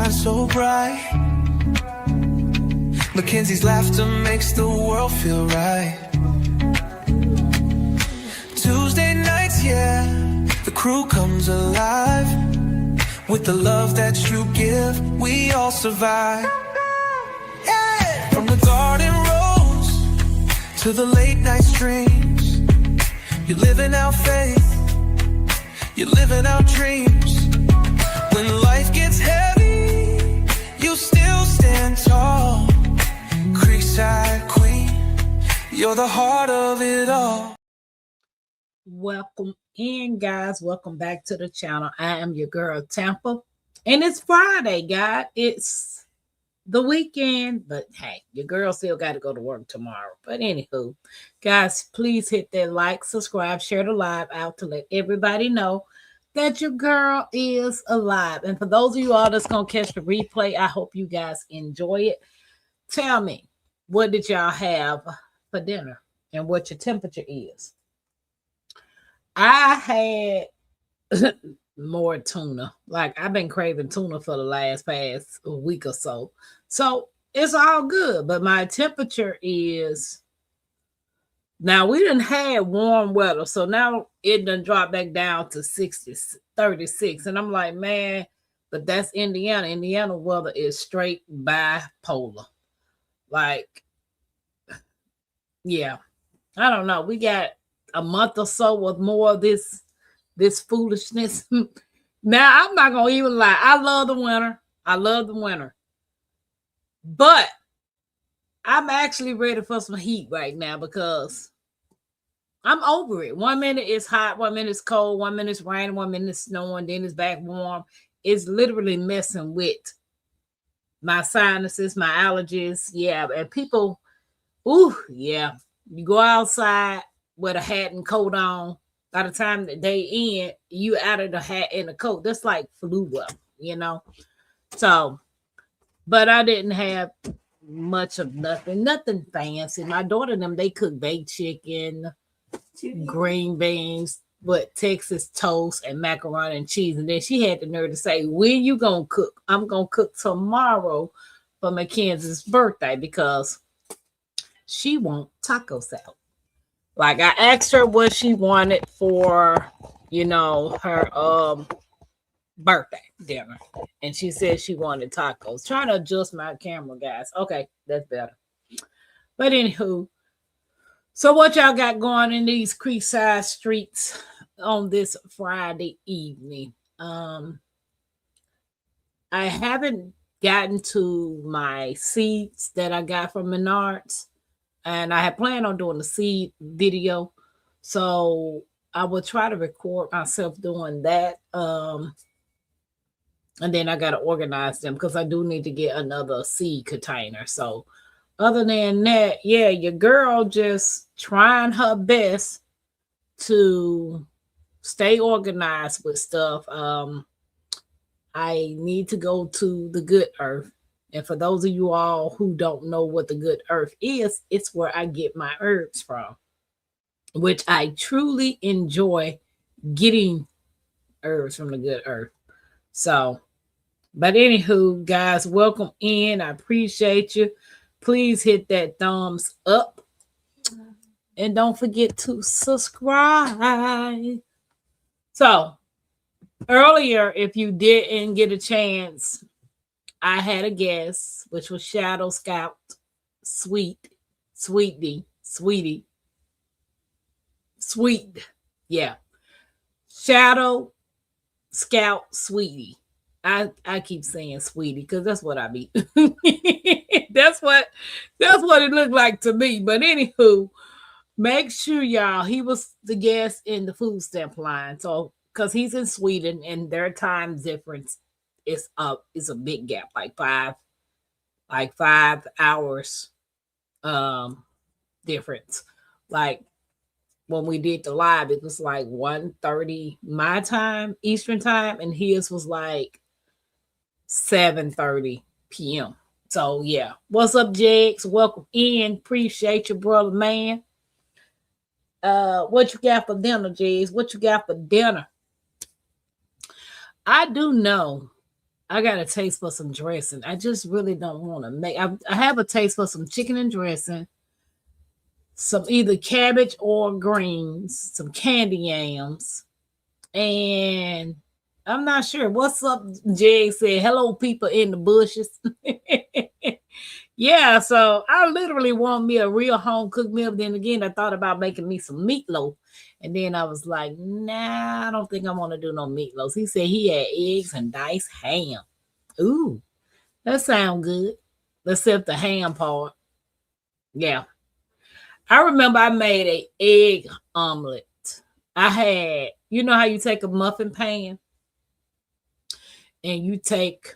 shine so bright. Mackenzie's laughter makes the world feel right. Tuesday nights, yeah, the crew comes alive. With the love that you give, we all survive. Yeah. From the garden rose to the late night streams, you're living out faith, you're living out dreams. When life gets heavy, you still stand tall. Creekside Queen, you're the heart of it all. Welcome in, guys. Welcome back to the channel. I am your girl, Tampa. And it's Friday, guys. It's the weekend, but hey, your girl still got to go to work tomorrow. But anywho, guys, please hit that like, subscribe, share the live out to let everybody know that your girl is alive. And for those of you all that's going to catch the replay, I hope you guys enjoy it. Tell me, what did y'all have for dinner and what your temperature is? I had more tuna. Like, I've been craving tuna for the past week or so. So it's all good. But my temperature is, now we done had warm weather. So now it done dropped back down to 36. And I'm like, man, but that's Indiana. Indiana weather is straight bipolar. Like, yeah, I don't know. We got a month or so with more of this foolishness. Now, I'm not gonna even lie. I love the winter. But I'm actually ready for some heat right now because I'm over it. 1 minute it's hot, 1 minute it's cold, 1 minute it's raining, 1 minute it's snowing, then it's back warm. It's literally messing with my sinuses, my allergies. Yeah, and people, yeah. You go outside with a hat and coat on. By the time the day end, you out of the hat and the coat. That's like flu weather, you know. So, but I didn't have much of nothing fancy. My daughter and them, they cook baked chicken, green beans, but Texas toast and macaroni and cheese. And then she had the nerve to say, when you gonna cook? I'm gonna cook tomorrow for Mackenzie's birthday because she want taco salad. Like, I asked her what she wanted for, her birthday dinner. And she said she wanted tacos. Trying to adjust my camera, guys. Okay, that's better. But anywho, so what y'all got going in these Creekside streets on this Friday evening? I haven't gotten to my seeds that I got from Menards. And I had planned on doing the seed video. So I will try to record myself doing that. And then I got to organize them because I do need to get another seed container. So other than that, yeah, your girl just trying her best to stay organized with stuff. I need to go to the Good Earth. And for those of you all who don't know what the Good Earth is, it's where I get my herbs from, which I truly enjoy getting herbs from the Good Earth. So, but anywho, guys, welcome in. I appreciate you. Please hit that thumbs up. And don't forget to subscribe. So, earlier, if you didn't get a chance, I had a guest, which was Shadow Scout Sweet. Yeah. Shadow Scout Sweetie. I keep saying Sweetie because that's what I be. that's what it looked like to me. But anywho, make sure y'all, he was the guest in the food stamp line. So because he's in Sweden and their time difference is a big gap, like 5 hours difference. Like when we did the live, it was like 1:30 my time, Eastern time, and his was like 7:30 p.m. So yeah, what's up, Jags? Welcome in. Appreciate you, brother, man. What you got for dinner, Jags? What you got for dinner? I do know I got a taste for some dressing. I just really don't want to make. I have a taste for some chicken and dressing, some either cabbage or greens, some candy yams, and I'm not sure. What's up? Jay said, "Hello, people in the bushes." Yeah, so I literally want me a real home cooked meal. Then again, I thought about making me some meatloaf. And then I was like, nah, I don't think I want to do no meatloaf. He said he had eggs and diced ham. Ooh, that sounds good. Except the ham part. Yeah. I remember I made a egg omelet. I had, you know how you take a muffin pan and you take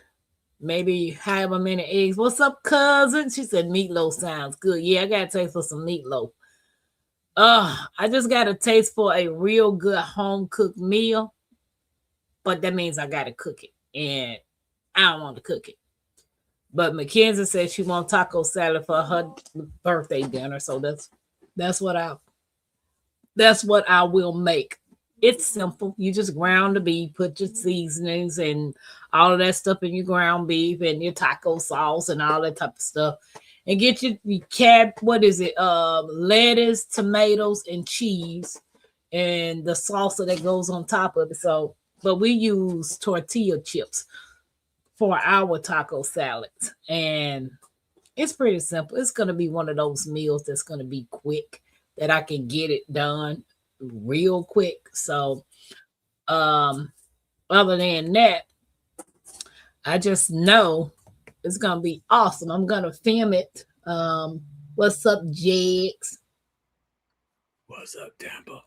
maybe however many eggs. What's up, cousin? She said meatloaf sounds good. Yeah, I got to taste for some meatloaf. I just got a taste for a real good home cooked meal, but that means I got to cook it, and I don't want to cook it. But Mackenzie said she wants taco salad for her birthday dinner, so that's what I will make. It's simple. You just ground the beef, put your seasonings and all of that stuff in your ground beef and your taco sauce and all that type of stuff. And get your lettuce, tomatoes, and cheese, and the salsa that goes on top of it. So, but we use tortilla chips for our taco salads. And it's pretty simple. It's going to be one of those meals that's going to be quick, that I can get it done real quick. So, other than that, I just know it's gonna be awesome. I'm gonna film it. What's up, Jigs? What's up, Tampa?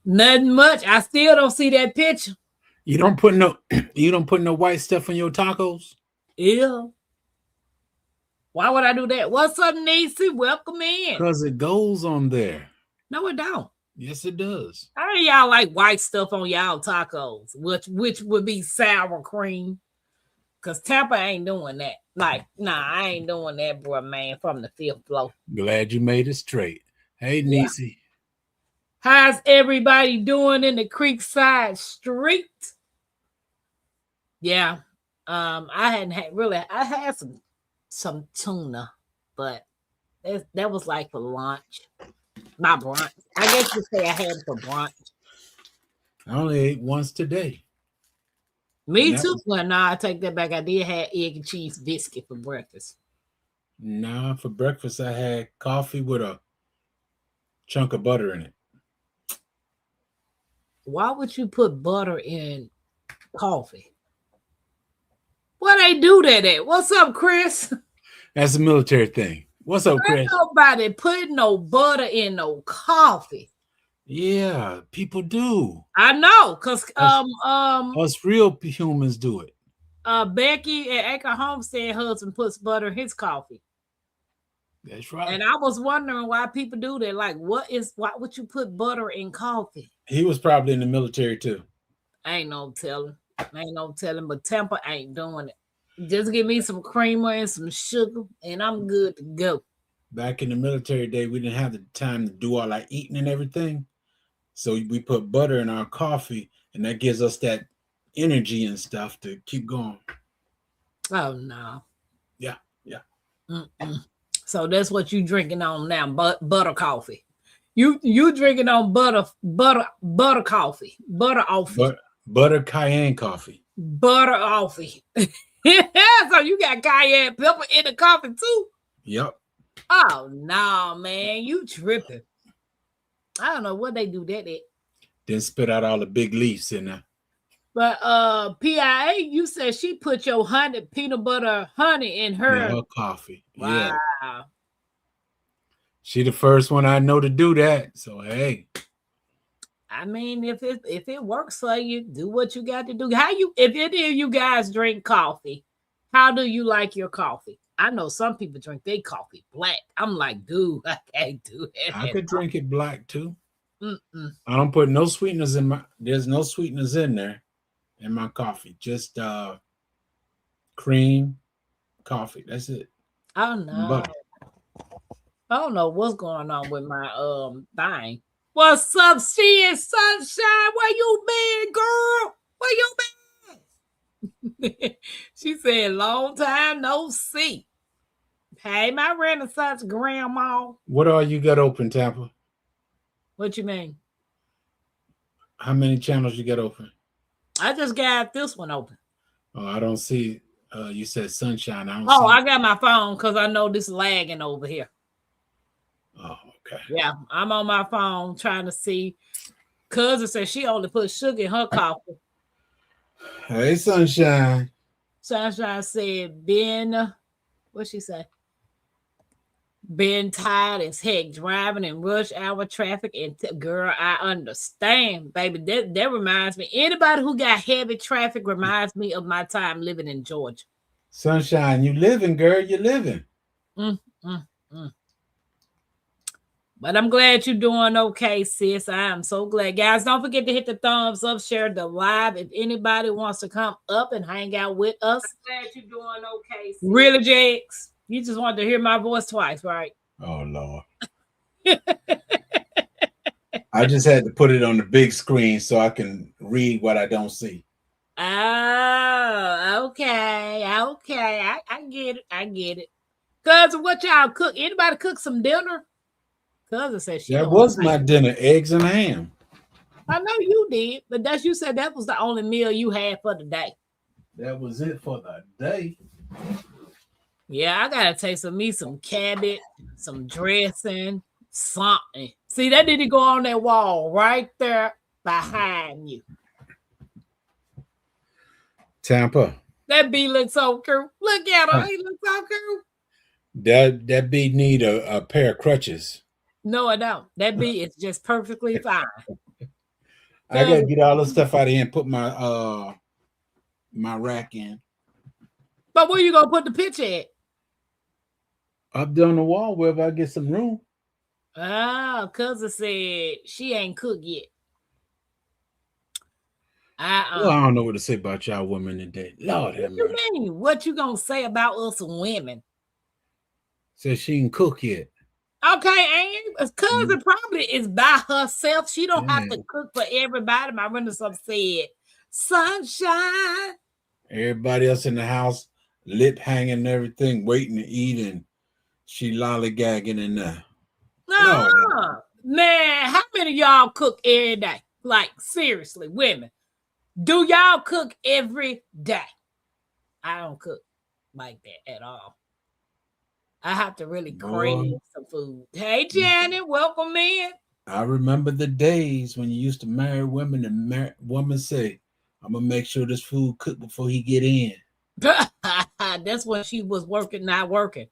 Nothing much. I still don't see that picture. You don't put no white stuff on your tacos? Yeah. Why would I do that? What's up, Niecy? Welcome in. Because it goes on there. No, it don't. Yes, it does. How do y'all like white stuff on y'all tacos? Which would be sour cream. Cause Tampa ain't doing that. Like, nah, I ain't doing that, bro, man, from the 5th floor. Glad you made it straight. Hey, Yeah. Niecy. How's everybody doing in the Creekside Street? Yeah. I had some tuna, but that was like for lunch. Not brunch. I guess you say I had it for brunch. I only ate once today. Me too. Well, no, I take that back. I did have egg and cheese biscuit for breakfast. Nah, for breakfast I had coffee with a chunk of butter in it. Why would you put butter in coffee? Where they do that at? What's up, Chris? That's a military thing. What's up, Chris? Ain't nobody putting no butter in no coffee. Yeah, people do. I know, cause us real humans do it. Becky at Acre Homestead husband puts butter in his coffee. That's right. And I was wondering why people do that. Like, why would you put butter in coffee? He was probably in the military too. Ain't no telling. But Tampa ain't doing it. Just give me some creamer and some sugar, and I'm good to go. Back in the military day, we didn't have the time to do all our eating and everything. So we put butter in our coffee, and that gives us that energy and stuff to keep going. Oh, no. Yeah. Mm-mm. So that's what you drinking on now, butter coffee. You drinking on butter coffee, butter offie. Butter cayenne coffee. Butter offie. So you got cayenne pepper in the coffee too? Yep. Oh, no, man. You tripping. I don't know what they do that at. Then spit out all the big leaves in there. But PIA, you said she put your peanut butter honey in her coffee. Wow. Yeah. She the first one I know to do that. So hey. I mean, if it works for you, do what you got to do. If any of you guys drink coffee, how do you like your coffee? I know some people drink their coffee black. I'm like, dude, I can't do that. I could drink it black too. Mm-mm. I don't put no sweeteners there's no sweeteners in there in my coffee. Just cream, coffee. That's it. Oh no. Butter. I don't know what's going on with my thing. What's up, she is sunshine? Where you been, girl? Where you been? She said, long time no see. Hey, my Renaissance grandma. What all you got open, Tampa? What you mean? How many channels you got open? I just got this one open. Oh, I don't see. You said sunshine. I don't Oh, see. I got my phone because I know this lagging over here. Oh, okay. Yeah, I'm on my phone trying to see. Cousin said she only put sugar in her coffee. Hey, sunshine. Sunshine said, Ben, what she say? Been tired as heck driving in rush hour traffic. And girl, I understand, baby. That reminds me. Anybody who got heavy traffic reminds me of my time living in Georgia. Sunshine, you living, girl. You living. Mm. But I'm glad you're doing okay, sis. I am so glad. Guys, don't forget to hit the thumbs up, share the live. If anybody wants to come up and hang out with us. I'm glad you're doing okay, sis. Really, Jakes? You just wanted to hear my voice twice, right? Oh, Lord. I just had to put it on the big screen so I can read what I don't see. Oh, okay. I get it. Cousin, what y'all cook? Anybody cook some dinner? Cousin said she. That was my dinner, eggs and ham. I know you did, but you said that was the only meal you had for the day. That was it for the day. Yeah, I gotta taste of me some cabbage, some dressing, something. See, that didn't go on that wall right there behind you. Tampa. That bee looks so cute. Look at her. He looks so cute. That bee need a pair of crutches. No, I don't. That bee is just perfectly fine. I gotta get all this stuff out of here and put my my rack in. But where you gonna put the picture at? Up there on the wall wherever I get some room. Oh, cousin said she ain't cooked yet. Well, I don't know what to say about y'all women today. Lord have mercy. What you mean? What you gonna say about us women? Said she ain't cook yet. Okay, and cousin probably is by herself. She don't have to cook for everybody. My Renaissance said, sunshine. Everybody else in the house, lip hanging and everything, waiting to eat, and she lollygagging in there. No, man, how many of y'all cook every day? Like, seriously, women. Do y'all cook every day? I don't cook like that at all. I have to really crave some food. Hey, Janet, welcome in. I remember the days when you used to marry women and women say, I'm going to make sure this food cooked before he get in. That's when she was working, not working.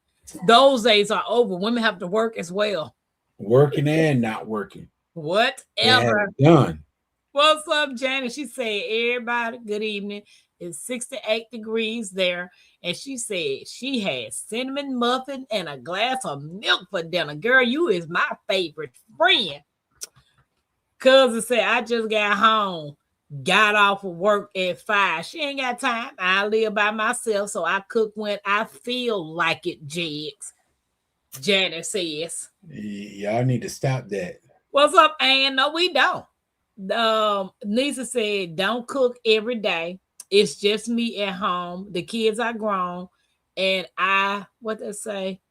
Those days are over. Women have to work as well. Working and not working. Whatever. Done. What's up, Janet? She said, everybody, good evening. It's 68 degrees there. And she said she had cinnamon muffin and a glass of milk for dinner. Girl, you is my favorite friend. Cousin said, I just got home. Got off of work at 5. She ain't got time. I live by myself, so I cook when I feel like it, Jigs. Janet says. Y'all need to stop that. What's up, Ann? No, we don't. Nisa said, don't cook every day. It's just me at home. The kids are grown. And what they say?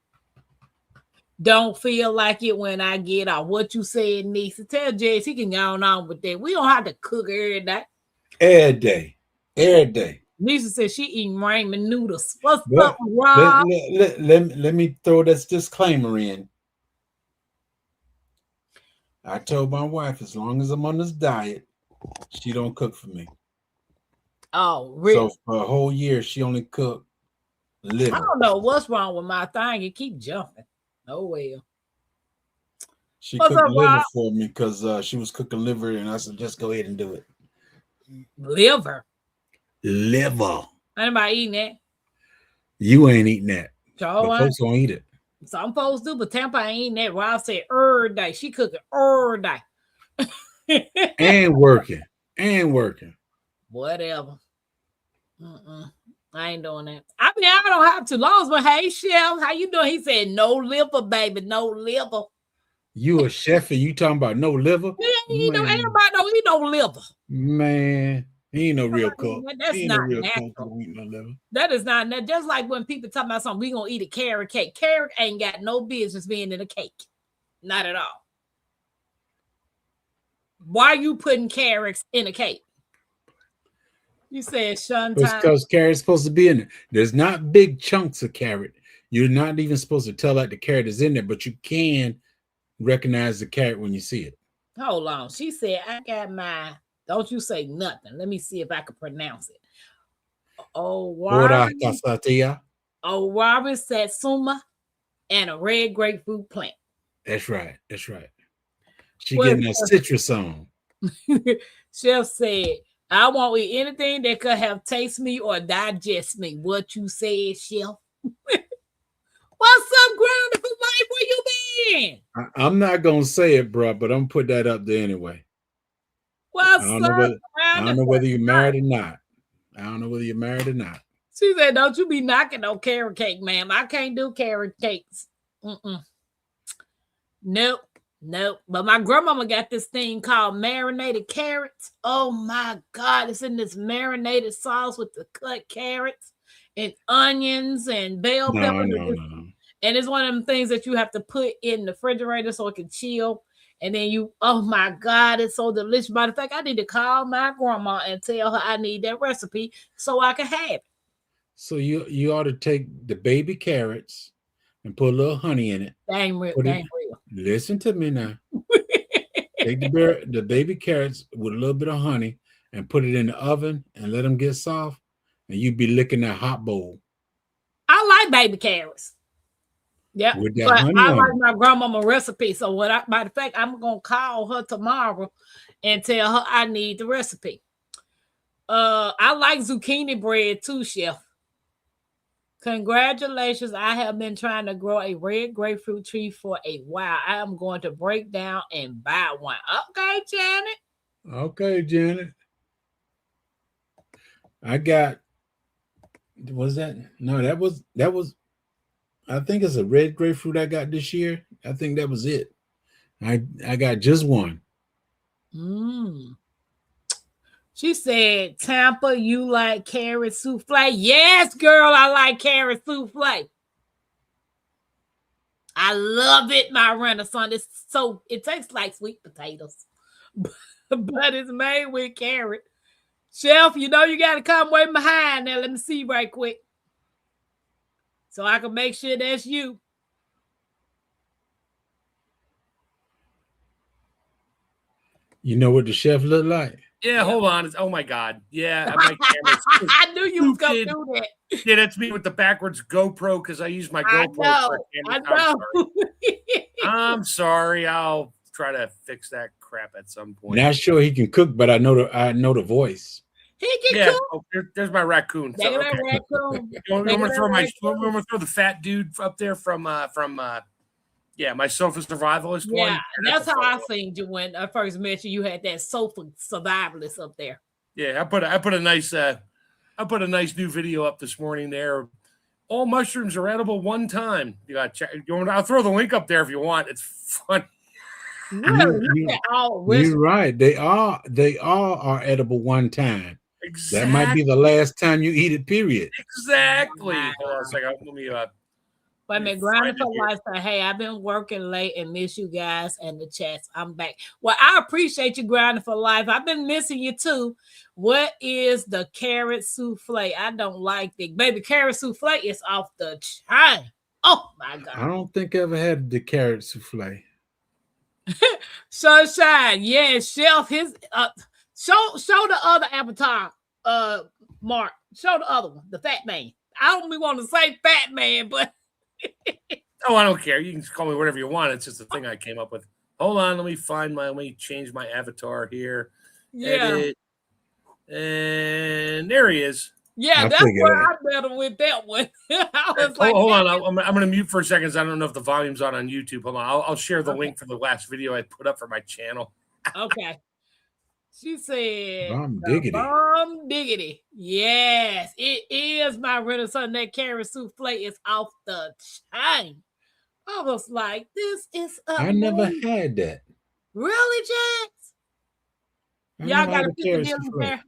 Don't feel like it when I get off. What you said, Nisa. Tell Jess he can go on with that. We don't have to cook every day. Every day. Nisa said she eating ramen noodles. What's up, Rob? Let me throw this disclaimer in. I told my wife, as long as I'm on this diet, she don't cook for me. Oh, really? So for a whole year, she only cooked liver. I don't know what's wrong with my thing. It keep jumping. Oh, well. She cooked liver for me because she was cooking liver, and I said, just go ahead and do it. Liver? Anybody eating that? You ain't eating that. But folks gonna eat it. Some folks do, but Tampa ain't eating that. Rob said, every day. She cooking every day. and working. Whatever. I ain't doing that. I mean, I don't have to. Long as, hey, Chef, how you doing? He said, no liver, baby, no liver. You a chef and you talking about no liver? Yeah, everybody don't eat no liver. Man. He ain't no real cook. That's He ain't no not real cook. natural. Don't eat no liver. That is not that. Just like when people talk about something, we gonna eat a carrot cake. Carrot ain't got no business being in a cake. Not at all. Why are you putting carrots in a cake? You said Sean It's because carrot's supposed to be in it. There's not big chunks of carrot. You're not even supposed to tell that the carrot is in there, but you can recognize the carrot when you see it. Hold on. She said, I got my, don't you say nothing. Let me see if I can pronounce it. Ora casatia. Owari satsuma and a red grapefruit plant. That's right. That's right. She getting a citrus on. Chef said, I won't eat anything that could have taste me or digest me. What you said, Chef? What's up, Grounded for Life? Where you been? I'm not gonna say it, bro, but I'm gonna put that up there anyway. What's I don't know whether you're married or not. I don't know whether you're married or not. She said, don't you be knocking on carrot cake, ma'am. I can't do carrot cakes. Nope. But my grandmama got this thing called marinated carrots. Oh my God. It's in this marinated sauce with the cut carrots and onions and bell pepper. No. And it's one of them things that you have to put in the refrigerator so it can chill. And then oh my God, it's so delicious. Matter of fact, I need to call my grandma and tell her I need that recipe so I can have it. So you ought to take the baby carrots and put a little honey in it. Dang real. Listen to me now. Take the baby carrots with a little bit of honey and put it in the oven and let them get soft. And you be licking that hot bowl. I like baby carrots. Yeah, but I like my grandmama recipe. So matter of fact, I'm gonna call her tomorrow and tell her I need the recipe. I like zucchini bread too, Chef. Congratulations. I have been trying to grow a red grapefruit tree for a while. I am going to break down and buy one. Okay, Janet. Okay, Janet. I got, was that? No, that was, I think it's a red grapefruit I got this year. I think that was it. I got just one. She said, Tampa, you like carrot souffle? Yes, girl, I like carrot souffle. I love it, my Renaissance. It tastes like sweet potatoes, but it's made with carrot. Chef, you know you got to come way behind there. Let me see right quick so I can make sure that's you. You know what the chef look like? Yeah, hold on. Oh my God. Yeah, I knew you was gonna do that. Yeah, that's me with the backwards GoPro because I use my GoPro. I know. I'm sorry. I'll try to fix that crap at some point. Not sure he can cook, but I know the voice. He can cook. Oh, there's my raccoon. So, okay. Raccoon. I'm gonna throw the fat dude up there from my sofa survivalist one. Yeah, that's how I seen you when I first met you. You had that sofa survivalist up there. Yeah, I put a nice new video up this morning there. All mushrooms are edible one time. You got check. I'll throw the link up there if you want. It's fun. You're right. They all are edible one time. Exactly. That might be the last time you eat it, period. Exactly. Wow. Hold on a second. Let me Wait a minute, Grinding for Life said, hey, I've been working late and miss you guys and the chats. I'm back. Well, I appreciate you, Grinding for Life. I've been missing you too. What is the carrot souffle? I don't like it. Baby, carrot souffle is off the chain. Oh my God. I don't think I ever had the carrot souffle. Sunshine, yeah, Chef. His show the other avatar, Mark. Show the other one, the fat man. I don't want to say fat man, but oh, I don't care. You can call me whatever you want. It's just a thing I came up with. Hold on, let me change my avatar here. Yeah. Edit. And there he is. Yeah, that's where I met him with that one. I was hold on. I'm going to mute for a second. I don't know if the volume's on YouTube. Hold on. I'll share the link for the last video I put up for my channel. Okay. She said, Bomb diggity. Bomb diggity. Yes, it is my Renaissance. That carrot souffle is off the chain. I was like, this is I never had that. Really, Jax? Y'all got to put the deal there.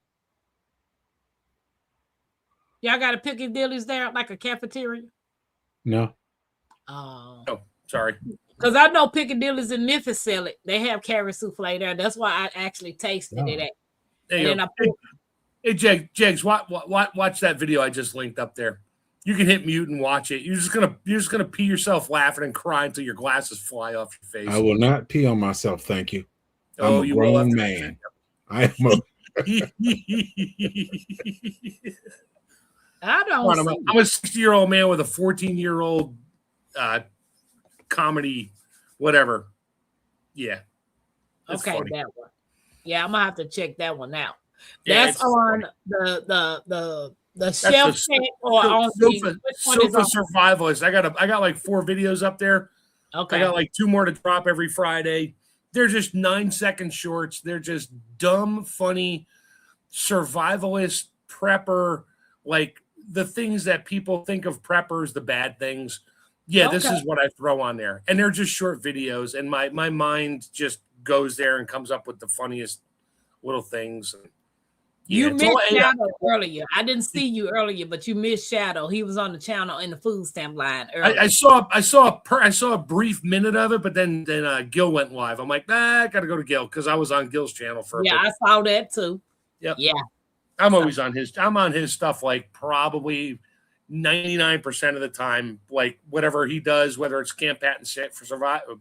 Y'all got a Piccadilly's there, like a cafeteria? No. Oh. Oh, sorry. Because I know Piccadilly's in Memphis sell it. They have carrot souffle there. That's why I actually tasted it at. There And you then go. Hey, Jags, watch that video I just linked up there. You can hit mute and watch it. You're just gonna pee yourself laughing and cry until your glasses fly off your face. I will not pee on myself, thank you. Oh, I'm a you will grown man. I am a I don't see I'm a 60-year-old man with a 14-year-old comedy, whatever. Yeah. That's okay, funny. that one. Yeah, I'm gonna have to check that one out. Yeah, That's it's on funny. the shelf check or on Sofa the Survivalist. I got like 4 videos up there. okay. I got like 2 more to drop every Friday. They're just 9-second shorts. They're just dumb, funny, survivalist, prepper, like the things that people think of preppers, the bad things. Yeah, this is what I throw on there. And they're just short videos. And my mind just goes there and comes up with the funniest little things. You missed Shadow earlier. I didn't see you earlier, but you missed Shadow. He was on the channel in the food stamp line earlier. I saw a brief minute of it, but then Gil went live. I'm like, I gotta go to Gil because I was on Gil's channel for a bit. I saw that too. Yep. Yeah. I'm always on his. I'm on his stuff like probably 99% of the time, like whatever he does, whether it's Camp Patton set for survival,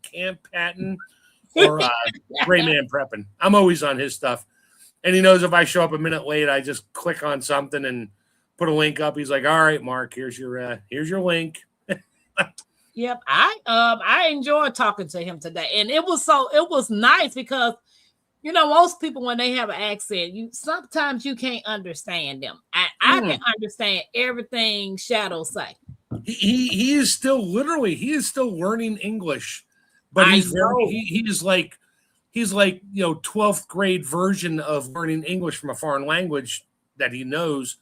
Camp Patton or Rayman prepping. I'm always on his stuff. And he knows if I show up a minute late, I just click on something and put a link up. He's like, "All right, Mark, here's your link." Yep. I enjoyed talking to him today. And it was nice because most people when they have an accent, sometimes you can't understand them. I can understand everything Shadow say. He is still learning English, but he's like 12th grade version of learning English from a foreign language that he knows,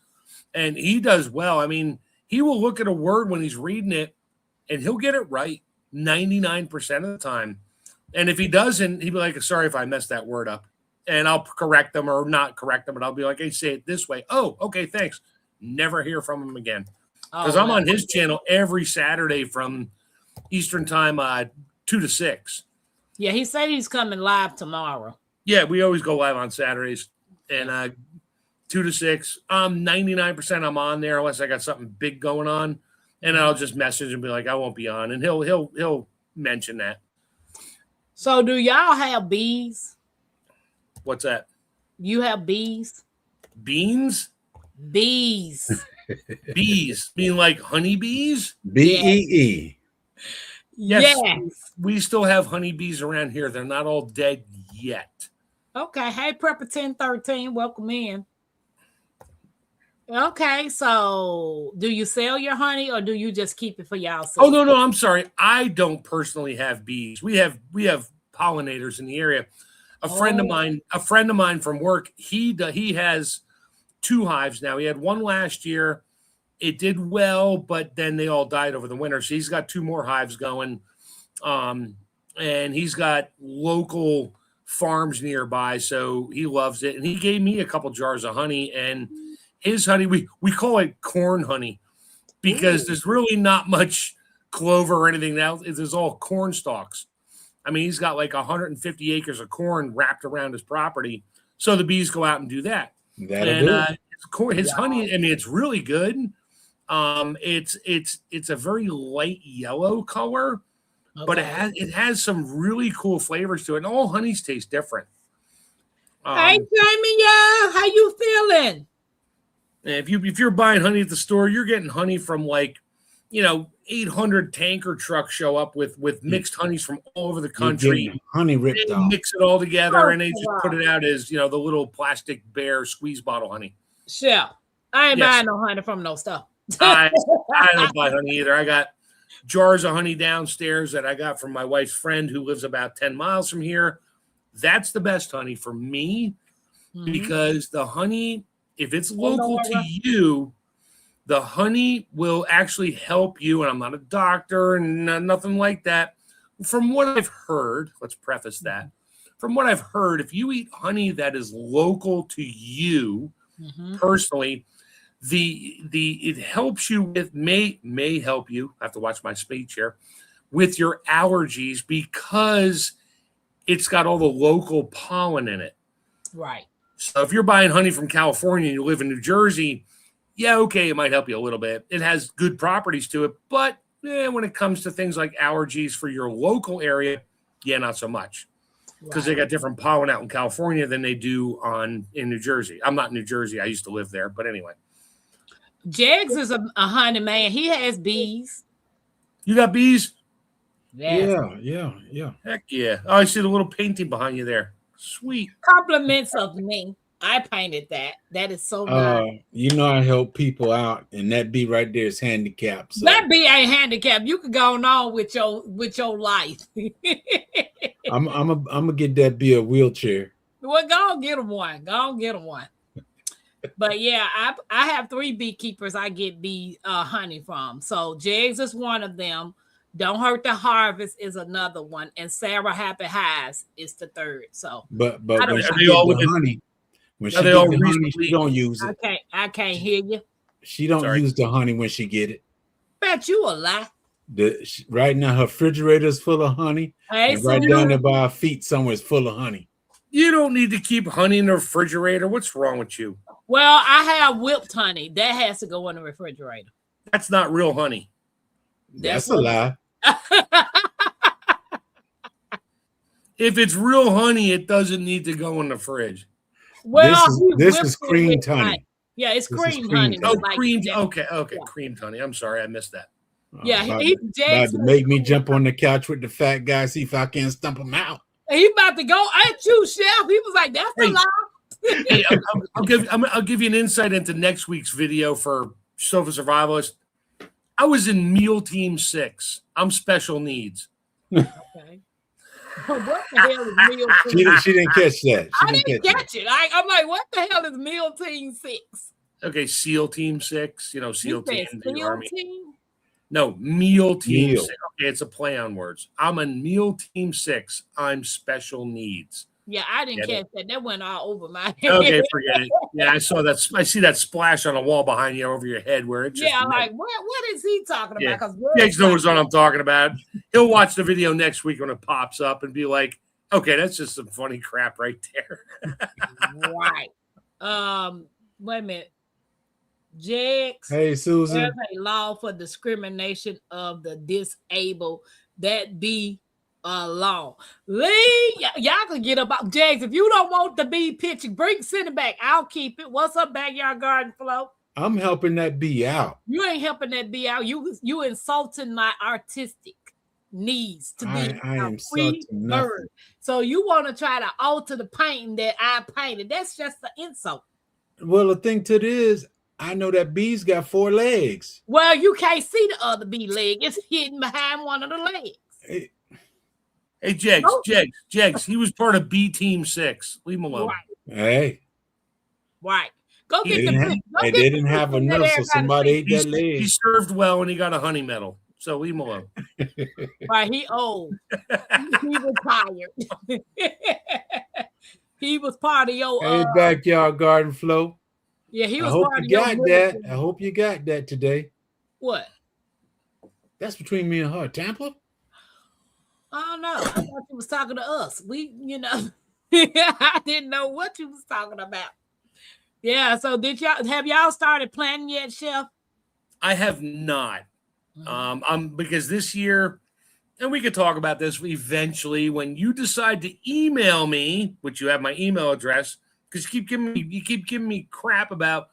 and he does well. I mean, he will look at a word when he's reading it and he'll get it right 99% of the time. And if he doesn't, he'll be like, "Sorry if I messed that word up." And I'll correct them or not correct them, but I'll be like, "Hey, say it this way." "Oh, okay, thanks." Never hear from him again. Because I'm on his channel every Saturday from Eastern time, 2 to 6. Yeah, he said he's coming live tomorrow. Yeah, we always go live on Saturdays, and 2 to 6. 99% I'm on there unless I got something big going on, and I'll just message and be like, "I won't be on," and he'll mention that. So, do y'all have bees? What's that? You have bees? Beans? Bees. Bees, mean like honeybees? BEE. Yes. We still have honeybees around here. They're not all dead yet. Okay. Hey, Prepper 1013, welcome in. Okay, so do you sell your honey or do you just keep it for y'all? Oh no, I'm sorry. I don't personally have bees. We have pollinators in the area. A friend of mine from work, he has 2 hives now. He had 1 last year. It did well, but then they all died over the winter. So he's got 2 more hives going. And he's got local farms nearby, so he loves it. And he gave me a couple jars of honey, and his honey, we call it corn honey because there's really not much clover or anything else. It's all corn stalks. I mean, he's got like 150 acres of corn wrapped around his property. So the bees go out and do that. His honey, I mean, it's really good. It's a very light yellow color, but it has some really cool flavors to it. And all honeys taste different. Hey, Jamie, how you feeling? If you're buying honey at the store, you're getting honey from 800 tanker trucks show up with mixed honeys from all over the country. Honey ripped off. Mix it all together, and they just put it out as the little plastic bear squeeze bottle honey. Sure, I ain't buying no honey from no stuff. I don't buy honey either. I got jars of honey downstairs that I got from my wife's friend who lives about 10 miles from here. That's the best honey for me because the honey, if it's local to you, the honey will actually help you. And I'm not a doctor and nothing like that. From what I've heard, let's preface that. From what I've heard, if you eat honey that is local to you personally, it helps you with may help you. I have to watch my speech here with your allergies because it's got all the local pollen in it. Right. So if you're buying honey from California and you live in New Jersey, yeah, okay, it might help you a little bit. It has good properties to it, but when it comes to things like allergies for your local area, yeah, not so much. Because they got different pollen out in California than they do in New Jersey. I'm not in New Jersey. I used to live there. But anyway. Jags is a honey man. He has bees. You got bees? Yes. Yeah. Heck yeah. Oh, I see the little painting behind you there. Sweet. Compliments of me. I painted that. That is so nice. You know I help people out, and that bee right there is handicapped. So. That bee ain't handicapped. You could go on with your life. I'm gonna get that bee a wheelchair. Well, go get him one. Go get him one. But yeah, I have 3 beekeepers I get bee honey from. So Jags is one of them. Don't Hurt the Harvest is another one, and Sarah Happy Highs is the third. So, but when she gets the honey, when she gets the honey, she don't use it. I can't hear you. She don't use the honey when she get it. Bet you a lie. Right now, her refrigerator is full of honey. Hey, and right down there by her feet somewhere is full of honey. You don't need to keep honey in the refrigerator. What's wrong with you? Well, I have whipped honey. That has to go in the refrigerator. That's not real honey. That's a lie. If it's real honey, it doesn't need to go in the fridge. Well, this is creamed honey. Yeah, it's creamed honey. Oh, creamed. Okay, yeah. Creamed honey. I'm sorry, I missed that. Yeah, about to make me jump on the couch with the fat guy, see if I can stump him out. He about to go at you, Chef. He was like, "That's a lie." Hey, I'll give you an insight into next week's video for Sofa Survivalist. I was in Meal Team 6. I'm special needs. Okay. What the hell is Meal Team? She didn't catch that. I didn't catch it. I'm like, what the hell is Meal Team 6? Okay, SEAL Team 6. You know, SEAL Team in the Army. Team? No, Meal Team 6. Okay, it's a play on words. I'm in Meal Team 6. I'm special needs. Yeah, I didn't catch that. That went all over my head. Okay, forget it. Yeah, I saw that. I see that splash on the wall behind you over your head where it just. Yeah, like what is he talking about? Because Jake's knows what I'm talking about. He'll watch the video next week when it pops up and be like, "Okay, that's just some funny crap right there." Right. Wait a minute. Jax. Hey, Susan. There's a law for discrimination of the disabled that be a law. Lee, y'all can get up. Jags, if you don't want the bee picture, send it back. I'll keep it. What's up, Backyard Garden Flow? I'm helping that bee out. You ain't helping that bee out. You insulting my artistic needs to be a free bird. So you want to try to alter the painting that I painted. That's just an insult. Well, the thing to it is, I know that bee's got 4 legs. Well, you can't see the other bee leg. It's hidden behind one of the legs. Hey, Jags, he was part of B Team 6. Leave him alone. Right. Hey. Right. Go get they didn't have enough, so somebody ate that leg. He served well and he got a honey medal. So leave him alone. Right, he old. He retired. He was part of your Hey, Backyard Garden Flow. Yeah, he was I hope part you of got your that. I hope you got that today. What? That's between me and her. Tampa? I don't know. I thought you was talking to us. I didn't know what you was talking about. Yeah, so have y'all started planning yet, Chef? I have not. Because this year, and we could talk about this eventually when you decide to email me, which you have my email address, because you keep giving me crap about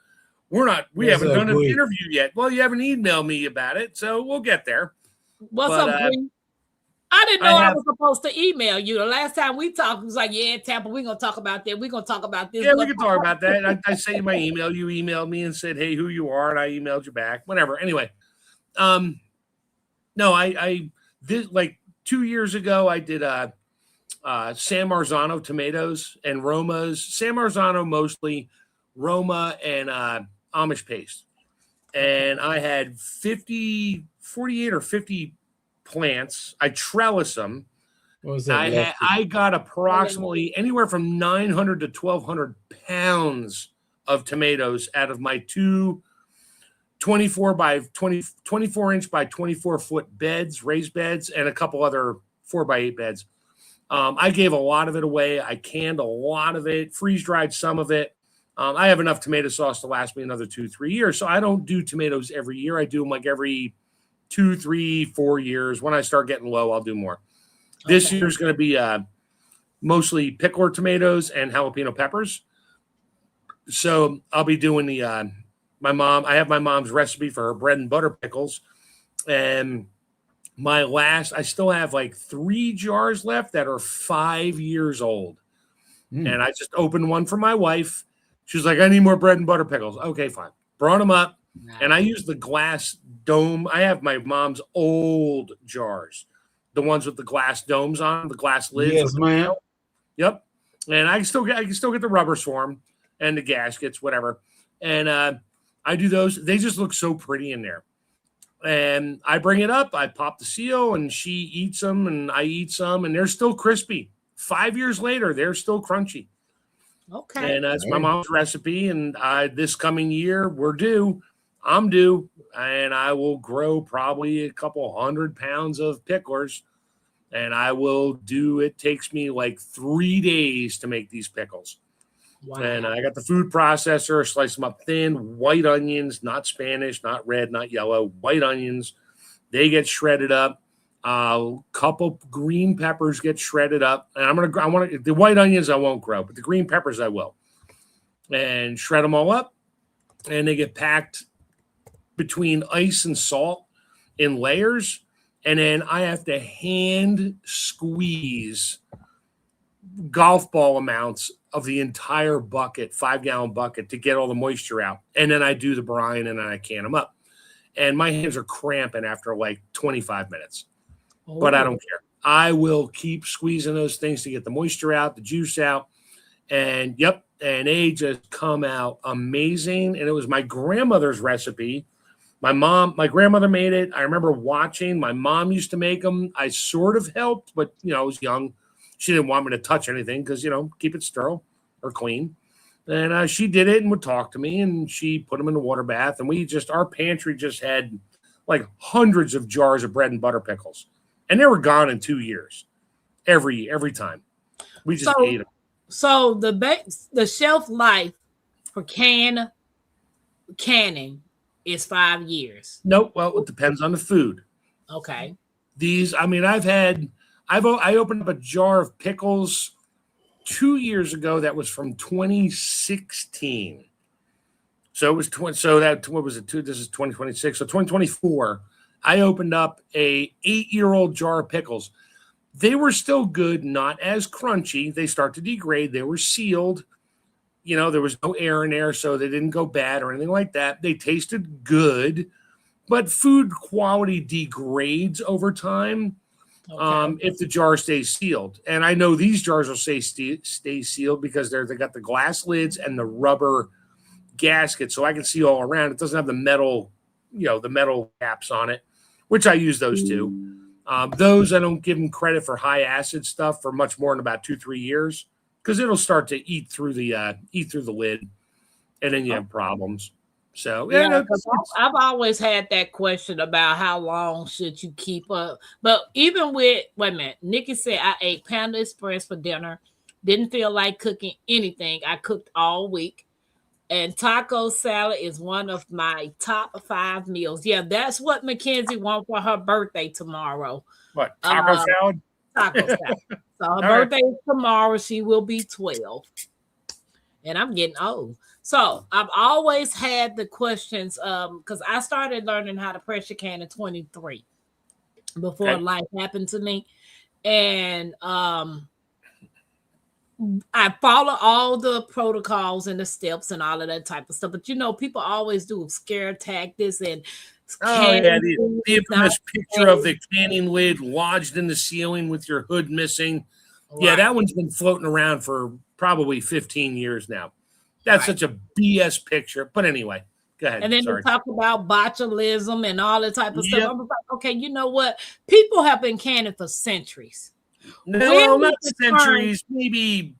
we haven't done an interview yet. Well, you haven't emailed me about it, so we'll get there. What's up, Bree? I didn't know I was supposed to email you. The last time we talked, it was like, yeah, Tampa, we're going to talk about that. We're going to talk about this. Yeah, we can talk about that. I sent you my email. You emailed me and said, hey, who you are, and I emailed you back. Whatever. Anyway, no, I did, like 2 years ago, I did San Marzano tomatoes and Romas. San Marzano mostly, Roma and Amish paste. And I had 48 or 50 plants. I trellis them. What was that? I got approximately anywhere from 900 to 1,200 pounds of tomatoes out of my 2 24 by 20, 24-inch by 24-foot beds, raised beds, and a couple other 4x8 beds. I gave a lot of it away. I canned a lot of it, freeze-dried some of it. I have enough tomato sauce to last me another 2-3 years. So I don't do tomatoes every year. I do them like every 2, 3, 4 years. When I start getting low, I'll do more. This year's going to be mostly pickler tomatoes and jalapeno peppers. So I'll be doing the I have my mom's recipe for her bread and butter pickles. And I still have like 3 jars left that are 5 years old. And I just opened one for my wife. She was like, I need more bread and butter pickles. Okay, fine. Brought them up. And I use the glass dome. I have my mom's old jars, the ones with the glass domes on, the glass lids. Yes, ma'am. Yep. And I can still get the rubbers for them and the gaskets, whatever. And I do those. They just look so pretty in there. And I bring it up. I pop the seal, and she eats them, and I eat some, and they're still crispy. 5 years later, they're still crunchy. Okay. And that's my mom's recipe. And this coming year, I'm due, and I will grow probably a couple 100 pounds of picklers. And it takes me like 3 days to make these pickles. Wow. And I got the food processor, slice them up thin, white onions, not Spanish, not red, not yellow, white onions. They get shredded up. A couple green peppers get shredded up. And the white onions I won't grow, but the green peppers I will. And shred them all up. And they get packed between ice and salt in layers. And then I have to hand squeeze golf ball amounts of the entire bucket, 5-gallon bucket, to get all the moisture out. And then I do the brine, and then I can them up. And my hands are cramping after like 25 minutes. Oh. But I don't care. I will keep squeezing those things to get the moisture out, the juice out. And they just come out amazing. And it was my grandmother's recipe. My grandmother made it. I remember watching. My mom used to make them. I sort of helped, but, I was young. She didn't want me to touch anything because, keep it sterile or clean. And she did it and would talk to me, and she put them in the water bath. And our pantry just had like hundreds of jars of bread and butter pickles. And they were gone in 2 years. Every time. We just ate them. So the shelf life for canning is 5 years. Nope. Well, it depends on the food. Okay. I opened up a jar of pickles 2 years ago that was from 2016. So it was what was it? This is 2026. So 2024, I opened up a 8-year-old jar of pickles. They were still good, not as crunchy. They start to degrade. They were sealed. There was no air in there, so they didn't go bad or anything like that. They tasted good, but food quality degrades over time. Okay. If the jar stays sealed. And I know these jars will stay sealed because they got the glass lids and the rubber gasket, so I can see all around. It doesn't have the metal, the metal caps on it, which I use those too. Those I don't give them credit for high acid stuff for much more than about 2-3 years because it'll start to eat through the lid, and then you have problems. So I've always had that question about how long should you keep up. But even with Nikki said I ate Panda Express for dinner, didn't feel like cooking anything. I cooked all week, and taco salad is one of my top 5 meals. Yeah, that's what Mackenzie wants for her birthday tomorrow. What, taco salad? Taco salad. So her birthday is tomorrow. She will be 12, and I'm getting old. So I've always had the questions because I started learning how to pressure can in 23 before life happened to me. And I follow all the protocols and the steps and all of that type of stuff. But, people always do scare tactics and the infamous picture of the canning lid lodged in the ceiling with your hood missing. Right. Yeah, that one's been floating around for probably 15 years now. That's such a BS picture. But anyway, go ahead. And then they talk about botulism and all that type of stuff. I'm like, okay, you know what? People have been canning for centuries. No, not centuries, maybe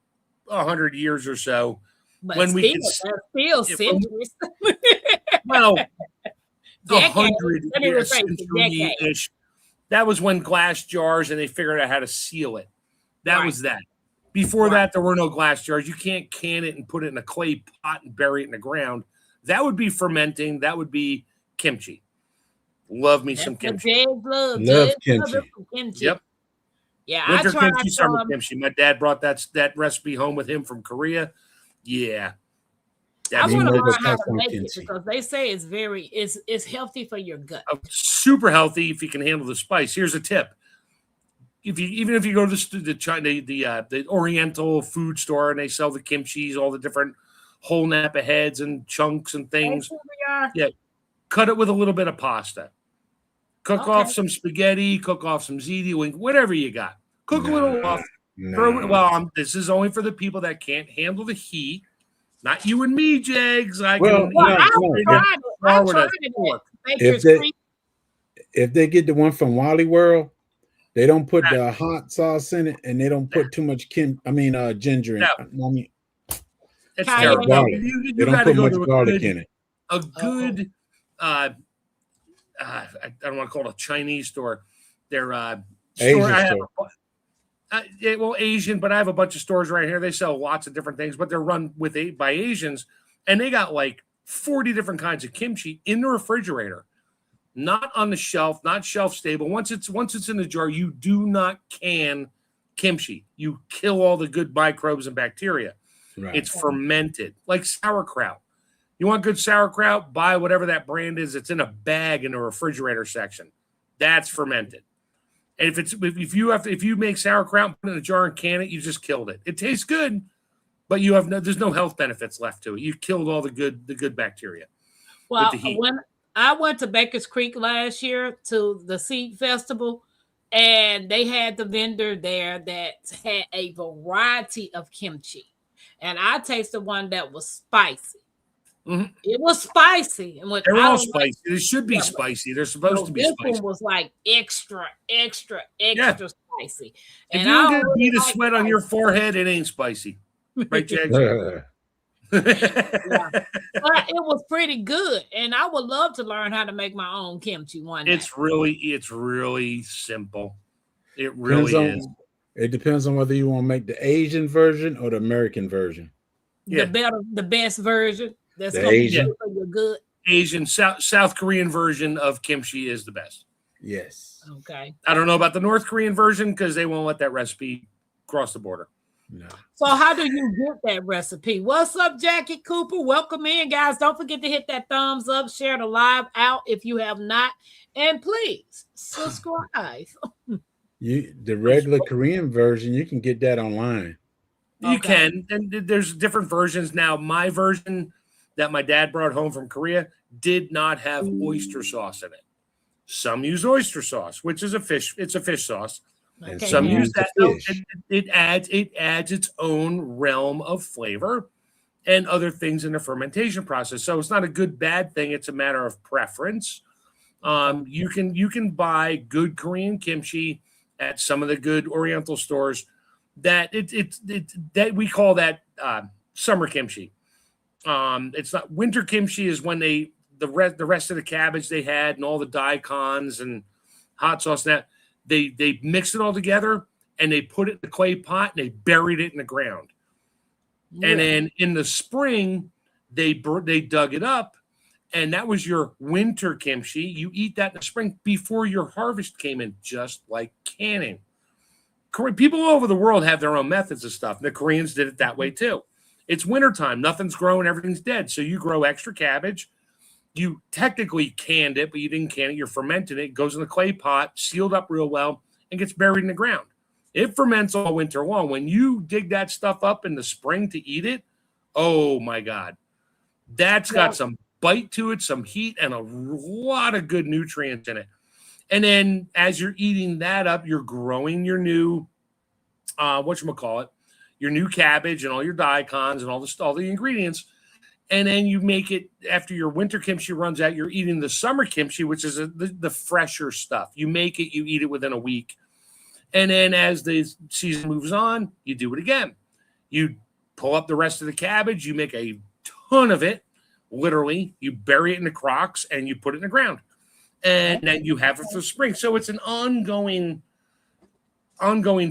100 years or so. But still centuries. Well, Decade. 100 Let me years, rephrase it, decade. century-ish. That was when glass jars and they figured out how to seal it. That Right. was that. Before Right. that, there were no glass jars. You can't can it and put it in a clay pot and bury it in the ground. That would be fermenting. That would be kimchi. Love me some kimchi. Love Jay kimchi. loves kimchi. Yep. Yeah, Winter I tried kimchi, summer some. kimchi. My dad brought that recipe home with him from Korea. Yeah. I Me want to know learn the how best to on make it kimchi. because they say it's healthy for your gut. Super healthy if you can handle the spice. Here's a tip. Even if you go to the China, the Oriental food store and they sell the kimchis, all the different whole Napa heads and chunks and things, yeah, cut it with a little bit of pasta. Cook Okay. off some spaghetti, cook off some ziti, whatever you got. Cook a little off. No. This is only for the people that can't handle the heat. Not you and me, Jags. I Well, can. no, I I tried it. Baker's If Creek. If they get the one from Wally World, they don't put the hot sauce in it, and they don't put too much ginger in it. I mean, It's Cayenne. terrible. garlic. You they don't got to put go much to garlic in it. a good I don't want to call it a Chinese store. They're Asian store. store. Asian, but I have a bunch of stores right here. They sell lots of different things, but they're run by Asians, and they got like 40 different kinds of kimchi in the refrigerator, not on the shelf, not shelf stable. Once it's in the jar, you do not can kimchi. You kill all the good microbes and bacteria. Right. It's fermented, like sauerkraut. You want good sauerkraut? Buy whatever that brand is. It's in a bag in the refrigerator section. That's fermented. And if you make sauerkraut, put it in a jar and can it, you just killed it. It tastes good, but there's no health benefits left to it. You killed all the good bacteria. Well, with the heat. when I went to Baker's Creek last year to the Seed Festival, and they had the vendor there that had a variety of kimchi, and I tasted one that was spicy. Mm-hmm. It was spicy, and they're all spicy. It should be spicy. They're supposed to be this spicy. one was like extra spicy. If And you don't get a bead of like sweat on your forehead, it ain't spicy, right, Jack? Yeah. But it was pretty good, and I would love to learn how to make my own kimchi one day. It's really simple. It really is. It depends on whether you want to make the Asian version or the American version. The best version. That's the gonna Asian. be good for your good. Asian South Korean version of kimchi is the best. Yes. Okay. I don't know about the North Korean version because they won't let that recipe cross the border. No. So how do you get that recipe? What's up, Jackie Cooper? Welcome in, guys. Don't forget to hit that thumbs up, share the live out if you have not, and please subscribe. The regular Korean version, you can get that online. You can, and there's different versions now. My version that my dad brought home from Korea did not have oyster sauce in it. Some use oyster sauce, which is a fish sauce. Okay. Some use that. Fish. It adds its own realm of flavor and other things in the fermentation process. So it's not a good bad thing. It's a matter of preference. You can buy good Korean kimchi at some of the good Oriental stores. That that we call that summer kimchi. It's not winter kimchi is when the rest of the cabbage they had and all the daikons and hot sauce and that they mixed it all together and they put it in the clay pot and they buried it in the ground. Yeah. And then in the spring they dug it up and that was your winter kimchi. You eat that in the spring before your harvest came in, just like canning. People all over the world have their own methods of stuff. The Koreans did it that way too. It's wintertime. Nothing's growing. Everything's dead. So you grow extra cabbage. You technically canned it, but you didn't can it. You're fermenting it. It goes in the clay pot, sealed up real well, and gets buried in the ground. It ferments all winter long. When you dig that stuff up in the spring to eat it, oh my God. That's got some bite to it, some heat, and a lot of good nutrients in it. And then as you're eating that up, you're growing your new, your new cabbage and all your daikons and all the ingredients. And then you make it after your winter kimchi runs out, you're eating the summer kimchi, which is the fresher stuff. You make it, you eat it within a week. And then as the season moves on, you do it again. You pull up the rest of the cabbage, you make a ton of it, literally, you bury it in the crocks and you put it in the ground. And then you have it for spring. So it's an ongoing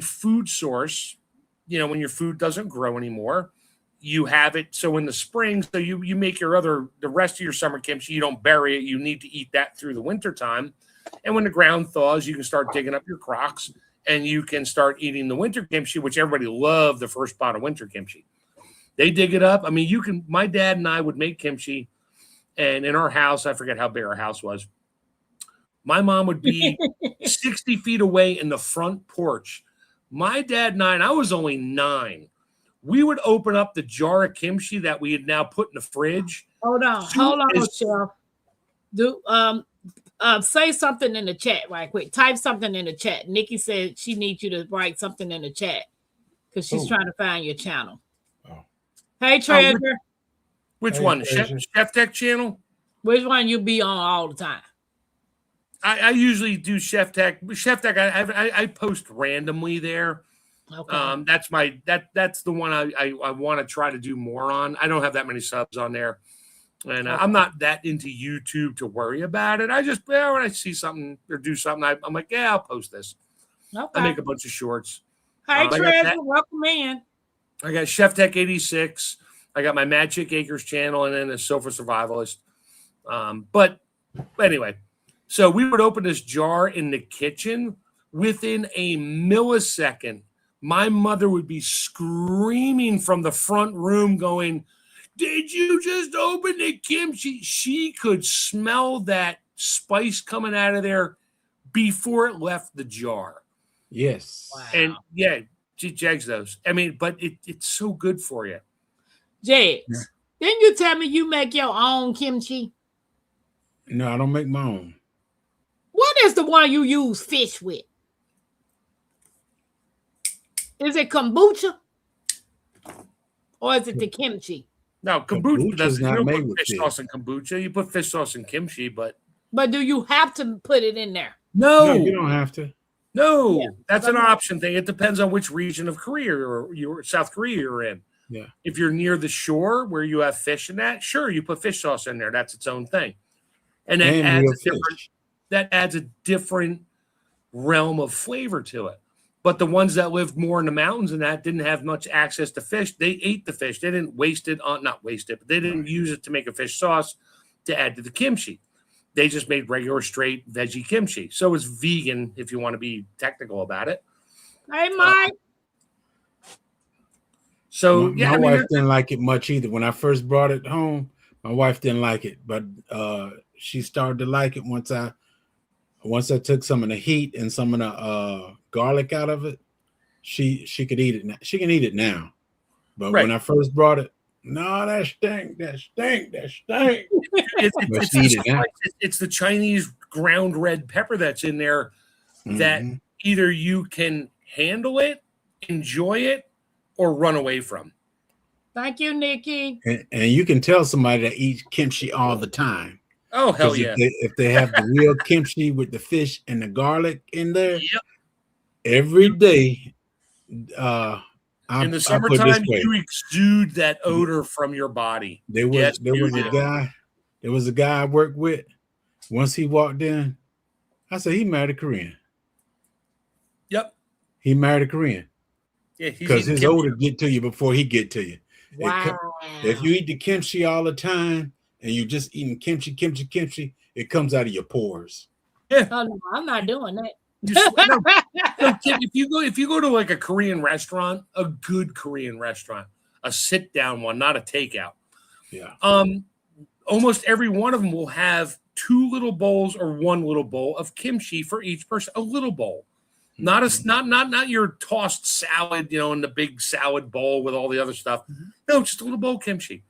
food source. You know, when your food doesn't grow anymore, you have it. So in the spring, so you make the rest of your summer kimchi, you don't bury it. You need to eat that through the winter time. And when the ground thaws, you can start digging up your crocks and you can start eating the winter kimchi, which everybody loved the first pot of winter kimchi. They dig it up. I mean, my dad and I would make kimchi, and in our house, I forget how big our house was. My mom would be 60 feet away in the front porch. My dad and I was only 9. We would open up the jar of kimchi that we had now put in the fridge. Hold on, Chef. Say something in the chat right quick. Type something in the chat. Nikki said she needs you to write something in the chat because she's trying to find your channel. Oh. Hey, Treasure. Which one? Chef Tech channel? Which one you be on all the time? I usually do Chef Tech. Chef Tech, I post randomly there. Okay. That's the one I want to try to do more on. I don't have that many subs on there, and I'm not that into YouTube to worry about it. I just when I see something or do something, I'm like, yeah, I'll post this. Okay. I make a bunch of shorts. Hi, Treasure, welcome in. I got Chef Tech 86. I got my Mad Chick Acres channel, and then a Sofa Survivalist. But anyway. So we would open this jar in the kitchen. Within a millisecond, my mother would be screaming from the front room going, "Did you just open the kimchi?" She could smell that spice coming out of there before it left the jar. Yes. Wow. And yeah, she jags those. I mean, but it's so good for you. Jags, didn't you tell me you make your own kimchi? No, I don't make my own. What is the one you use fish with? Is it kombucha? Or is it the kimchi? No, kombucha doesn't. You don't made put with fish sauce in kombucha. You put fish sauce in kimchi, but do you have to put it in there? No, you don't have to. No, that's an option thing. It depends on which region of Korea or South Korea you're in. Yeah. If you're near the shore where you have fish and that, sure, you put fish sauce in there. That's its own thing. And that adds a different realm of flavor to it. But the ones that lived more in the mountains and that didn't have much access to fish, they ate the fish. They didn't waste it not waste it, but they didn't use it to make a fish sauce to add to the kimchi. They just made regular straight veggie kimchi. So it's vegan if you want to be technical about it. Hey, Mike. My wife didn't like it much either. When I first brought it home, my wife didn't like it, but she started to like it once I took some of the heat and some of the garlic out of it. She could eat it now. She can eat it now. But when I first brought it, no, that stink. It's the Chinese ground red pepper that's in there that either you can handle it, enjoy it, or run away from. Thank you, Nikki. And you can tell somebody that eats kimchi all the time. Oh, hell yeah. If they have the real kimchi with the fish and the garlic in there, every day. In the summertime, you exude that odor from your body. There was a guy I worked with. Once he walked in, I said, he married a Korean. Yep. He married a Korean. Yeah, because his odor get to you before he get to you. Wow. If you eat the kimchi all the time and you're just eating kimchi, it comes out of your pores. Yeah. Oh, no, I'm not doing that. If you go to like a Korean restaurant, a good Korean restaurant, a sit down one, not a takeout. Yeah. Almost every one of them will have 2 little bowls or 1 little bowl of kimchi for each person. A little bowl, not your tossed salad, in the big salad bowl with all the other stuff. No, just a little bowl of kimchi.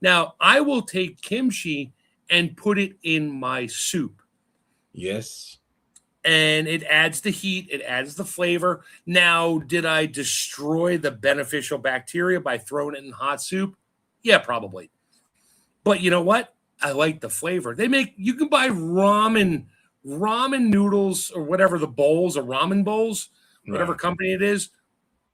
Now I will take kimchi and put it in my soup. Yes. And it adds the heat. It adds the flavor. Now, did I destroy the beneficial bacteria by throwing it in hot soup? Yeah, probably. But you know what? I like the flavor. You can buy ramen noodles or whatever the bowls or ramen bowls, whatever company it is,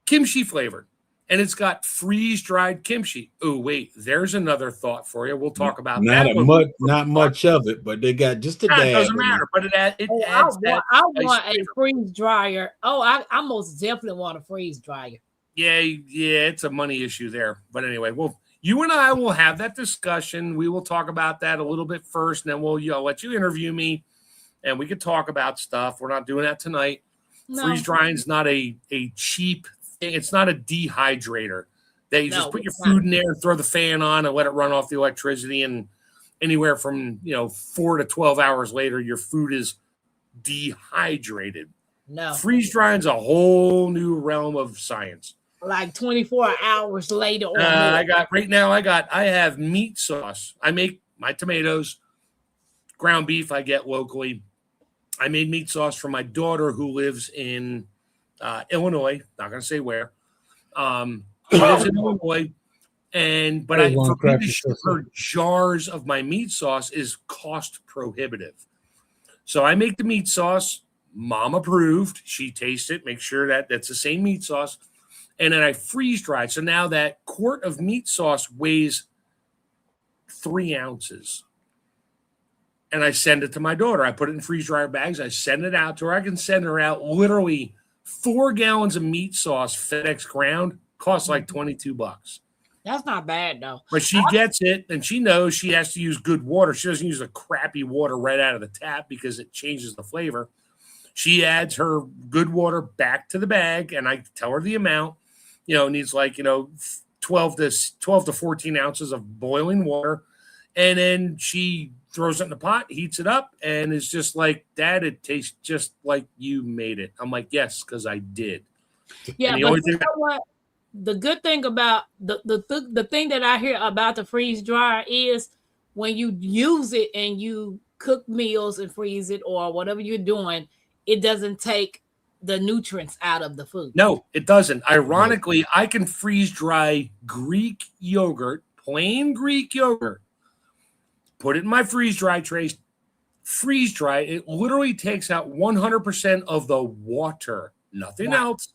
kimchi flavored. and it's got freeze-dried kimchi. Oh, wait, there's another thought for you. We'll talk about not that. not much of it, but they got just a It dab. doesn't matter, but it adds that. I nice want a flavor. freeze dryer. Oh, I most definitely want a freeze dryer. Yeah, it's a money issue there. But anyway, well, you and I will have that discussion. We will talk about that a little bit first, and then we'll let you interview me, and we could talk about stuff. We're not doing that tonight. No. Freeze drying is not a cheap thing. It's not a dehydrator that you just put your food in there and throw the fan on and let it run off the electricity, and anywhere from 4 to 12 hours later, your food is dehydrated. No. Freeze drying is a whole new realm of science. Like 24 hours later. I have meat sauce. I make my tomatoes, ground beef I get locally. I made meat sauce for my daughter who lives in Illinois. Not going to say where. She lives in Illinois. But for me to ship her jars of my meat sauce is cost prohibitive. So I make the meat sauce. Mom approved. She tastes it, make sure that that's the same meat sauce. And then I freeze dry. So now that quart of meat sauce weighs 3 ounces. And I send it to my daughter. I put it in freeze dryer bags. I send it out to her. I can send her out literally 4 gallons of meat sauce, FedEx ground, costs like $22. That's not bad though. But she gets it, and she knows she has to use good water. She doesn't use the crappy water right out of the tap because it changes the flavor. She adds her good water back to the bag, and I tell her the amount. It needs 12 to 14 ounces of boiling water, and then she throws it in the pot, heats it up, and it's just like, Dad, it tastes just like you made it. I'm like, yes, because I did. Yeah, but you know what? The good thing about the thing that I hear about the freeze dryer is when you use it and you cook meals and freeze it or whatever you're doing, it doesn't take the nutrients out of the food. No, it doesn't. Ironically, I can freeze dry Greek yogurt, plain Greek yogurt, put it in my freeze dry trays, freeze dry. It literally takes out 100% of the water, nothing else.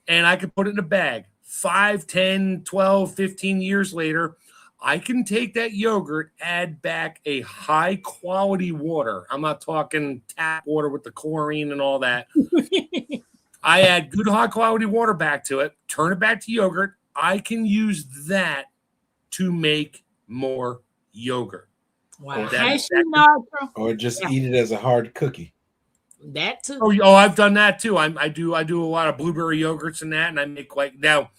And I can put it in a bag. 5, 10, 12, 15 years later, I can take that yogurt, add back a high quality water. I'm not talking tap water with the chlorine and all that. I add good high quality water back to it, turn it back to yogurt. I can use that to make more yogurt. Wow. Or just eat it as a hard cookie. That too. Oh, I've done that too. I do a lot of blueberry yogurts and that, and I make now.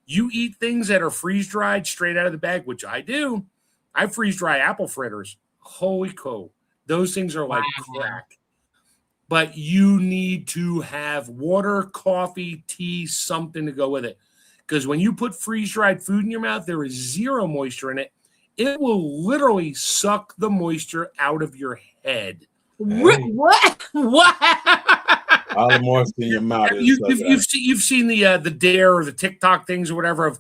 You eat things that are freeze dried straight out of the bag, which I do. I freeze dry apple fritters. Holy cow, those things are like crack. But you need to have water, coffee, tea, something to go with it, because when you put freeze dried food in your mouth, there is zero moisture in it. It will literally suck the moisture out of your head. What? All the moisture in your mouth. You've seen the Dare or the TikTok things or whatever of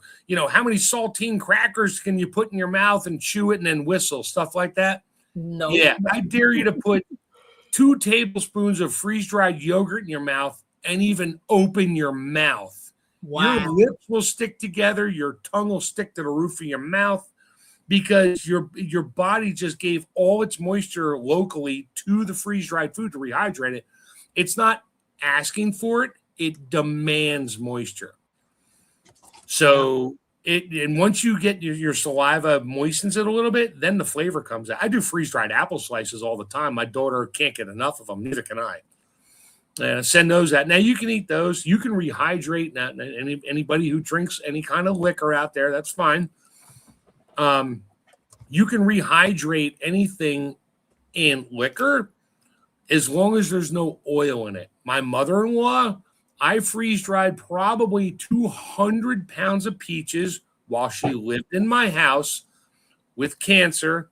how many saltine crackers can you put in your mouth and chew it and then whistle, stuff like that. No. Yeah, I dare you to put 2 tablespoons of freeze dried yogurt in your mouth and even open your mouth. Wow. Your lips will stick together. Your tongue will stick to the roof of your mouth, because your body just gave all its moisture locally to the freeze-dried food to rehydrate it. It's not asking for it. It demands moisture. So and once you get your saliva moistens it a little bit, then the flavor comes out. I do freeze-dried apple slices all the time. My daughter can't get enough of them. Neither can I. Send those out. Now, you can eat those. You can rehydrate. Now, anybody who drinks any kind of liquor out there, that's fine. You can rehydrate anything in liquor as long as there's no oil in it. My mother-in-law, I freeze-dried probably 200 pounds of peaches while she lived in my house with cancer,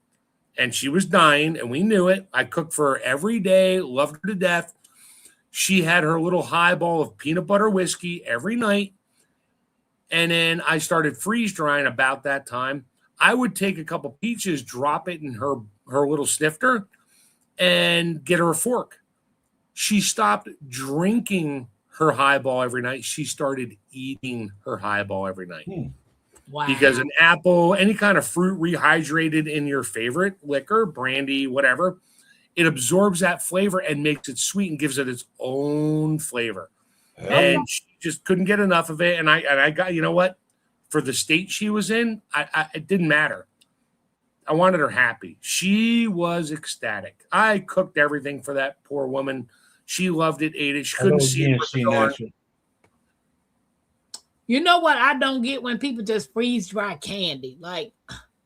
and she was dying, and we knew it. I cooked for her every day, loved her to death. She had her little highball of peanut butter whiskey every night, and then I started freeze-drying about that time. I would take a couple peaches, drop it in her little snifter, and get her a fork. She stopped drinking her highball every night. She started eating her highball every night. Wow. Because an apple, any kind of fruit rehydrated in your favorite liquor, brandy, whatever, it absorbs that flavor and makes it sweet and gives it its own flavor. And she just couldn't get enough of it. And I got, you know what? For the state she was in, it didn't matter. I wanted her happy. She was ecstatic. I cooked everything for that poor woman. She loved it, ate it. She couldn't see it with the door. You know what I don't get when people just freeze dry candy? Like,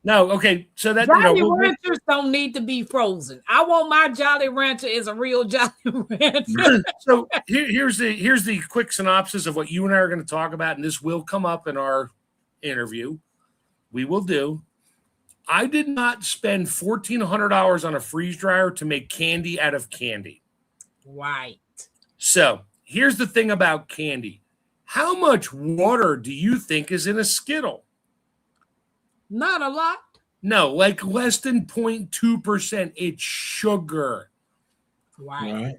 no, okay. So that Jolly Ranchers don't need to be frozen. I want my Jolly Rancher is a real Jolly Rancher. So here's the quick synopsis of what you and I are going to talk about, and this will come up in our interview. We will do. I did not spend $1,400 on a freeze dryer to make candy out of candy. Right. So here's the thing about candy. How much water do you think is in a Skittle? Not a lot. No, like less than 0.2%. It's sugar. Right.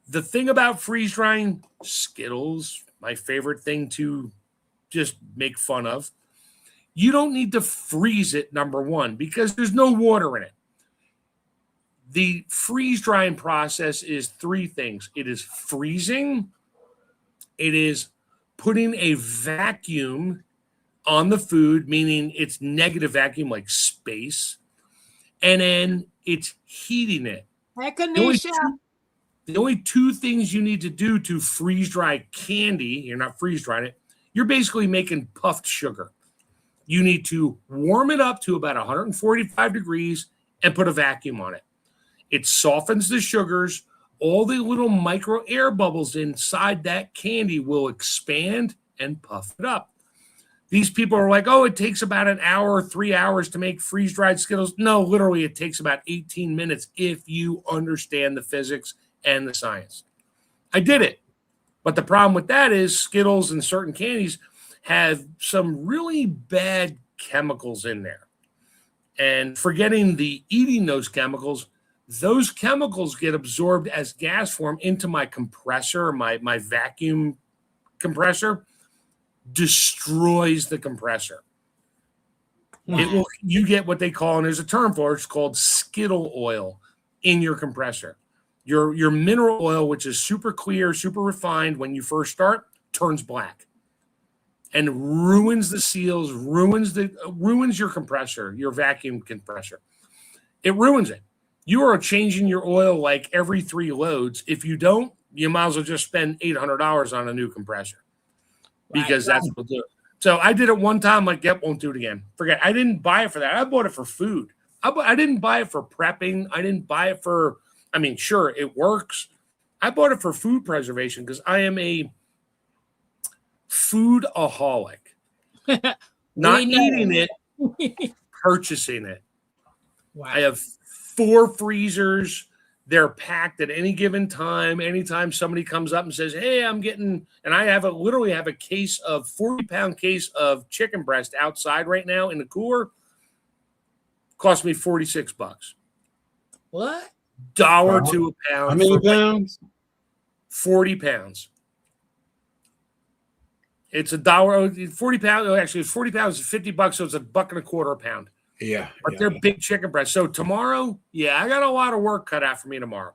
The thing about freeze drying Skittles, my favorite thing to just make fun of, you don't need to freeze it, number one, because there's no water in it. The freeze drying process is three things. It is freezing. It is putting a vacuum on the food, meaning it's negative vacuum like space. And then it's heating it. The only two things you need to do to freeze dry candy, you're not freeze drying it, you're basically making puffed sugar. You need to warm it up to about 145 degrees and put a vacuum on it. It softens the sugars. All the little micro air bubbles inside that candy will expand and puff it up. These people are like, oh, it takes about an hour or 3 hours to make freeze-dried Skittles. No, literally, it takes about 18 minutes if you understand the physics and the science. I did it. But the problem with that is Skittles and certain candies have some really bad chemicals in there. And forgetting the eating those chemicals get absorbed as gas form into my compressor, my vacuum compressor, destroys the compressor. Wow. You get what they call, and there's a term for it, it's called Skittle oil in your compressor. Your mineral oil, which is super clear, super refined when you first start, turns black and ruins the seals, ruins your compressor, your vacuum compressor. It ruins it. You are changing your oil like every 3 loads. If you don't, you might as well just spend $800 on a new compressor because that's what we'll do. So I did it one time, like, yep, won't do it again. Forget. I didn't buy it for that. I bought it for food. I didn't buy it for prepping. I didn't buy it for, I mean, sure, it works. I bought it for food preservation because I am a foodaholic. Not eating it, purchasing it. Wow. I have 4 freezers. They're packed at any given time. Anytime somebody comes up and says, hey, I'm getting, and I literally have a 40-pound case of chicken breast outside right now in the cooler. Cost me $46. What? $1 to a pound. How many pounds? 40 pounds. It's $1. 40 pounds. Actually, it's 40 pounds is $50, so it's $1.25 a pound. Yeah. But they're big chicken breasts. So tomorrow, I got a lot of work cut out for me tomorrow.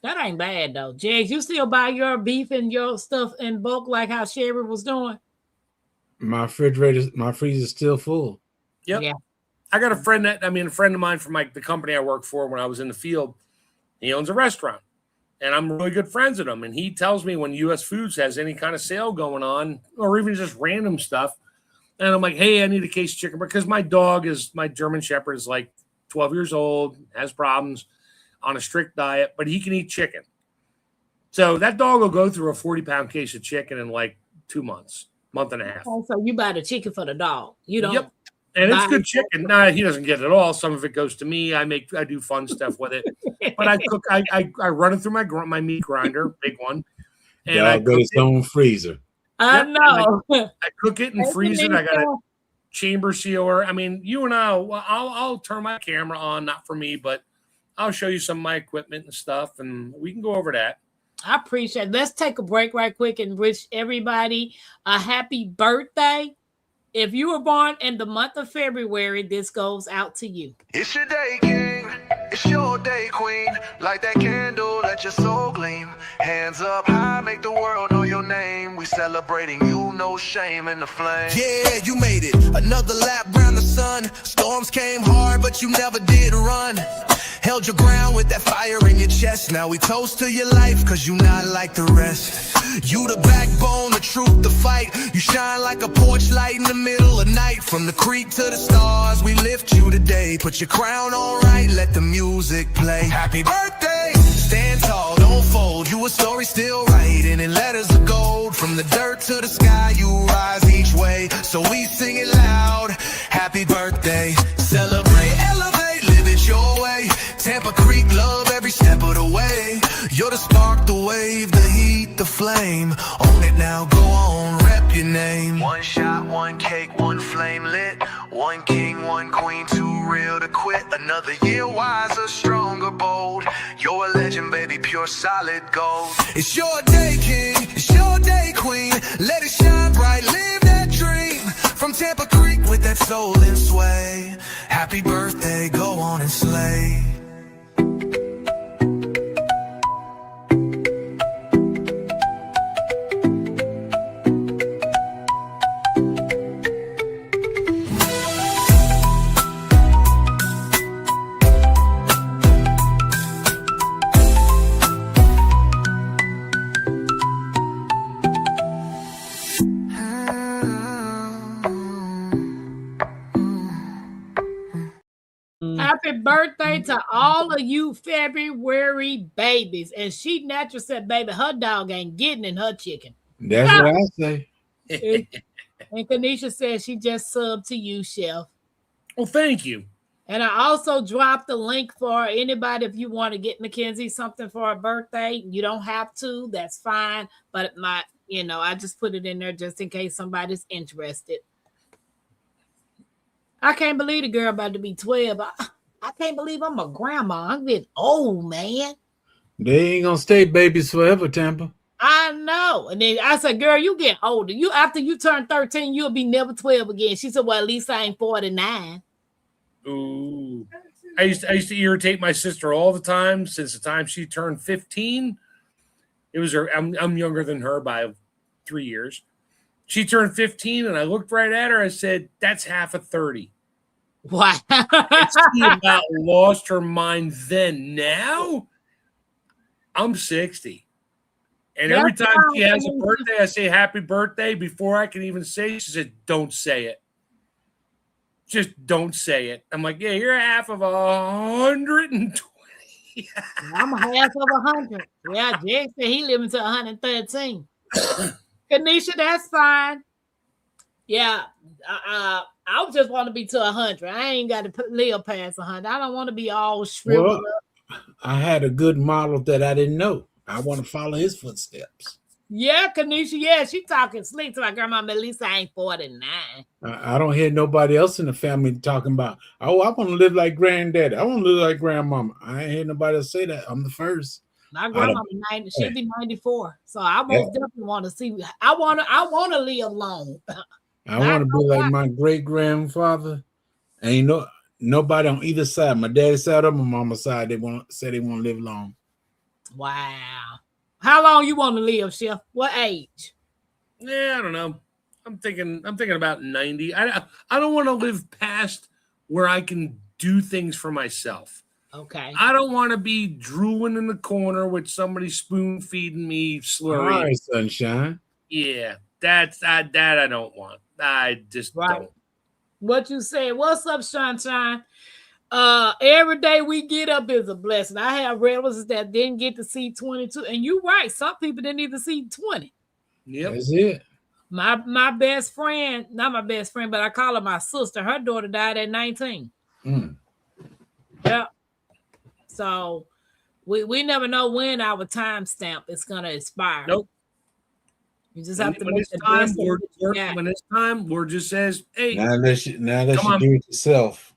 That ain't bad though. Jags, you still buy your beef and your stuff in bulk like how Sherry was doing? My freezer's still full. Yep. Yeah. I got a friend of mine from the company I worked for when I was in the field. He owns a restaurant. And I'm really good friends with him. And he tells me when US Foods has any kind of sale going on, or even just random stuff. And I'm like, hey, I need a case of chicken because my German Shepherd is like 12 years old, has problems, on a strict diet, but he can eat chicken. So that dog will go through a 40-pound case of chicken in like 2 months, month and a half. Oh, so you buy the chicken for the dog. You don't. Yep. And it's good chicken. No, he doesn't get it all. Some of it goes to me. I do fun stuff with it. But I cook. I run it through my meat grinder, big one. And I got its own freezer. I know. I cook it and freeze it. I got a chamber sealer. I mean, you and I'll turn my camera on, not for me, but I'll show you some of my equipment and stuff, and we can go over that. I appreciate it. Let's take a break right quick and wish everybody a happy birthday. If you were born in the month of February, this goes out to you. It's your day, king. It's your day, queen. Light that candle, let your soul gleam. Hands up high, make the world know your name. We celebrating you, no shame in the flame. Yeah, you made it. Another lap round the sun. Storms came hard, but you never did run. Held your ground with that fire in your chest. Now we toast to your life, cause you not like the rest. You the backbone, the truth, the fight. You shine like a porch light in the middle of night. From the creek to the stars, we lift you today. Put your crown on right, let the music play. Happy birthday! Stand tall, don't fold. You a story still writing in letters of gold. From the dirt to the sky, you rise each way. So we sing it loud. Happy birthday. Celebrate, elevate, live it your way. Tampa Creek, love every step of the way. You're the spark, the wave, the heat, the flame. Own it now, go on, rep your name. One shot, one cake, one flame lit. One king, one queen, too real to quit. Another year wiser, stronger, bold. You're a legend, baby, pure solid gold. It's your day, king, it's your day, queen. Let it shine bright, live that dream. From Tampa Creek with that soul and sway. Happy birthday, go on and slay. Happy birthday to all of you February babies. And she naturally said, baby, her dog ain't getting in her chicken. That's what I say. And Kanisha said she just subbed to you, Chef. Well, thank you. And I also dropped the link for anybody if you want to get Mackenzie something for her birthday. You don't have to. That's fine. But I just put it in there just in case somebody's interested. I can't believe the girl about to be 12. I can't believe I'm a grandma. I'm getting old, man. They ain't gonna stay babies forever, Tampa. I know. And then I said, girl, you get older. After you turn 13, you'll be never 12 again. She said, well, at least I ain't 49. Ooh. I used to irritate my sister all the time since the time she turned 15. It was her. I'm younger than her by 3 years. She turned 15, and I looked right at her. I said, that's half of 30. Wow. She about lost her mind then. Now, I'm 60. And every time she has a birthday, I say happy birthday. Before I can even say it, she said, don't say it. Just don't say it. I'm like, yeah, you're half of 120. I'm a half of 100. Yeah, Jake said he living to 113. Kanisha, that's fine. Yeah, I just want to be to 100. I ain't got to live past 100. I don't want to be all shriveled up. I had a good model that I didn't know. I want to follow his footsteps. Yeah, Kanisha, yeah, she talking slick to my grandma. At least I ain't 49. I don't hear nobody else in the family talking about, oh, I want to live like granddaddy. I want to live like grandmama. I ain't hear nobody else say that. I'm the first. My grandma 90, she'll be 94. So I most definitely want to see. I want to live long. I want to be like my great grandfather. And nobody on either side, my daddy's side or my mama's side, they want to live long. Wow. How long you want to live, Chef? What age? Yeah, I don't know. I'm thinking about 90. I don't want to live past where I can do things for myself. Okay. I don't want to be drooling in the corner with somebody spoon feeding me slurry. All right, sunshine. Yeah, that I don't want. I just don't. What you say? What's up, Sunshine? Every day we get up is a blessing. I have relatives that didn't get to see 22, and you're right. Some people didn't even see 20. Yep, that's it. My best friend, not my best friend, but I call her my sister. Her daughter died at 19. Yep. So we never know when our time stamp is gonna expire. Nope. You just have to when make it's the time. best When it's time, Lord just says, "Hey, now that you do it yourself."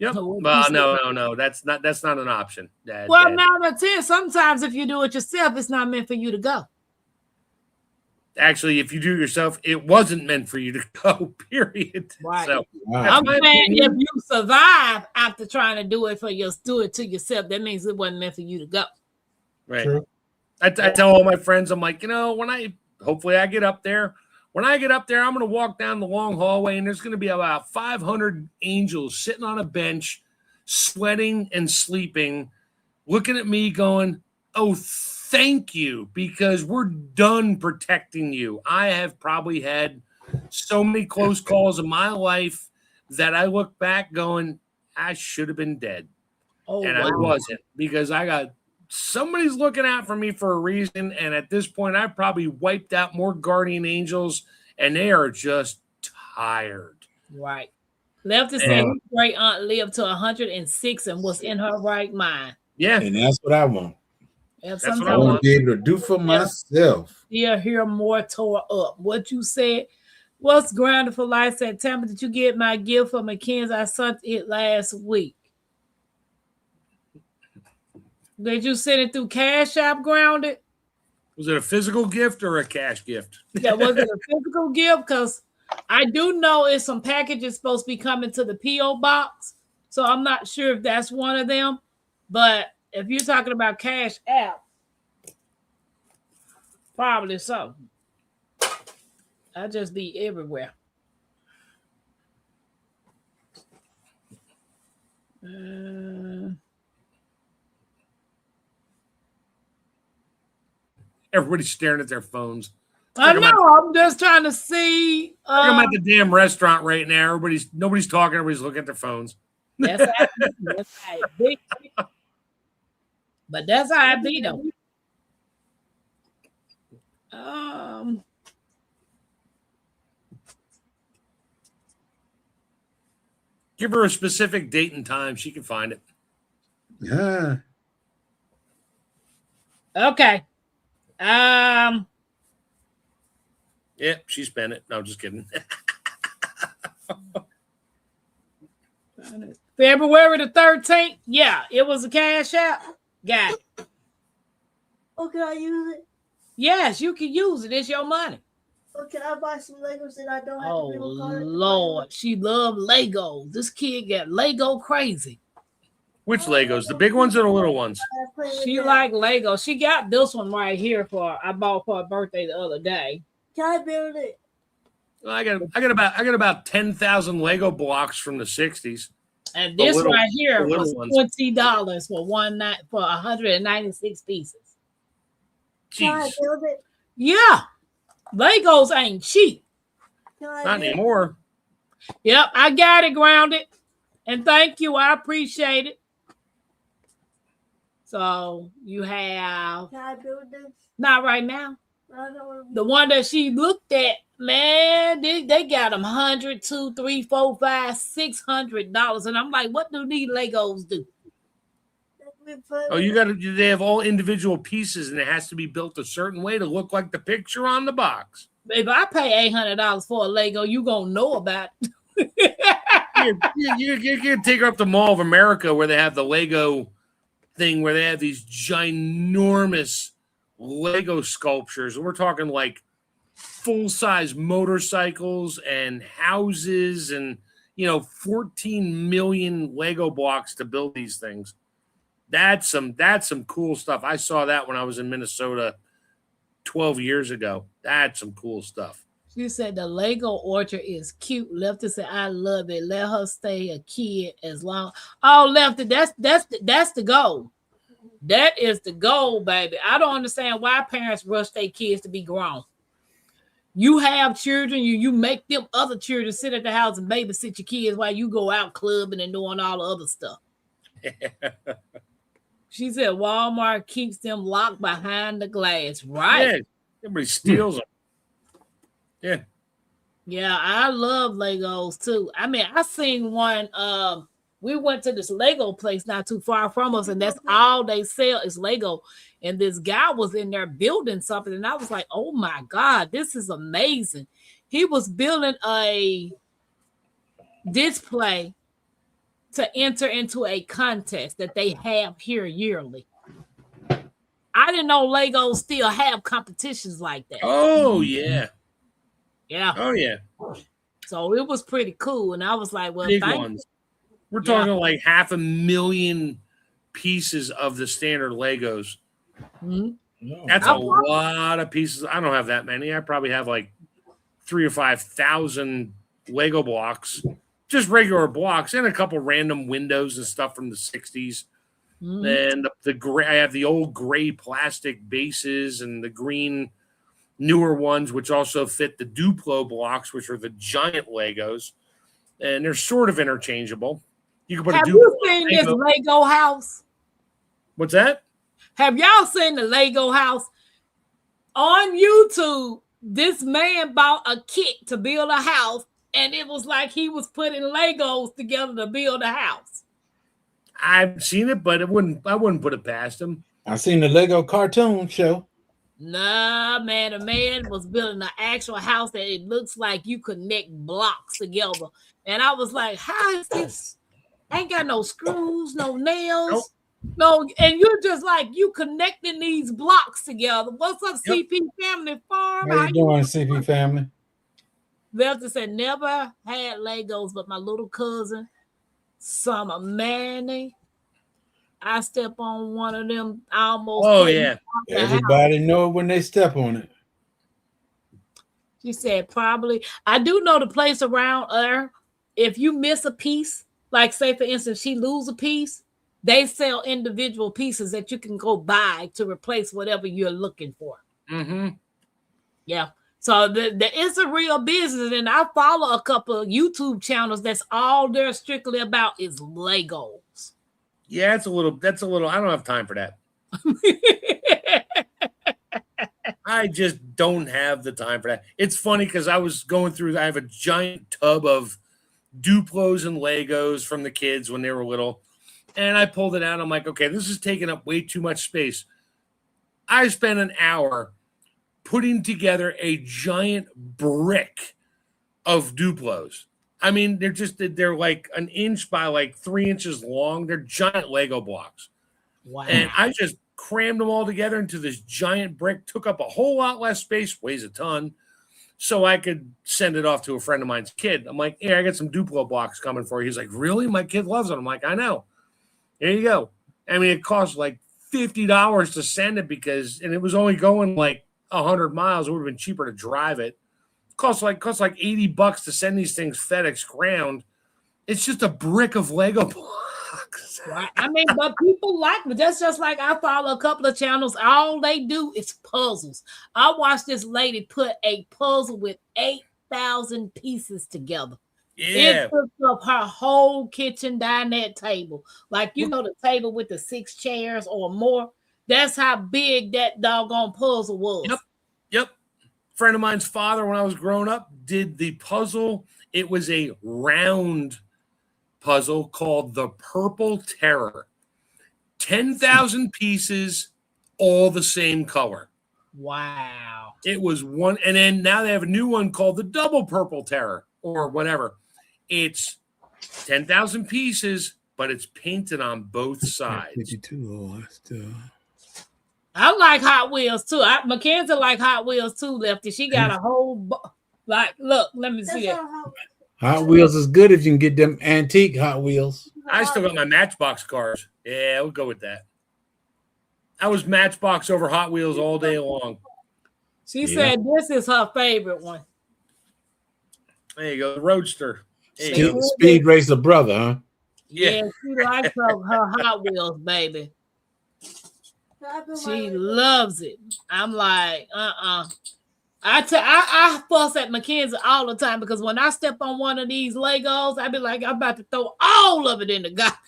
Yep. So what Well, you no. That's not an option. Dad, Well, Dad. now that's it. Sometimes if you do it yourself, it's not meant for you to go. Actually, if you do it yourself, it wasn't meant for you to go, period. Right. So Wow. I'm my saying opinion. if you survive after trying to do it to yourself, that means it wasn't meant for you to go. Right. True. I tell all my friends, I'm like, hopefully I get up there. When I get up there, I'm going to walk down the long hallway, and there's going to be about 500 angels sitting on a bench, sweating and sleeping, looking at me going, oh, thank you, because we're done protecting you. I have probably had so many close calls in my life that I look back going, I should have been dead. Oh, And wow. I wasn't, because somebody's looking out for me for a reason. And at this point, I've probably wiped out more guardian angels, and they are just tired. Right. Lefty said his great aunt lived to 106 and was in her right mind. Yeah. And that's what I want. And That's what I want to be able to do for myself. Still hear more tore up. What you said. What's grounded for life? Said Tampa, did you get my gift for Mackenzie? I sent it last week. Did you send it through Cash App, Grounded? Was it a physical gift or a cash gift? Yeah, was it a physical gift? Because I do know it's some packages supposed to be coming to the P.O. box. So I'm not sure if that's one of them. But if you're talking about Cash App, probably so. I just be everywhere. Everybody's staring at their phones. I know. I'm just trying to see. I'm at the damn restaurant right now. Nobody's talking. Everybody's looking at their phones. That's how it be. But that's how it be, though. Give her a specific date and time. She can find it. Yeah. Okay. Yeah, she spent it. No, I'm just kidding. February the 13th. Yeah, it was a Cash App. Got it. Oh, can I use it? Yes, you can use it. It's your money. Or can I buy some Legos that I don't have Oh, to pay my card? Lord. She loved Legos. This kid got Lego crazy. Which Legos? The big ones or the little ones? She like Lego. She got this one right here I bought for her birthday the other day. Can I build it? Well, I got about 10,000 Lego blocks from the 60s. And this right here was $20 for 196 pieces. Can I Jeez. build it? Yeah. Legos ain't cheap. Can I Not build it? anymore. Yep, I got it, Grounded. And thank you. I appreciate it. So you have Can I build this? not right now. I don't want to The one that she looked at, man, they got them $100, $200, $300, $400, $500, $600. And I'm like, what do these Legos do? Oh, they have all individual pieces, and it has to be built a certain way to look like the picture on the box. If I pay $800 for a Lego, you gonna know about it. You can take her up to Mall of America where they have the Lego thing where they have these ginormous Lego sculptures. We're talking like full-size motorcycles and houses and 14 million Lego blocks to build these things. That's some cool stuff. I saw that when I was in Minnesota 12 years ago. That's some cool stuff. She said the Lego orchard is cute. Lefty said, I love it. Let her stay a kid as long. Oh, Lefty, that's the goal. That is the goal, baby. I don't understand why parents rush their kids to be grown. You have children, you make them other children sit at the house and babysit your kids while you go out clubbing and doing all the other stuff. She said Walmart keeps them locked behind the glass, right? Yeah, everybody steals them. Yeah. Yeah, I love Legos too. I mean, I seen one. We went to this Lego place not too far from us, and that's all they sell is Lego. And this guy was in there building something, and I was like, "Oh my God, this is amazing!" He was building a display to enter into a contest that they have here yearly. I didn't know Legos still have competitions like that. Oh yeah. Yeah. Oh yeah. So it was pretty cool. And I was like, well, Big thank ones. We're Yeah. talking like 500,000 pieces of the standard Legos. you. No. That's a lot of pieces. I don't have that many. I probably have like 3,000 or 5,000 Lego blocks, just regular blocks, and a couple random windows and stuff from the 60s. And the gray, I have the old gray plastic bases and the green newer ones, which also fit the Duplo blocks, which are the giant Legos, and they're sort of interchangeable. You can put Have a Duplo you seen this Lego. Lego house? What's that? Have y'all seen the Lego house? On YouTube, this man bought a kit to build a house, and it was like he was putting Legos together to build a house. I've seen it, but I wouldn't put it past him. I seen the Lego cartoon show. Nah, man, the man was building an actual house that it looks like you connect blocks together. And I was like, how is this? Ain't got no screws, no nails. Nope. No, and you're just like you connecting these blocks together. What's up, Yep. CP Family Farm? How you doing, CP family? Velta said, never had Legos, but my little cousin, Summer Manny. I step on one of them. I almost. Oh couldn't yeah. walk the house. Everybody know it when they step on it. She said, probably. I do know the place around her. If you miss a piece, like say for instance, she lose a piece, they sell individual pieces that you can go buy to replace whatever you're looking for. Mm-hmm. Yeah. So it's a real business, and I follow a couple of YouTube channels that's all they're strictly about is Legos. Yeah, that's a little. I don't have time for that. I just don't have the time for that. It's funny because I was going through. I have a giant tub of Duplos and Legos from the kids when they were little, and I pulled it out. I'm like, okay, this is taking up way too much space. I spent an hour putting together a giant brick of Duplos. I mean, they're like an inch by like 3 inches long. They're giant Lego blocks. Wow. And I just crammed them all together into this giant brick, took up a whole lot less space, weighs a ton, so I could send it off to a friend of mine's kid. I'm like, hey, I got some Duplo blocks coming for you. He's like, really? My kid loves it. I'm like, I know. There you go. I mean, it cost like $50 to send it and it was only going like 100 miles. It would have been cheaper to drive it. Costs like $80 to send these things FedEx ground. It's just a brick of Lego blocks. Right. I mean, but people like it. That's just like I follow a couple of channels. All they do is puzzles. I watched this lady put a puzzle with 8,000 pieces together. Yeah. It took up her whole kitchen dinette table. Like, you know, the table with the 6 chairs or more. That's how big that doggone puzzle was. Yep. Friend of mine's father, when I was growing up, did the puzzle. It was a round puzzle called the Purple Terror. 10,000 pieces, all the same color. Wow. It was one, and then now they have a new one called the Double Purple Terror or whatever. It's 10,000 pieces, but it's painted on both sides. 52 still. I like Hot Wheels too. Mackenzie like Hot Wheels too, Lefty. She got a whole like. Look, let me see it. Hot Wheels is good if you can get them antique Hot Wheels. I still got my Matchbox cars. Yeah, we'll go with that. I was Matchbox over Hot Wheels all day long. She said this is her favorite one. There you go, the Roadster. There you go. Speed Racer brother, huh? Yeah, she likes her Hot Wheels, baby. She loves it. I'm like, I fuss at Mackenzie all the time because when I step on one of these Legos, I be like, I'm about to throw all of it in the garbage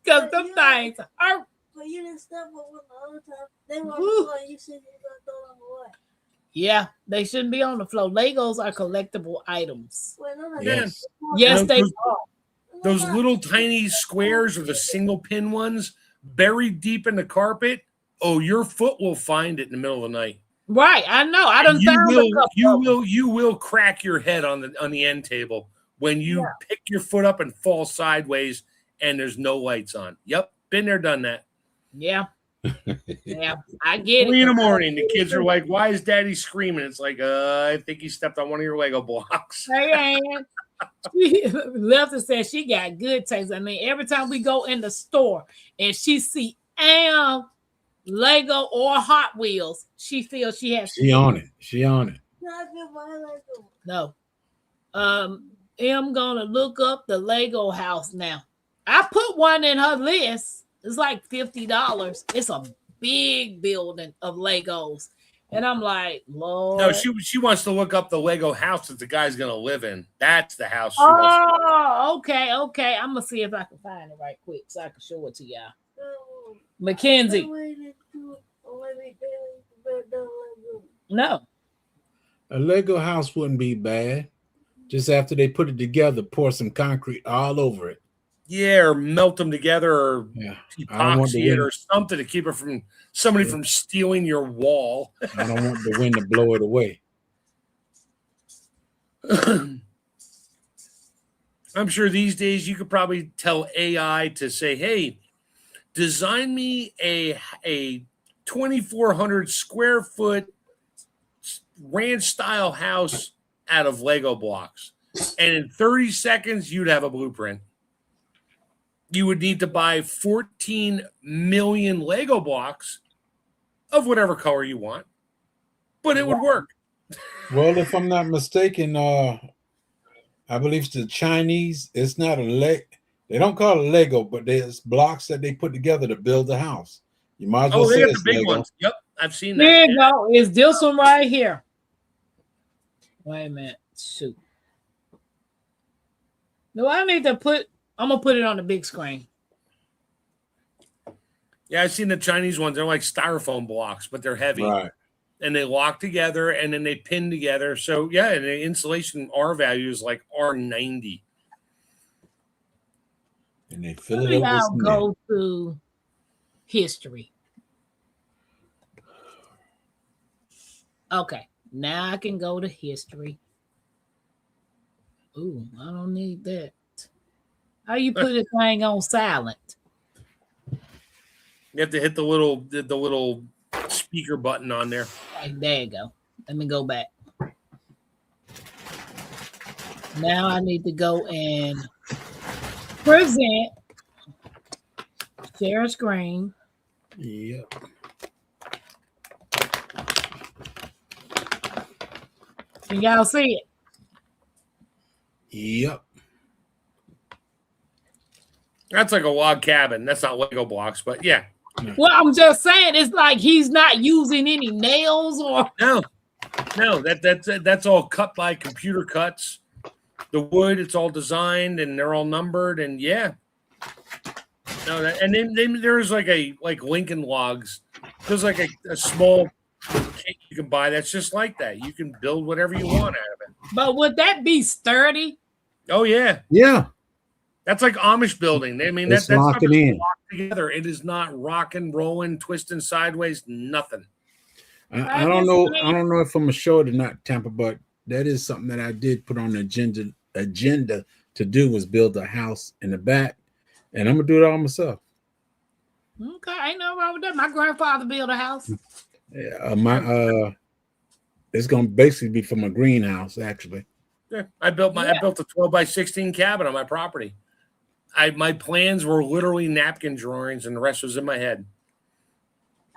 because them things hurt. But you didn't step on one the other time. They were on the floor. You said you were going to throw them away. Yeah, they shouldn't be on the floor. Legos are collectible items. Wait, no, Yes. Yes, they are. Those little tiny squares or the single pin ones buried deep in the carpet. Oh, your foot will find it in the middle of the night. Right, I know. I done found a couple. You will crack your head on the end table when you pick your foot up and fall sideways and there's no lights on. Yep, been there, done that. Yeah. Yeah, I get 3 it. in the morning, the kids are like, "Why is Daddy screaming?" It's like, I think he stepped on one of your Lego blocks. Hey, Ann. She left and said she got good taste. I mean, every time we go in the store and she see Lego or Hot Wheels, she feels she has. She on it. She on it. Can I get my Lego? No. I'm gonna look up the Lego house now. I put one in her list. It's like $50. It's a big building of Legos. And I'm like, Lord. No, she wants to look up the Lego house that the guy's gonna live in. That's the house. She wants Oh, okay. I'm gonna see if I can find it right quick so I can show it to y'all. Mackenzie. No. A Lego house wouldn't be bad. Just after they put it together, pour some concrete all over it. Yeah, or melt them together, or Yeah. I don't want the epoxy it, wind. or something to keep it from somebody from stealing your wall. I don't want the wind to blow it away. I'm sure these days you could probably tell AI to say, "Hey, design me a 2,400 square foot ranch style house out of Lego blocks," and in 30 seconds you'd have a blueprint. You would need to buy 14 million Lego blocks of whatever color you want, but it would work. Well, if I'm not mistaken, I believe it's the Chinese. It's not a leg. They don't call it Lego, but there's blocks that they put together to build a house. You might as well Oh, they say got the it's big Lego. ones. Yep, I've seen that. There you go. It's this one right here. Wait a minute. Shoot. No, I'm gonna put it on the big screen. Yeah, I've seen the Chinese ones. They're like styrofoam blocks, but they're heavy. Right. And they lock together and then they pin together. So yeah, and the insulation R value is like R90. And they fill Let it me up with now cement. go to history. Okay, now I can go to history. Ooh, I don't need that. How you put this thing on silent? You have to hit the little speaker button on there. Right, there you go. Let me go back. Now I need to go and present, share screen. Yep. Can y'all see it? Yep. That's like a log cabin. That's not Lego blocks, but yeah. Well, I'm just saying, it's like he's not using any nails or. No, that's all cut by computer cuts. The wood, it's all designed and they're all numbered, and yeah. No, and then there's like Lincoln logs. There's like a small kit you can buy that's just like that. You can build whatever you want out of it. But would that be sturdy? Oh yeah. Yeah. That's like Amish building. I mean, It's that's lock it in. locked together. It is not rocking, rolling, twisting sideways. Nothing. I don't know. I don't know if I'm gonna show it or not, Tampa, but that is something that I did put on the agenda to do, was build a house in the back, and I'm gonna do it all myself. Okay, ain't no wrong with that. My grandfather built a house. Yeah, it's gonna basically be from a greenhouse, actually. Yeah, I built a 12 by 16 cabin on my property. My plans were literally napkin drawings, and the rest was in my head.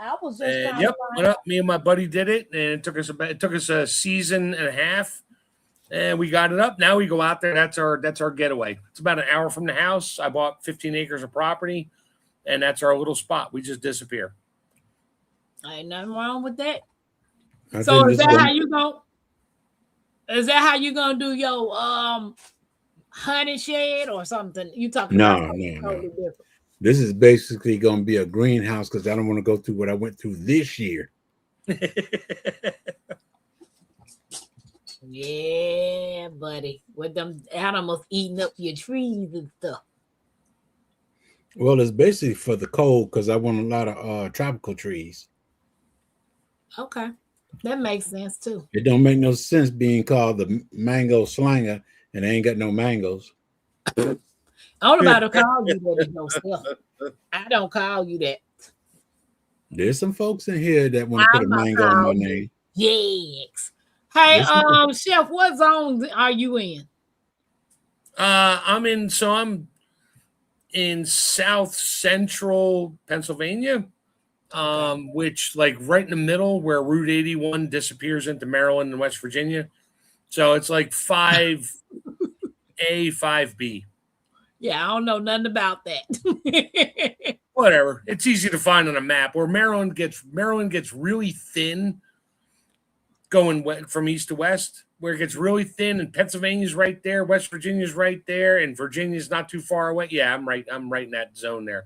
I was just And trying yep, to find went up. Me and my buddy did it, and it took us a season and a half, and we got it up. Now we go out there. That's our getaway. It's about an hour from the house. I bought 15 acres of property, and that's our little spot. We just disappear. Ain't nothing wrong with that. I So think is this that one- how you go? Is that how you gonna do your honey shed or something? You talking about something totally different? This is basically going to be a greenhouse because I don't want to go through what I went through this year. Yeah, buddy. With them animals eating up your trees and stuff. Well, it's basically for the cold because I want a lot of tropical trees. Okay. That makes sense too. It don't make no sense being called the mango slanger and they ain't got no mangoes. I don't know about to call you that in yourself. I don't call you that. There's some folks in here that want to put a I'm not mango in my calling name. Yes. Hey, There's some- Chef, what zone are you in? I'm in South Central Pennsylvania, which like right in the middle where Route 81 disappears into Maryland and West Virginia. So it's like 5A, 5B. Yeah, I don't know nothing about that. Whatever. It's easy to find on a map. Where Maryland gets really thin going from east to west, where it gets really thin, and Pennsylvania's right there, West Virginia's right there, and Virginia's not too far away. Yeah, I'm right in that zone there.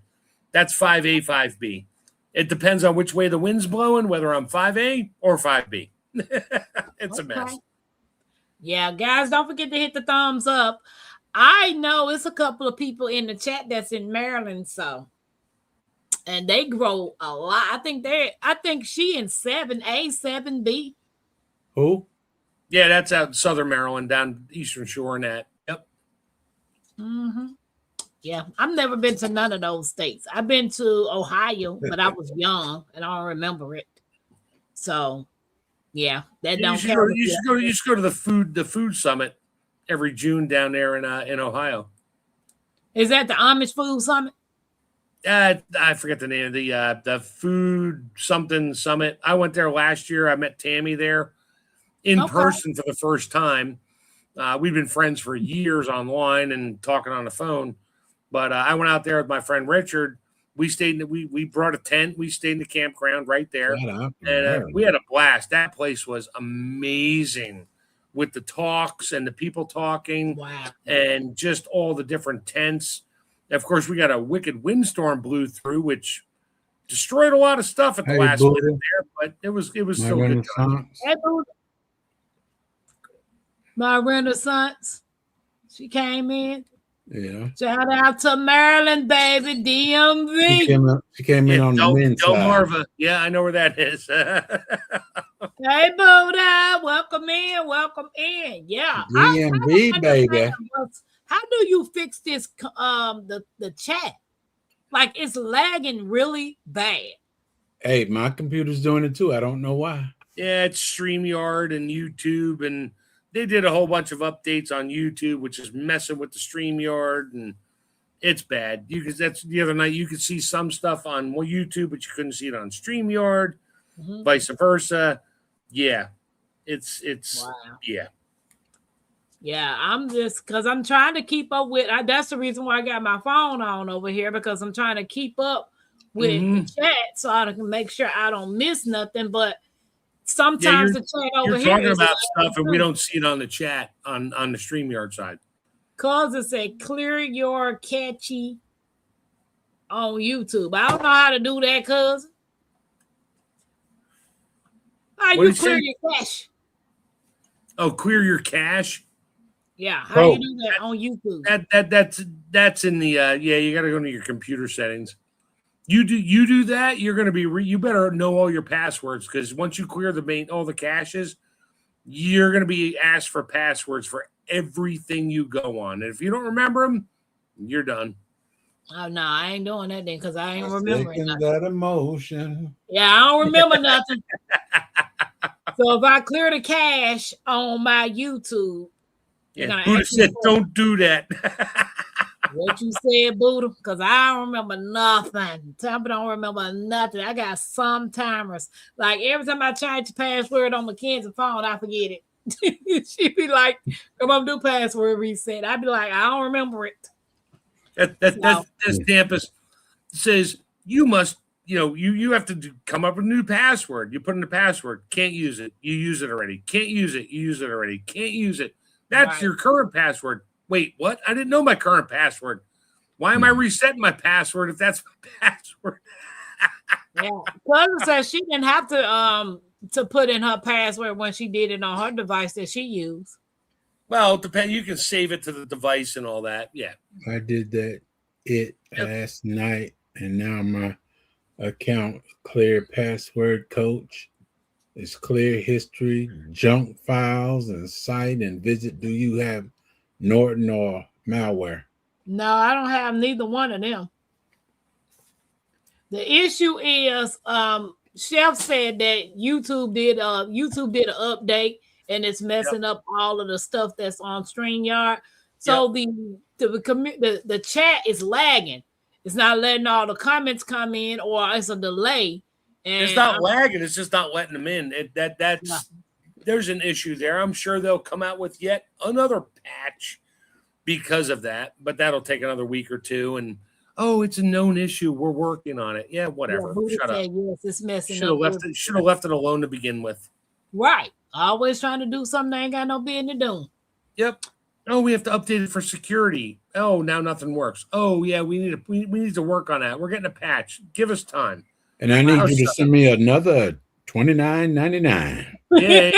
That's 5A, 5B. It depends on which way the wind's blowing, whether I'm 5A or 5B. It's a mess. Yeah, guys, don't forget to hit the thumbs up. I know it's a couple of people in the chat that's in Maryland, and they grow a lot. I think she in 7A, 7B. Who? Yeah, that's out in Southern Maryland, down Eastern Shore and that. Yep. Mm-hmm. Yeah, I've never been to none of those states. I've been to Ohio, but I was young and I don't remember it. So, yeah, that don't count. You should go to the food summit every June down there in Ohio. Is that the Amish Food Summit? I forget the name of the food something summit. I went there last year. I met Tammy there in person for the first time. We've been friends for years online and talking on the phone. But I went out there with my friend Richard. We stayed. We brought a tent. We stayed in the campground right there, and we had a blast. That place was amazing, with the talks and the people talking. Wow! And just all the different tents. Of course, we got a wicked windstorm blew through, which destroyed a lot of stuff at the last minute there. But it was still good. My Renaissance. She came in. Yeah. Shout out to Maryland, baby, DMV. She came in on the men's side. Delmarva. Yeah, I know where that is. Hey, Buddha, welcome in. Yeah. DMV, baby. How do you fix this? The chat, like it's lagging really bad. Hey, my computer's doing it too. I don't know why. Yeah, it's StreamYard and YouTube, and they did a whole bunch of updates on YouTube, which is messing with the StreamYard, and it's bad. That's the other night. You could see some stuff on YouTube, but you couldn't see it on StreamYard. Mm-hmm. Vice versa. Yeah, it's wow. Yeah. Yeah, I'm just because I'm trying to keep up with. That's the reason why I got my phone on over here, because I'm trying to keep up with the chat so I can make sure I don't miss nothing. But sometimes the chat over here talking about stuff and we don't see it on the chat on the StreamYard side. Cause it say clear your catchy on YouTube. I don't know how to do that, cuz. How you clear your cache? Oh, clear your cache. Yeah, how you do that on YouTube? That's in the you got to go into your computer settings. You do that, you're going to be you better know all your passwords, because once you clear all the caches, you're going to be asked for passwords for everything you go on. And if you don't remember them, you're done. Oh no, I ain't doing that then, because I ain't remembering nothing. That emotion. Yeah, I don't remember nothing. So if I clear the cache on my YouTube, Buddha said, "Don't do that." What you said, Buddha? Because I don't remember nothing. Tampa don't remember nothing. I got some timers. Like every time I change the password on Mackenzie's phone, I forget it. She'd be like, "Come on, do password reset." I'd be like, "I don't remember it." That's Tampa's says you must. You have to come up with a new password. You put in the password. Can't use it. You use it already. Can't use it. You use it already. Can't use it. That's your current password. Wait, what? I didn't know my current password. Why am I resetting my password if that's my password? Yeah, cousin says she didn't have to put in her password when she did it on her device that she used. Well, it depends. You can save it to the device and all that. Yeah, I did that last night, and now my account clear password coach. It's clear history, junk files, and site and visit. Do you have Norton or malware? No, I don't have neither one of them. The issue is, Chef said that YouTube did an update and it's messing up all of the stuff that's on StreamYard. So the chat is lagging. It's not letting all the comments come in, or it's a delay. And it's not lagging. It's just not letting them in. There's an issue there. I'm sure they'll come out with yet another patch because of that, but that'll take another week or two. And it's a known issue. We're working on it. Yeah, whatever. Shut up. Yes, it's messing Should have left it alone to begin with. Right. Always trying to do something they ain't got no business doing. Yep. Oh, we have to update it for security. Oh, now nothing works. Oh, yeah, we need to work on that. We're getting a patch. Give us time. And I need you to send me another $29.99. Yeah.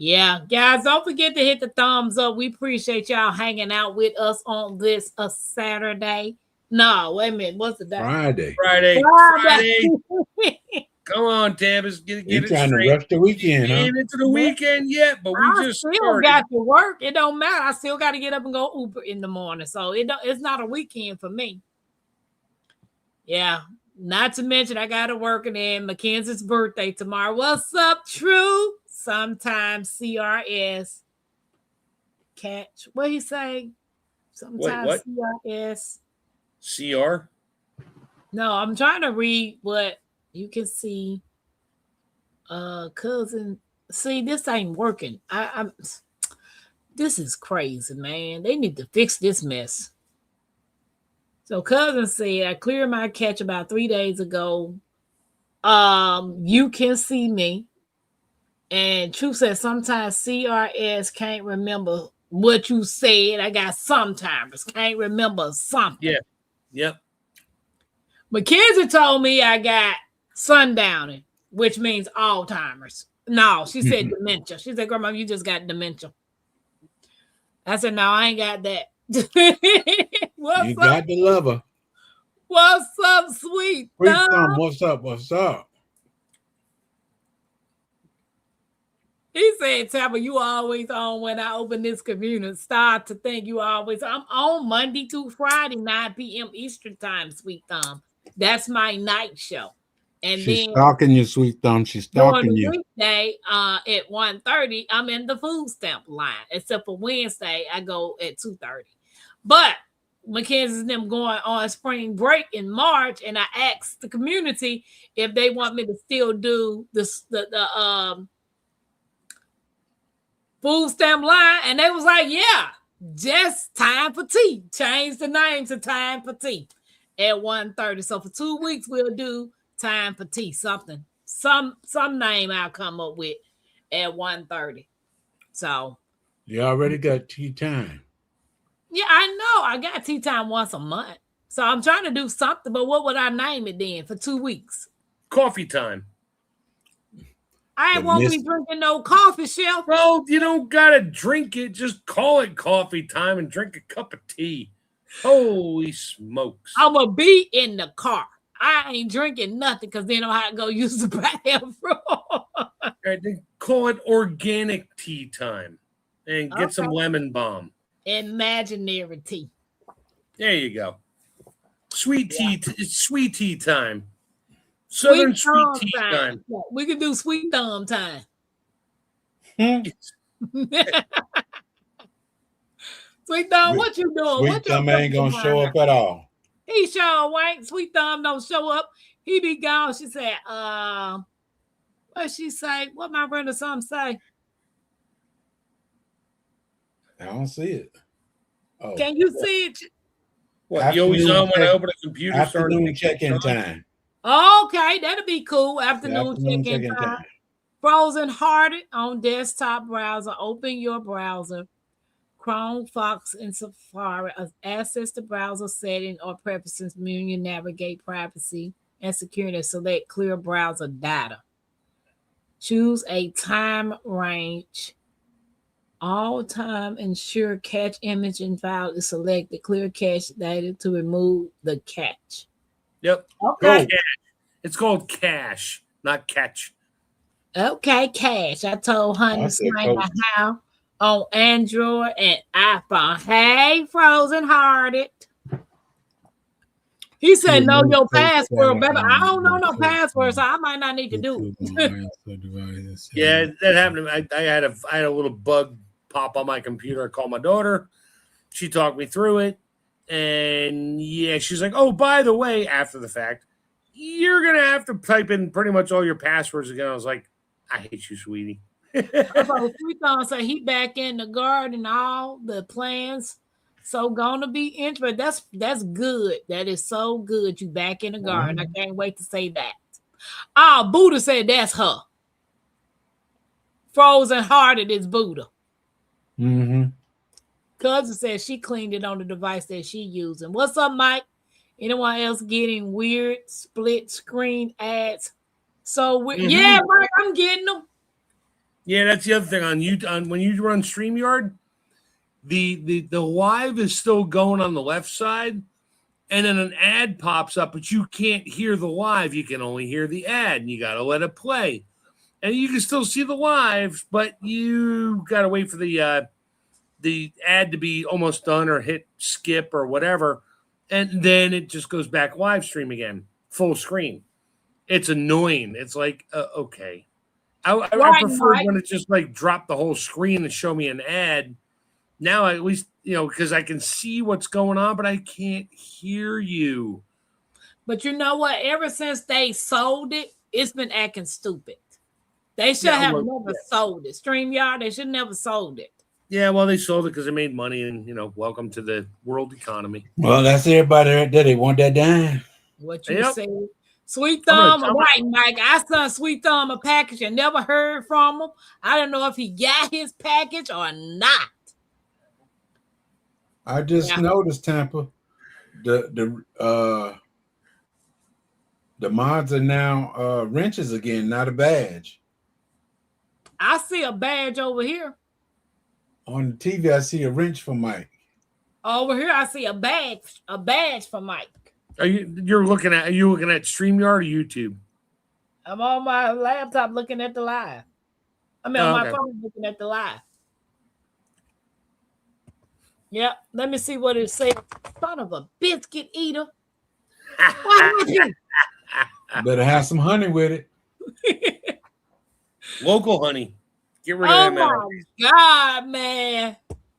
Yeah, guys, don't forget to hit the thumbs up. We appreciate y'all hanging out with us on this Saturday. No, wait a minute. What's the day? Friday. Come on, Tampa. Get it trying straight. to rush the weekend, huh? Ain't into the weekend yet, but we just still started. got to work. It don't matter. I still got to get up and go Uber in the morning. So it's not a weekend for me. Yeah. Not to mention I got to work, and then Mackenzie's birthday tomorrow. What's up, True? Sometimes CRS catch. What he say? Sometimes CRS. CR? No, I'm trying to read what you can see. Cousin. See, this ain't working. I'm this is crazy, man. They need to fix this mess. So cousin said, I cleared my catch about 3 days ago. You can see me. And True said sometimes CRS can't remember what you said. I got sometimes can't remember something. Yeah. Yep. Mackenzie told me I got sundowning, which means Alzheimer's. No, she said dementia. She said, Grandma, you just got dementia. I said, no, I ain't got that. You got the lover. What's up, sweet thumb? What's up? He said, Tampa, you always on when I open this community. Start to think you always. I'm on Monday to Friday, 9 p.m. Eastern time, sweet thumb. That's my night show. And she's then stalking you, sweet thumb. She's stalking you. Weekday at 1:30, I'm in the food stamp line. Except for Wednesday, I go at 2:30. But Mackenzie's them going on spring break in March, and I asked the community if they want me to still do the food stamp line, and they was like, yeah, just time for tea. Change the name to time for tea at 1:30. So for 2 weeks, we'll do time for tea, something, some name I'll come up with at 1:30. So you already got tea time. Yeah, I know. I got tea time once a month. So I'm trying to do something, but what would I name it then for 2 weeks? Coffee time. I won't be drinking no coffee, Chef. Well, you don't gotta drink it. Just call it coffee time and drink a cup of tea. Holy smokes. I'm going to be in the car. I ain't drinking nothing because then I'll have to go use the bathroom. Right, then call it organic tea time and get some lemon balm. Imaginary tea. There you go. Sweet tea. It's sweet tea time. Southern sweet tea time. Yeah, we can do sweet thumb time. Sweet thumb, what you doing? Sweet thumb ain't gonna show up at all. He sure ain't. Sweet thumb don't show up. He be gone. She said, what she say? What my brother son say? I don't see it. Oh. Can you see it? What, you always on when I open a computer? Afternoon check-in time. Okay, that'll be cool. Afternoon check-in time. Frozen Hearted on desktop browser. Open your browser. Chrome, Fox, and Safari. Access the browser setting or preferences menu. Navigate privacy and security. Select clear browser data. Choose a time range. All time ensure cache image and file is selected. Clear cache data to remove the cache. Yep. Okay. It's called cache, not catch. Okay, cache. I told Honey Slime how on Android and iPhone. Hey, Frozen Hearted. He said, know your password, baby. I don't know no password, so I might not need to do it. Yeah, that happened to me. I had a little bug pop on my computer. I called my daughter. She talked me through it. And yeah, she's like, oh, by the way, after the fact, you're going to have to type in pretty much all your passwords again. I was like, I hate you, sweetie. So Sweet Thumb said he back in the garden, all the plans. So gonna be interesting. That's good. That is so good. You back in the garden. I can't wait to say that. Oh, Buddha said that's her. Frozen Hearted is Buddha. Mm-hmm. Cousin said she cleaned it on the device that she using. What's up, Mike? Anyone else getting weird split screen ads? So yeah, Mike, I'm getting them. Yeah, that's the other thing on you when you run StreamYard. The live is still going on the left side, and then an ad pops up, but you can't hear the live. You can only hear the ad, and you got to let it play. And you can still see the live, but you got to wait for the ad to be almost done or hit skip or whatever, and then it just goes back live stream again, full screen. It's annoying. It's like, okay. I prefer when it just like drop the whole screen and show me an ad. Now at least, because I can see what's going on, but I can't hear you. But you know what? Ever since they sold it, it's been acting stupid. They should have never sold it. StreamYard, they should never sold it. Yeah, well, they sold it because they made money, and welcome to the world economy. Well, that's everybody right there. They want that dime. What you say? Sweet Thumb, right, Mike. I sent Sweet Thumb a package and never heard from him. I don't know if he got his package or not. I just noticed, Tampa, the mods are now wrenches again, not a badge. I see a badge over here. On the TV, I see a wrench for Mike. Over here, I see a badge for Mike. Are you looking at StreamYard or YouTube? I'm on my laptop looking at the live. I mean, on my phone looking at the live. Yep. Let me see what it says. Son of a biscuit eater. Better have some honey with it. Local honey. Get rid of that. Oh my God, man.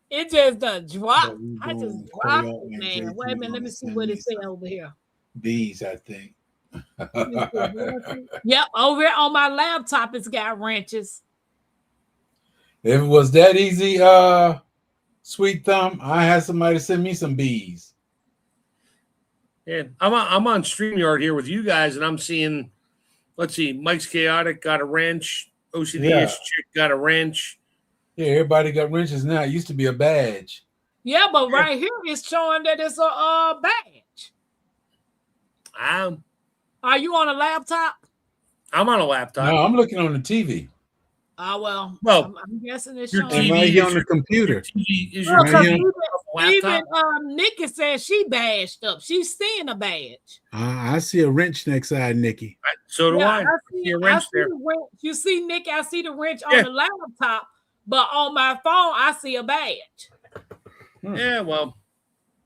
It just done dropped. I just dropped it, man. Wait a minute. Let me see what it says over here. Bees, I think. Yep. Over here on my laptop, it's got wrenches. If it was that easy, Sweet Thumb, I had somebody send me some bees. Yeah, I'm on StreamYard here with you guys, and I'm seeing, let's see, Mike's Chaotic got a wrench. OCD-ish chick got a wrench. Yeah, everybody got wrenches now. It used to be a badge. Yeah, but right here it's showing that it's a badge. Are you on a laptop? I'm on a laptop. No, I'm looking on the TV. Well, I'm guessing it's your showing. TV right here on the computer. Even Nikki says she badged up. She's seeing a badge. I see a wrench next side, Nikki. So do I. See a wrench there. You see, Nikki, I see the wrench on the laptop, but on my phone, I see a badge. Yeah, well,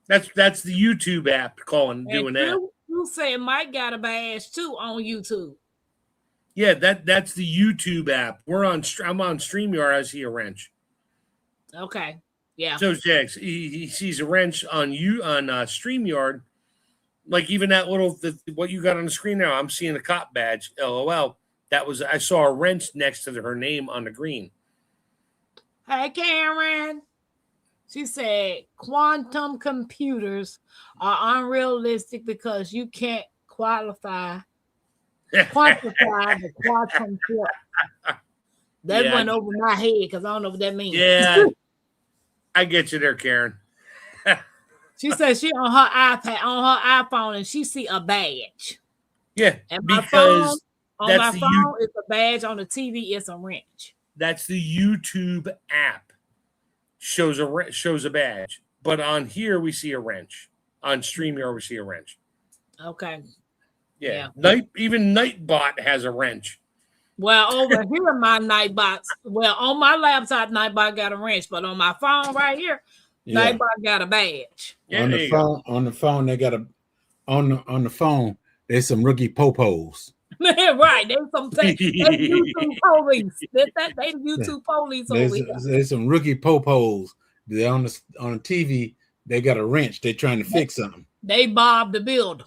that's the YouTube app doing that. You said Mike got a badge too on YouTube. Yeah, that's the YouTube app. I'm on StreamYard. I see a wrench. Okay. Yeah. So Jax, he sees a wrench on StreamYard. Like even that what you got on the screen now, I'm seeing a cop badge. LOL. I saw a wrench next to her name on the green. Hey, Karen. She said quantum computers are unrealistic because you can't quantify the quantum flux. That went over my head because I don't know what that means. Yeah, I get you there, Karen. She says she on her iPad, on her iPhone, and she see a badge. Yeah, and my because phone, on my phone, it's a badge. On the TV, it's a wrench. That's the YouTube app. Shows a badge, but on here we see a wrench. On StreamYard we see a wrench. Okay. Yeah. Even Nightbot has a wrench. Well, over here, my Nightbox. Well, on my laptop, Nightbox got a wrench, but on my phone right here, Yeah. Nightbox got a badge. Yeah, on there the you go. phone, on the phone, they got a on the phone. There's some rookie popos. Right. They YouTube police. They the YouTube police over here. There's some rookie popos. They're on the TV. They got a wrench. They're trying to fix something. They Bob the Builder.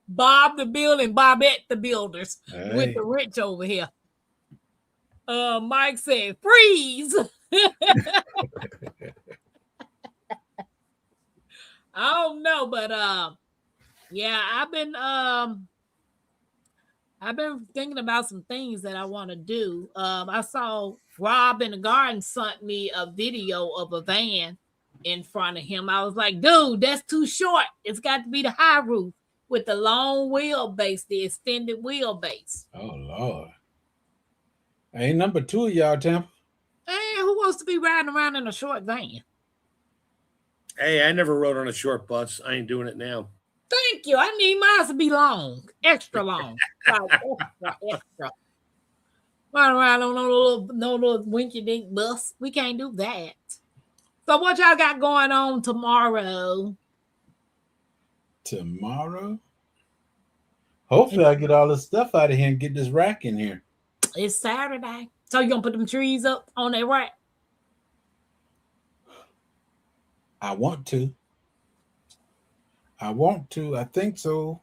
Bob the Builder and Bobette the Builders with the wrench over here. Mike said, freeze. I don't know, but yeah, I've been thinking about some things that I want to do. I saw Rob in the garden sent me a video of a van in front of him. I was like, dude, that's too short. It's got to be the high roof with the long wheelbase, the extended wheelbase. Oh Lord. Ain't number 2 of y'all, Tampa. Hey, who wants to be riding around in a short van? Hey, I never rode on a short bus. I ain't doing it now. Thank you. I need mine to be long, extra long, like extra. Run around on no little winky dink bus. We can't do that. So what y'all got going on tomorrow? Tomorrow? Hopefully I get all this stuff out of here and get this rack in here. It's Saturday. So you gonna put them trees up on that rack? I want to. I think so.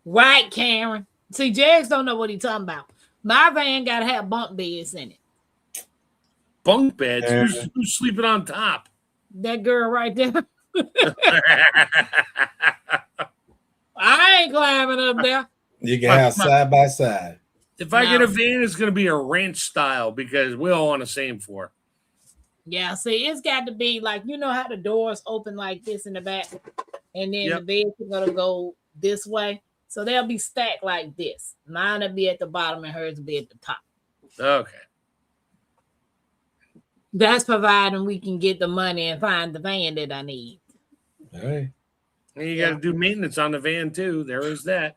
Right, Karen. See, Jags don't know what he's talking about. My van got to have bunk beds in it. Bunk beds? Who's sleeping on top? That girl right there. I ain't climbing up there. You can have side by side. If I get a van, it's going to be a ranch style because we're all on the same floor. Yeah, see, it's got to be like, you know how the doors open like this in the back, and then the beds are going to go this way. So they'll be stacked like this. Mine will be at the bottom and hers will be at the top. Okay. That's providing we can get the money and find the van that I need. Hey. And you got to do maintenance on the van too. There is that.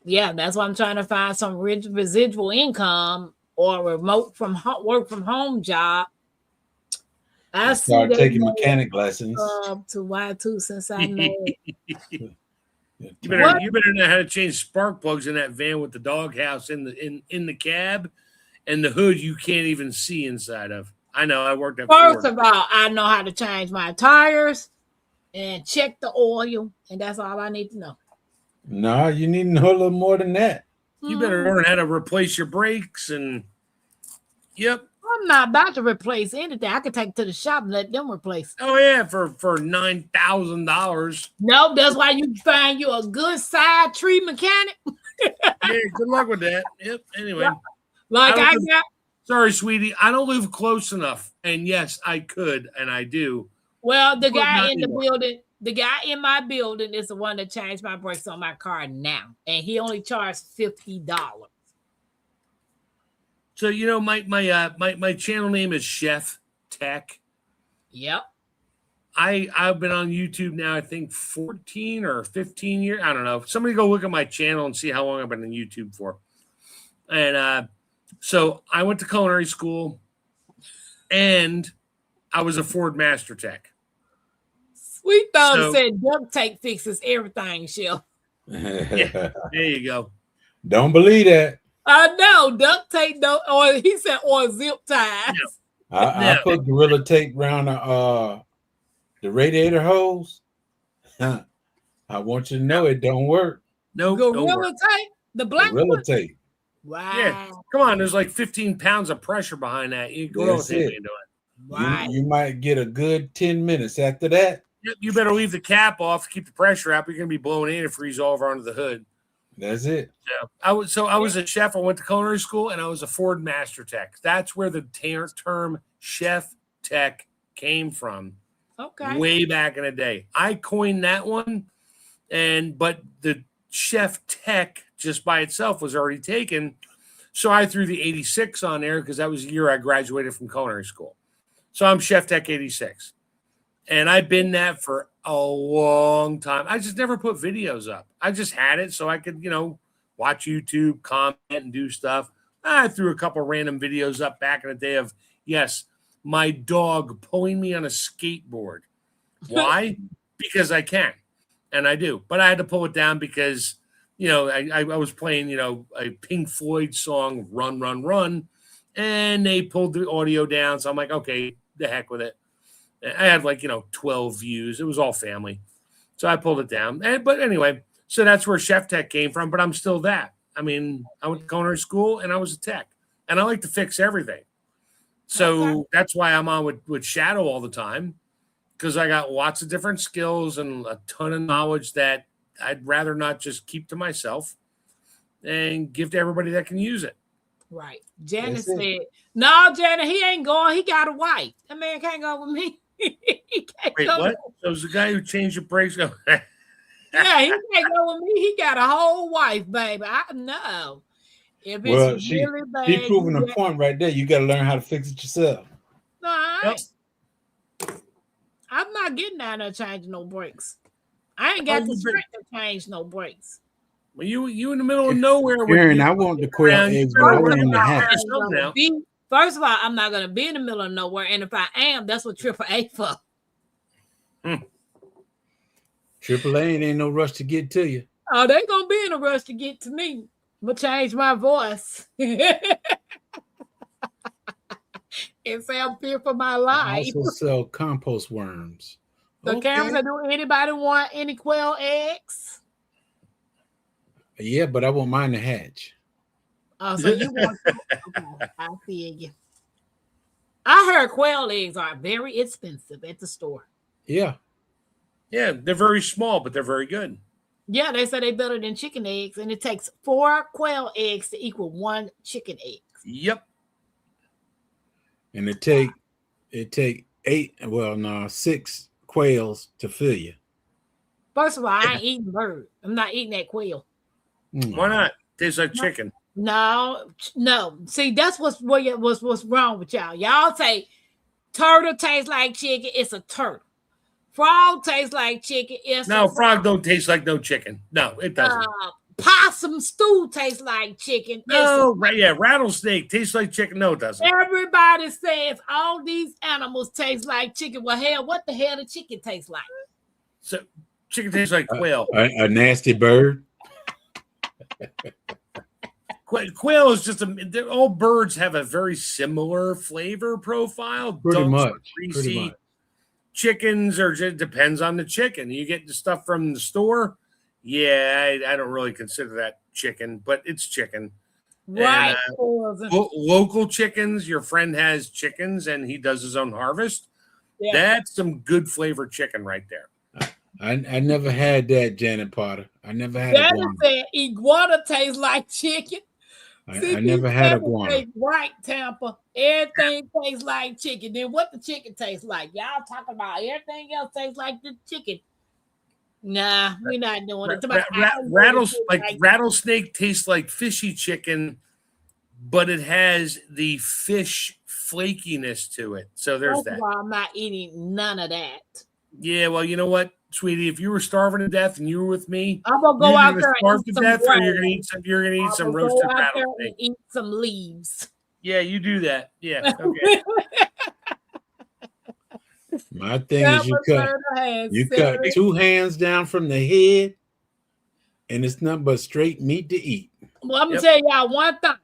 Yeah, that's why I'm trying to find some residual income or a remote work from home job. I start taking mechanic lessons. To Y2 since I know. You better know how to change spark plugs in that van with the doghouse in the cab and the hood you can't even see inside of. I know. I worked at First of all, I know how to change my tires and check the oil, and that's all I need to know. No, you need to know a little more than that. You better learn how to replace your brakes and I'm not about to replace anything. I could take it to the shop and let them replace. Oh yeah, for $9,000. No, that's why you find you a good side tree mechanic. Yeah, good luck with that. Yep. Anyway, Sorry, sweetie, I don't live close enough. And yes, I could, and I do. Well, the guy in the building, the guy in my building is the one that changed my brakes on my car now, and he only charged $50. So you know, my channel name is Chef Tech. Yep. I've been on YouTube now, I think 14 or 15 years. I don't know. Somebody go look at my channel and see how long I've been on YouTube for. And so I went to culinary school, and I was a Ford Master Tech. Sweet Thumb said duct tape fixes everything, Shell. Yeah, there you go. Don't believe that. I know duct tape don't, or he said, or zip ties. I put Gorilla Tape around the radiator hose. I want you to know it don't work. No, Gorilla Tape, the black Gorilla one? Tape. Wow. Yeah, come on. There's like 15 pounds of pressure behind that. You Gorilla Tape ain't doing it. Right. You might get a good 10 minutes after that. You better leave the cap off, keep the pressure out. You're going to be blowing in and freeze all over under the hood. That's it. Yeah. I was a chef. I went to culinary school, and I was a Ford Master Tech. That's where the term Chef Tech came from. Okay. Way back in the day. I coined that one, but the Chef Tech just by itself was already taken. So I threw the 86 on there because that was the year I graduated from culinary school. So I'm Chef Tech 86. And I've been that for a long time. I just never put videos up. I just had it so I could, watch YouTube, comment, and do stuff. I threw a couple random videos up back in the day of, yes, my dog pulling me on a skateboard. Why? Because I can, and I do. But I had to pull it down because, I was playing, a Pink Floyd song, Run, Run, Run, and they pulled the audio down. So I'm like, okay, the heck with it. I had 12 views. It was all family. So I pulled it down. But anyway, so that's where Chef Tech came from, but I'm still that. I mean, I went to culinary school and I was a tech, and I like to fix everything. So that's why I'm on with Shadow all the time, because I got lots of different skills and a ton of knowledge that I'd rather not just keep to myself and give to everybody that can use it. Right. Janet said, no, Janet, he ain't going. He got a wife. That man can't go with me. Wait, what? So was the guy who changed the brakes? Yeah, he can't go with me. He got a whole wife, baby. I know. If it's really bad, she proving a point right there. You got to learn how to fix it yourself. No, I'm not getting down there changing no brakes. I ain't got the strength to change no brakes. Well, you in the middle of nowhere. Aaron, I want the quail eggs, but I want them to hatch. First of all, I'm not going to be in the middle of nowhere. And if I am, that's what AAA for. AAA ain't no rush to get to you. Oh, they going to be in a rush to get to me. I'm going to change my voice. And say I'm fear for my life. I also sell compost worms. So, Cameron, do anybody want any quail eggs? Yeah, but I want mine to hatch. Oh, so you want to? Okay, I feel you. I heard quail eggs are very expensive at the store. Yeah. Yeah, they're very small, but they're very good. Yeah, they say they're better than chicken eggs, and it takes 4 quail eggs to equal 1 chicken egg. Yep. And it take 6 quails to fill you. First of all, I ain't eating bird. I'm not eating that quail. Why not? Tastes like chicken. No. See, that's what's wrong with y'all. Y'all say turtle tastes like chicken. It's a turtle. Frog tastes like chicken. Frog don't taste like no chicken. No, it doesn't. Possum stew tastes like chicken. No, rattlesnake tastes like chicken. No, it doesn't. Everybody says all these animals taste like chicken. Well, hell, what the hell does chicken taste like? So chicken tastes like quail. A nasty bird. Quail is just all birds have a very similar flavor profile. Pretty much. Chickens just depends on the chicken. You get the stuff from the store. Yeah, I don't really consider that chicken, but it's chicken. Right. And, local chickens, your friend has chickens and he does his own harvest. Yeah. That's some good flavored chicken right there. I never had that, Janet Potter. I never had Janet said iguana tastes like chicken. I never had iguana. Right, Tampa. Everything tastes like chicken. Then what the chicken tastes like? Y'all talking about everything else tastes like the chicken. Nah, we're not doing it. Rattlesnake tastes like fishy chicken, but it has the fish flakiness to it. So there's that. I'm not eating none of that. Yeah, well, you know what, sweetie? If you were starving to death and you were with me, I'm gonna go out there and eat some or you're gonna eat some. You're gonna eat some roasted rattlesnake. Eat some leaves. Yeah, you do that. Yeah. Okay. My thing is you cut 2 hands down from the head, and it's nothing but straight meat to eat. Well, I'm gonna tell y'all one thing.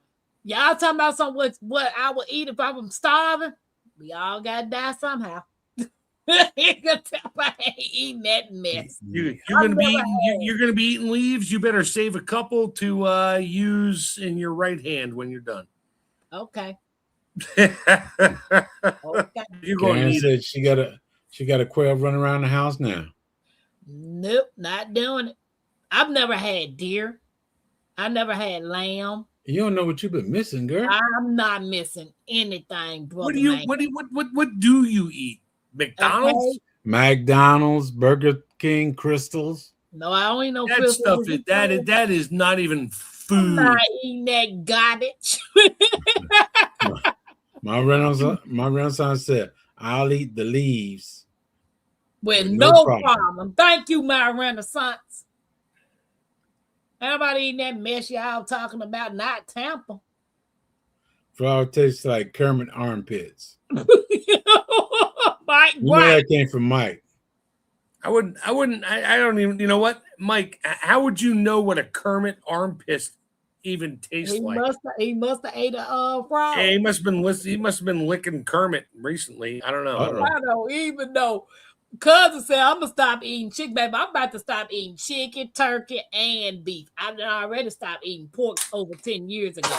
Y'all talking about something what I would eat if I was starving. We all gotta die somehow. I ain't eating that mess. You're gonna be eating leaves. You better save a couple to use in your right hand when you're done. Okay. Okay. You're going to eat it. She got a quail running around the house now. Nope, not doing it. I've never had deer. I never had lamb. You don't know what you've been missing, girl. I'm not missing anything, brother. What do you eat? McDonald's? Okay. McDonald's, Burger King, Crystals. No, I don't eat no that Crystals. Stuff that is not even food. I'm not eating that garbage. My Renaissance said, I'll eat the leaves. With no problem. Thank you, my Renaissance. Nobody eating that mess y'all talking about, not Tampa. Flour tastes like Kermit armpits. Mike, You know right. that came from Mike. I don't even, you know what, Mike, how would you know what a Kermit armpit even tastes He like? must have ate a frog. Yeah, he must have been licking Kermit recently. I don't know. I don't even know. Cousin said, I'm going to stop eating chicken, baby. I'm about to stop eating chicken, turkey, and beef. I've already stopped eating pork over 10 years ago.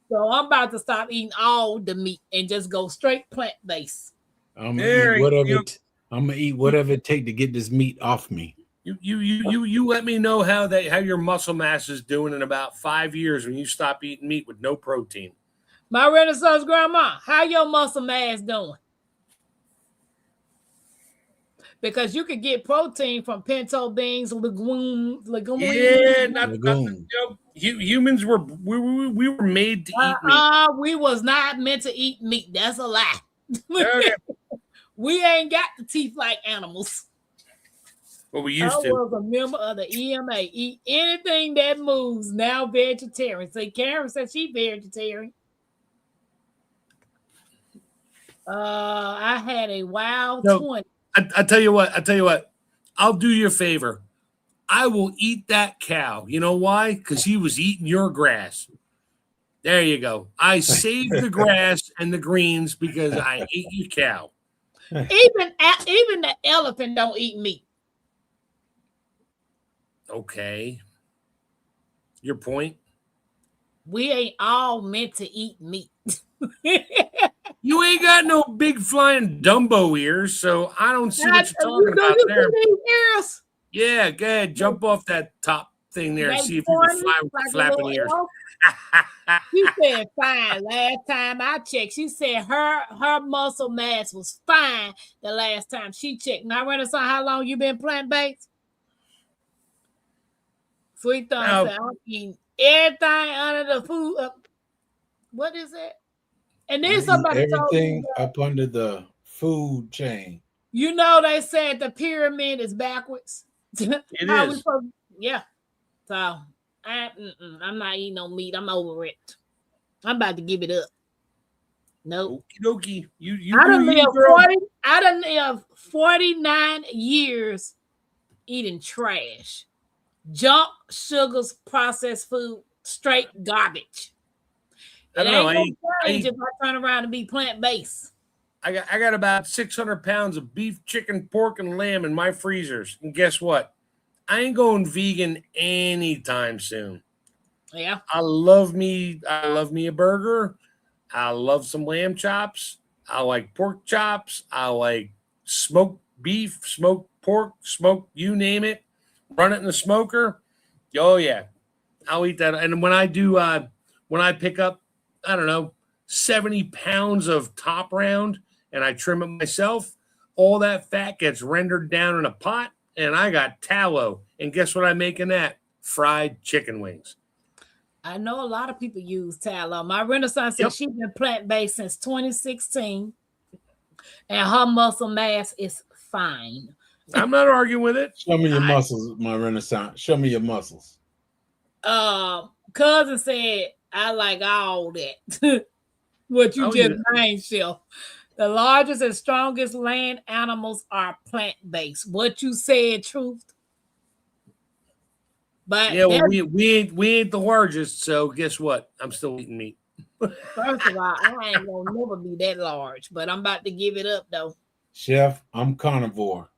So I'm about to stop eating all the meat and just go straight plant-based. I'm gonna eat whatever it take to get this meat off me. You let me know how your muscle mass is doing in about 5 years when you stop eating meat with no protein. My Renaissance grandma, how your muscle mass doing? Because you could get protein from pinto beans, legumes. Yeah, humans were made to eat meat. We was not meant to eat meat. That's a lie. Okay. We ain't got the teeth like animals. Well, we used to. I was a member of the EMA. Eat anything that moves. Now vegetarian. See, Karen said she vegetarian. I had a wild 20. I tell you what. I'll do you a favor. I will eat that cow. You know why? Because he was eating your grass. There you go. I saved the grass and the greens because I ate your cow. Even the elephant don't eat meat. Okay. Your point? We ain't all meant to eat meat. You ain't got no big flying Dumbo ears, so I don't see what you're talking about there. Ears? Yeah, go ahead. Jump off that top thing there and see if you can fly with flapping ears. She said fine. Last time I checked, she said her muscle mass was fine the last time she checked. Now, Renaissance, how long you been plant-based? Sweet Thumb said, I'm eating everything under the food. What is it? And then somebody told me up under the food chain. You know, they said the pyramid is backwards. It is. Yeah. So I'm not eating no meat. I'm over it. I'm about to give it up. Nope. Okie dokie. I done lived 49 years eating trash. Junk, sugars, processed food, straight garbage. I don't know. If I turn around and be plant-based. I got about 600 pounds of beef, chicken, pork, and lamb in my freezers. And guess what? I ain't going vegan anytime soon. Yeah. I love me a burger. I love some lamb chops. I like pork chops. I like smoked beef, smoked pork, smoked, you name it. Run it in the smoker. Oh yeah. I'll eat that. And when I pick up, I don't know, 70 pounds of top round and I trim it myself, all that fat gets rendered down in a pot and I got tallow. And guess what I make in that? Fried chicken wings. I know a lot of people use tallow. My Renaissance said she's been plant-based since 2016 and her muscle mass is fine. I'm not arguing with it. Show me your muscles, my Renaissance. Show me your muscles. Cousin said, I like all that. What you just named, Chef. The largest and strongest land animals are plant-based. What you said, truth. But yeah, well, we ain't the largest, so guess what? I'm still eating meat. First of all, I ain't gonna never be that large, but I'm about to give it up though. Chef, I'm carnivore.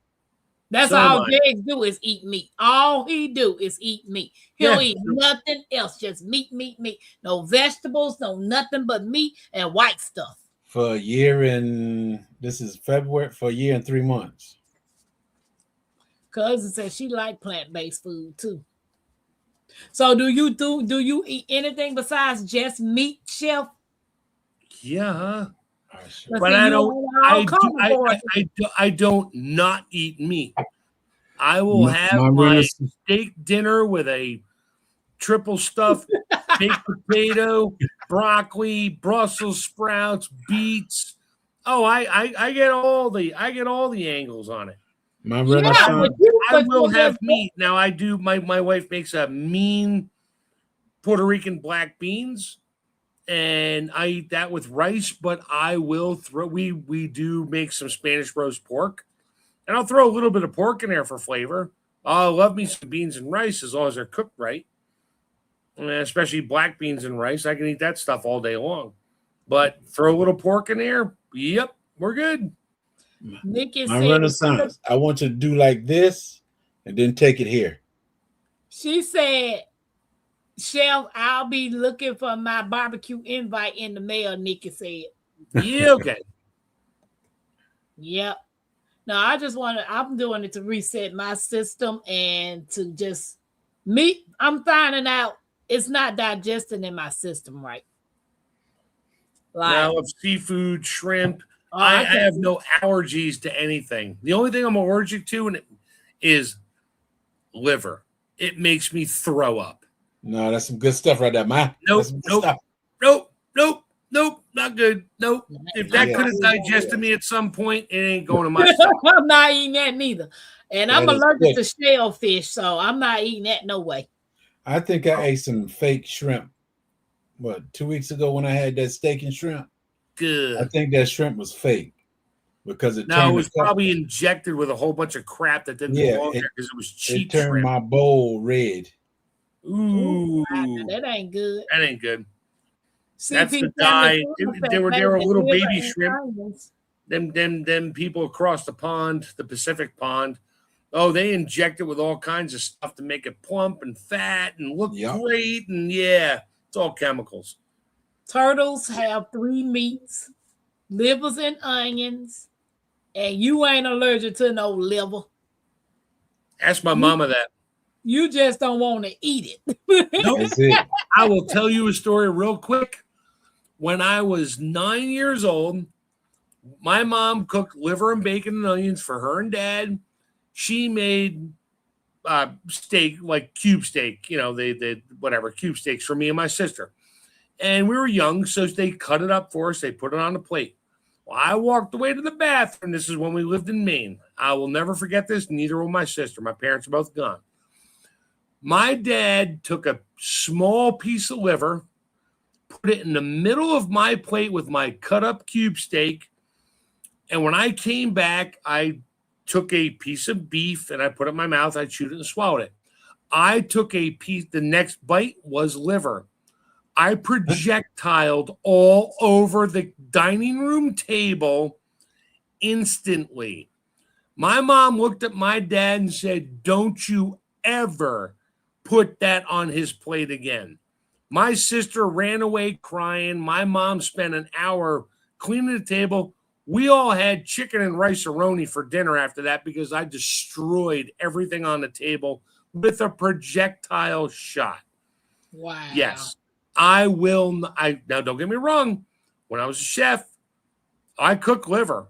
That's all Jags do is eat meat. All he do is eat meat. He'll eat nothing else, just meat. No vegetables, no nothing but meat and white stuff. For a year and this is February, for a year and 3 months. Cousin said she like plant-based food too. So do you eat anything besides just meat, Chef? Yeah. But I don't not eat meat. I will have my steak dinner with a triple stuffed baked potato, broccoli, Brussels sprouts, beets. Oh, I get all the angles on it. My Yeah, Renaissance. I will have meat. Now I do. My wife makes a mean Puerto Rican black beans, and I eat that with rice. But I will throw. We do make some Spanish roast pork, and I'll throw a little bit of pork in there for flavor. I love me some beans and rice as long as they're cooked right, and especially black beans and rice. I can eat that stuff all day long. But throw a little pork in there. Yep, we're good. Nikki My said, Renaissance. I want you to do like this and then take it here. she said, Chef, I'll be looking for my barbecue invite in the mail, Nikki said. Yeah, okay. Yep. No, I just I'm doing it to reset my system and to just I'm finding out it's not digesting in my system right. Like, Now of seafood, shrimp. oh, I have no allergies to anything. The only thing I'm allergic to is liver. It makes me throw up. No, that's some good stuff right there, man. Nope, not good. Nope. If that could have digested me at some point, it ain't going to my stomach. I'm not eating that neither. And I'm That is allergic good. to shellfish, so I'm not eating that no way. I think I ate some fake shrimp. 2 weeks ago when I had that steak and shrimp? I Good. think that shrimp was fake because it No, it turned was probably injected with a whole bunch of crap that didn't belong there because it was cheap it turned shrimp. my bowl red. Ooh, That ain't good. that ain't good. CP That's the family dye. food They were effect, little liver baby and shrimp. onions. Them people across the pond, the Pacific pond. Oh, they inject it with all kinds of stuff to make it plump and fat and look great. And yeah, it's all chemicals. Turtles have 3 meats, livers and onions, and you ain't allergic to no liver. Ask my mama that. You just don't want to eat it. Nope. That's it. I will tell you a story real quick. When I was 9 years old, my mom cooked liver and bacon and onions for her and dad. She made steak, like cube steak, they whatever, cube steaks for me and my sister. And we were young, so they cut it up for us. They put it on the plate. Well, I walked away to the bathroom. This is when we lived in Maine. I will never forget this. Neither will my sister. My parents are both gone. My dad took a small piece of liver, put it in the middle of my plate with my cut up cube steak. And when I came back, I took a piece of beef and I put it in my mouth. I chewed it and swallowed it. I took a piece. The next bite was liver. I projectiled all over the dining room table instantly. My mom looked at my dad and said, "Don't you ever put that on his plate again." My sister ran away crying. My mom spent an hour cleaning the table. We all had chicken and rice-a-roni for dinner after that because I destroyed everything on the table with a projectile shot. Wow. Yes, I will. Now, don't get me wrong. When I was a chef, I cooked liver.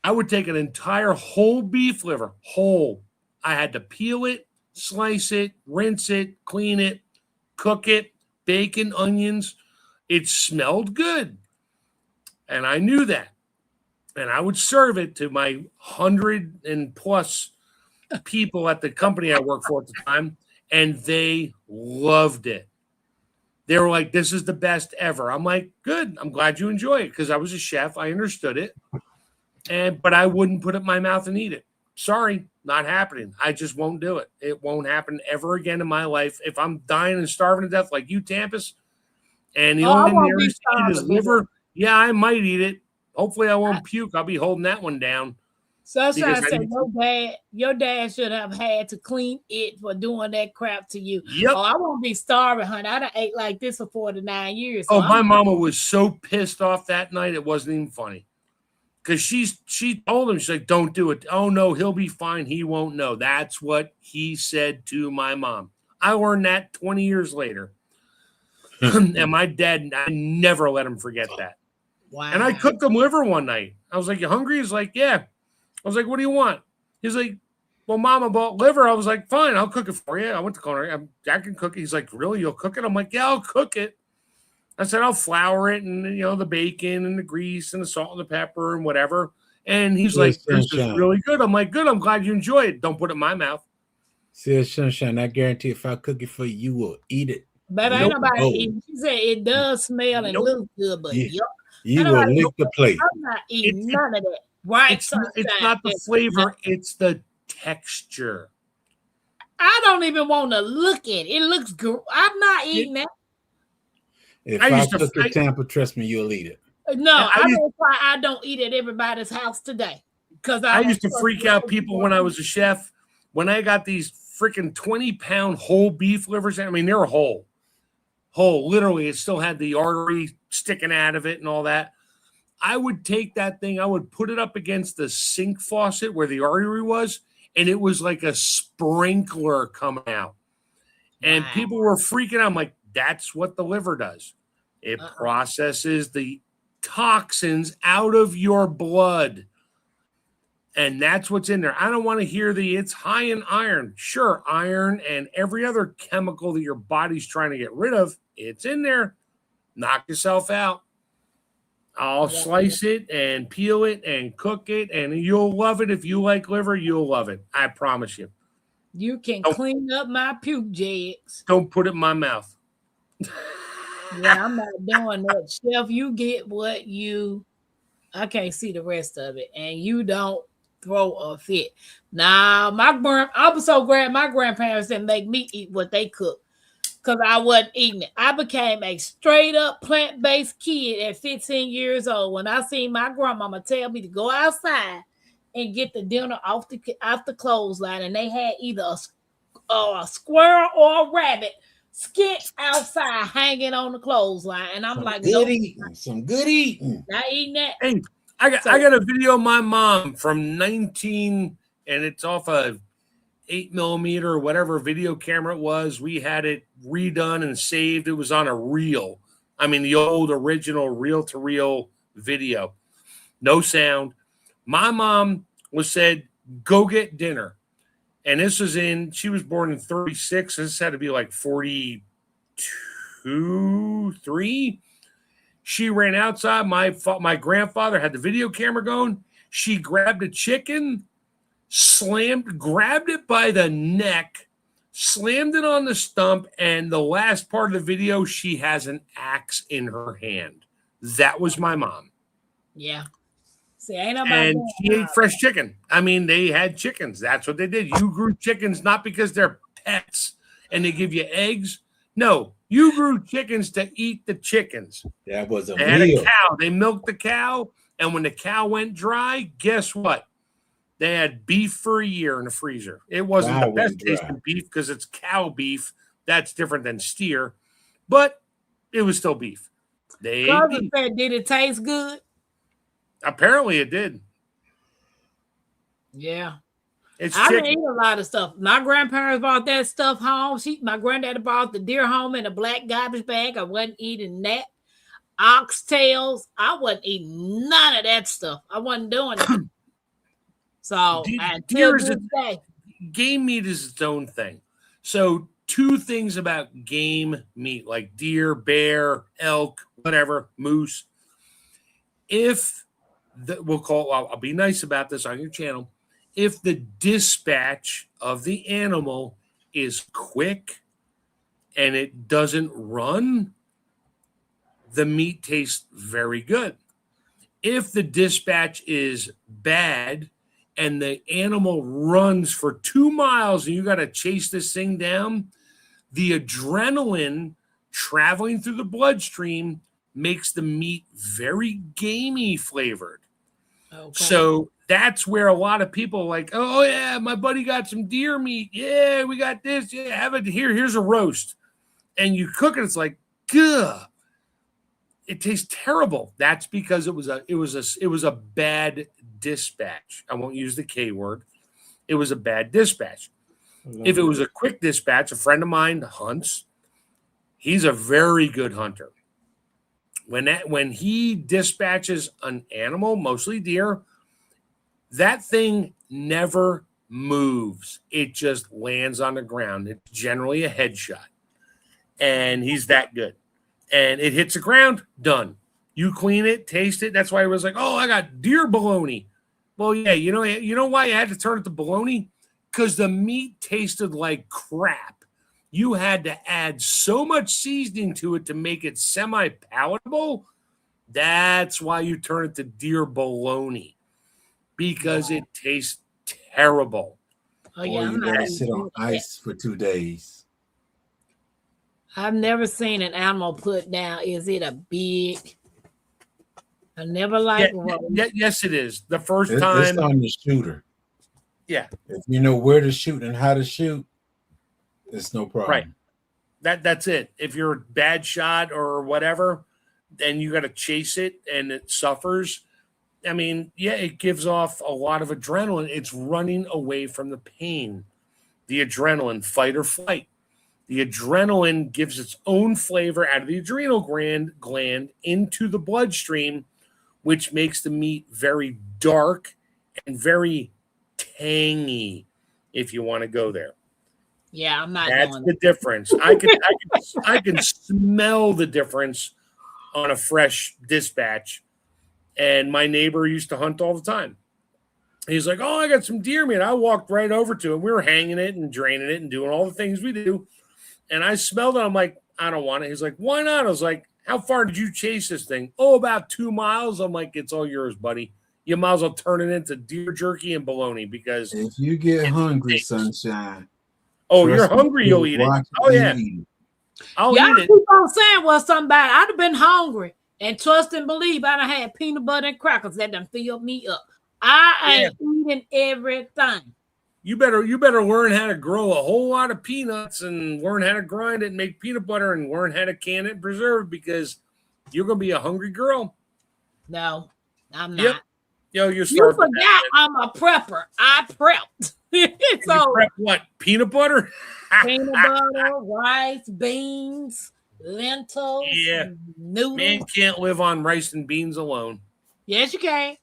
I would take an entire whole beef liver, whole. I had to peel it, slice it, rinse it, clean it, cook it, bacon, onions. It smelled good. And I knew that. And I would serve it to my 100 and plus people at the company I worked for at the time, and they loved it. They were like, "This is the best ever." I'm like, "Good. I'm glad you enjoy it," because I was a chef. I understood it. But I wouldn't put it in my mouth and eat it. Sorry, not happening. I just won't do it. It won't happen ever again in my life. If I'm dying and starving to death like you, Tampus, and the only thing there is to eat is liver, yeah, I might eat it. Hopefully I won't puke. I'll be holding that one down. So I was trying to say, your dad should have had to clean it for doing that crap to you. Yep. Oh, I won't be starving, honey. I done ate like this for 49 years. So my mama was so pissed off that night, it wasn't even funny. Because she told him, she's like, "Don't do it." "Oh, no, he'll be fine. He won't know." That's what he said to my mom. I learned that 20 years later. And my dad, I never let him forget that. Wow. And I cooked him liver one night. I was like, "You hungry?" He's like, "Yeah." I was like, "What do you want?" He's like, "Well, Mama bought liver." I was like, "Fine, I'll cook it for you." I went to culinary. I can cook it. He's like, "Really? You'll cook it?" I'm like, "Yeah, I'll cook it." I said, "I'll flour it and, the bacon and the grease and the salt and the pepper and whatever. And he's Yeah, like, "This is sunshine. really good." I'm like, "Good. I'm glad you enjoy it. Don't put it in my mouth." See, sunshine. I guarantee if I cook it for you, you will eat it. But ain't Nope. nobody Oh, eating. She said it does smell and Nope. look good, but you, yup. you Ain't will nobody. lick the plate. I'm not eating It's none of that. Right, it's sunshine. not the It's flavor, it's the texture. I don't even want to look at it. It looks good. I'm not eating that. If I I used to cook I- in Tampa, trust me, you'll eat it. No, I I used- know why I don't eat at everybody's house today. Because I used to freak out people when I was a chef. When I got these freaking 20-pound whole beef livers, I mean, they're whole. Literally, it still had the artery sticking out of it and all that. I would take that thing, I would put it up against the sink faucet where the artery was, and it was like a sprinkler coming out. And Wow. people were freaking out. I'm like, that's what the liver does. It processes the toxins out of your blood. And that's what's in there. I don't want to hear it's high in iron. Sure, iron and every other chemical that your body's trying to get rid of, it's in there. Knock yourself out. I'll slice it and peel it and cook it, and you'll love it. If you like liver, you'll love it. I promise you. You can Oh. clean up my puke jugs. Don't put it in my mouth. Yeah, I'm not doing that. Chef, you get what you I can't see the rest of it. And you don't throw a fit. Now, I was so glad my grandparents didn't make me eat what they cooked. Because I wasn't eating it. I became a straight up plant-based kid at 15 years old when I seen my grandmama tell me to go outside and get the dinner off the clothesline, and they had either a squirrel or a rabbit skint outside hanging on the clothesline, and I'm like, good nope, eating, some good eating. not eating that. Hey, I got a video of my mom from 19, and it's off a 8mm or whatever video camera it was. We had it redone and saved. It was on a reel. I mean, the old original reel-to-reel video. No sound. My mom said, go get dinner. And this was she was born in 36. This had to be like 42, 3. She ran outside. My grandfather had the video camera going. She grabbed a chicken, grabbed it by the neck, slammed it on the stump, and the last part of the video, she has an axe in her hand. That was my mom. Yeah. See, ain't nobody. And she ate fresh chicken. I mean, they had chickens. That's what they did. You grew chickens not because they're pets and they give you eggs. No, you grew chickens to eat the chickens. That was a They had meal. a cow. They milked the cow, and when the cow went dry, guess what? They had beef for a year in the freezer. It wasn't Cow the best went dry. tasting beef because it's cow beef. That's different than steer, but it was still beef. They ate Cousin beef. said, did it taste good? Apparently, it did. Yeah. It's I didn't chicken. eat a lot of stuff. My grandparents brought that stuff home. My granddaddy brought the deer home in a black garbage bag. I wasn't eating that. Oxtails. I wasn't eating none of that stuff. I wasn't doing it. So Deer is game meat is its own thing. So two things about game meat, like deer, bear, elk, whatever, moose. I'll be nice about this on your channel. If the dispatch of the animal is quick and it doesn't run, the meat tastes very good. If the dispatch is bad and the animal runs for 2 miles and you got to chase this thing down, the adrenaline traveling through the bloodstream makes the meat very gamey flavored. Okay. So that's where a lot of people are like, oh yeah, my buddy got some deer meat. Yeah, we got this. Yeah, have it here. Here's a roast. And you cook it, it's like, gah. It tastes terrible. That's because it was a bad dispatch. I won't use the K word. It was a bad dispatch. If it was a quick dispatch, a friend of mine hunts. He's a very good hunter. When he dispatches an animal, mostly deer, that thing never moves. It just lands on the ground. It's generally a headshot. And he's that good. And it hits the ground, done. You clean it, taste it. That's why it was like, oh, I got deer bologna. Well, yeah, you know why you had to turn it to bologna? Because the meat tasted like crap. You had to add so much seasoning to it to make it semi-palatable. That's why you turn it to deer bologna, because it tastes terrible. Oh Or yeah, I'm you not let it even sit on doing that. ice for 2 days. I've never seen an animal put down. Is it a big? I never liked Yes, it is. The first It's time, on the shooter. yeah, If you know where to shoot and how to shoot, it's no problem. right. That's it. If you're a bad shot or whatever, then you got to chase it and it suffers. I mean, yeah, it gives off a lot of adrenaline. It's running away from the pain. The adrenaline, fight or flight. The adrenaline gives its own flavor out of the adrenal gland into the bloodstream, which makes the meat very dark and very tangy, if you want to go there. Yeah, I'm not That's doing the difference. I can smell the difference on a fresh dispatch. And my neighbor used to hunt all the time. He's like, "Oh, I got some deer meat." I walked right over to him. We were hanging it and draining it and doing all the things we do. And I smelled it. I'm like, "I don't want it." He's like, "Why not?" I was like, "How far did you chase this thing?" "Oh, about 2 miles." I'm like, "It's all yours, buddy. You might as well turn it into deer jerky and bologna because If you get hungry, stinks." sunshine. Oh, you're trust me, hungry, you'll eat it. watch Oh, and yeah. eat it. I'll Y'all eat it. keep on saying well somebody. I'd have been hungry and trust and believe I'd have had peanut butter and crackers that done filled me up. I ain't eating everything. You better learn how to grow a whole lot of peanuts and learn how to grind it and make peanut butter and learn how to can it and preserve because you're gonna be a hungry girl. No, I'm Yep. not. Yo, You forgot I'm a prepper. I prepped. So you prep what? Peanut butter? peanut butter, rice, beans, lentils, Yeah. noodles. Man can't live on rice and beans alone. Yes, you can.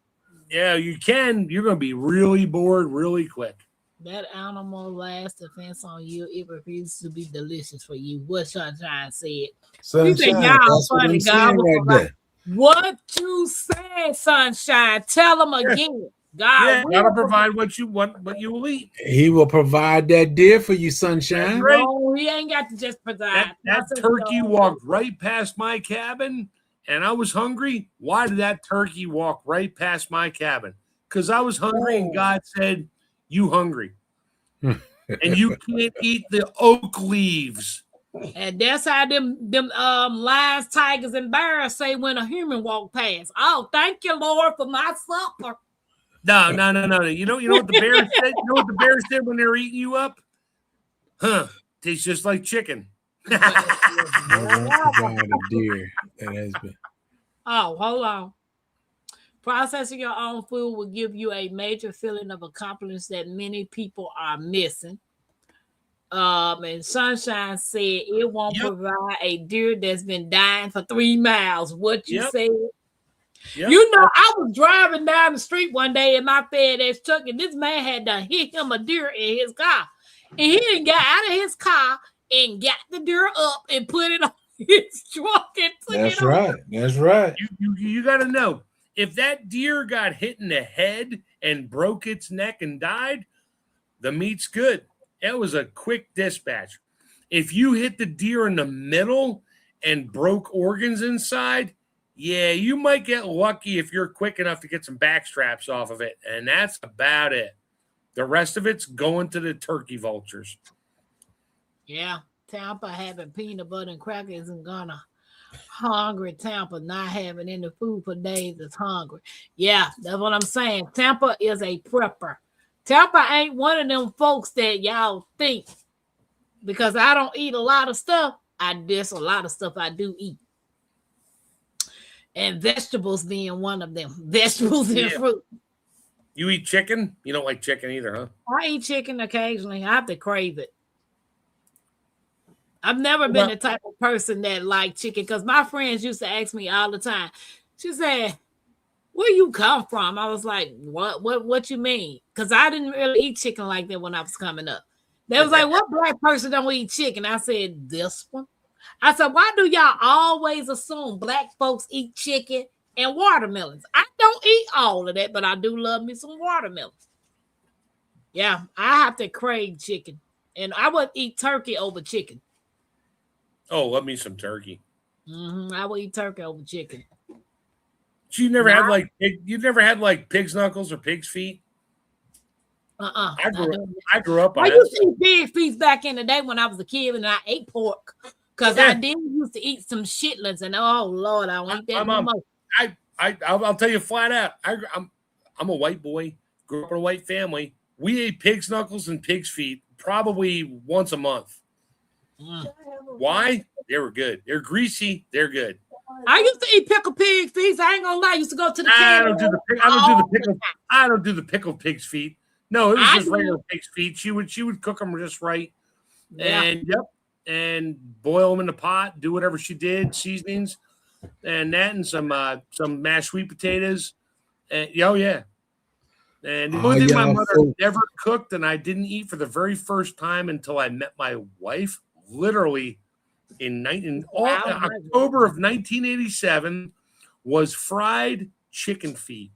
Yeah, you can. You're gonna be really bored really quick. That animal last defense on you, it refuses to be delicious for you. What Sunshine said. Sunshine, You think y'all that's what funny, I'm God. saying right there. What you said, Sunshine. Tell them again. God, Yeah, we gotta provide what you will eat. He will provide that deer for you, sunshine. That's right. No, he ain't got to just provide. That turkey walked right past my cabin and I was hungry. Why did that turkey walk right past my cabin? Because I was hungry and God said, "You hungry. And you can't eat the oak leaves." And that's how them lions, tigers, and bears say when a human walk past. Oh, thank you, Lord, for my supper. No. You know what the bears said? You know what the bears said when they were eating you up? Huh. Tastes just like chicken. I won't provide a deer that has been. Oh, hold on. Processing your own food will give you a major feeling of accomplishment that many people are missing. And Sunshine said it won't provide a deer that's been dying for 3 miles. What you said? Yep. You know, I was driving down the street one day in my FedEx truck, and this man had to hit him a deer in his car. And he didn't get out of his car and got the deer up and put it on his truck and took That's it right. on. That's right. You got to know, if that deer got hit in the head and broke its neck and died, the meat's good. It was a quick dispatch. If you hit the deer in the middle and broke organs inside, yeah, you might get lucky if you're quick enough to get some back straps off of it. And that's about it. The rest of it's going to the turkey vultures. Yeah, Tampa having peanut butter and crackers isn't gonna hungry. Tampa not having any food for days is hungry. Yeah, that's what I'm saying. Tampa is a prepper. Tampa ain't one of them folks that y'all think because I don't eat a lot of stuff. There's a lot of stuff I do eat. And vegetables being one of them. Vegetables and fruit. You eat chicken? You don't like chicken either, huh? I eat chicken occasionally. I have to crave it. I've never been the type of person that like chicken because my friends used to ask me all the time. She said, "Where you come from?" I was like, What you mean?" Because I didn't really eat chicken like that when I was coming up. They was like, "What black person don't eat chicken?" I said, "This one." I said, "Why do y'all always assume black folks eat chicken and watermelons. I don't eat all of that, but I do love me some watermelons. Yeah, I have to crave chicken, and I would eat turkey over chicken. Oh, love me some turkey. I would eat turkey over chicken. So you never Nah. had like you never had like pig's knuckles or pig's feet? I grew up on I that. used to eat pig feet back in the day when I was a kid, and I ate pork because I did used to eat some shitlings, and oh Lord, I don't eat that no more. I'll tell you flat out. I'm a white boy, grew up in a white family. We ate pig's knuckles and pig's feet probably once a month. Why? They were good. They're greasy. They're good. I used to eat pickled pig feet. I ain't gonna lie. I used to go to the I don't do the pickled pig's feet. No, it was just regular pig's feet. She would cook them just right. Yeah. And boil them in the pot. Do whatever she did, seasonings, and that, and some mashed sweet potatoes. And oh yeah. And the only thing my mother never cooked and I didn't eat for the very first time until I met my wife, literally in October of 1987, was fried chicken feet.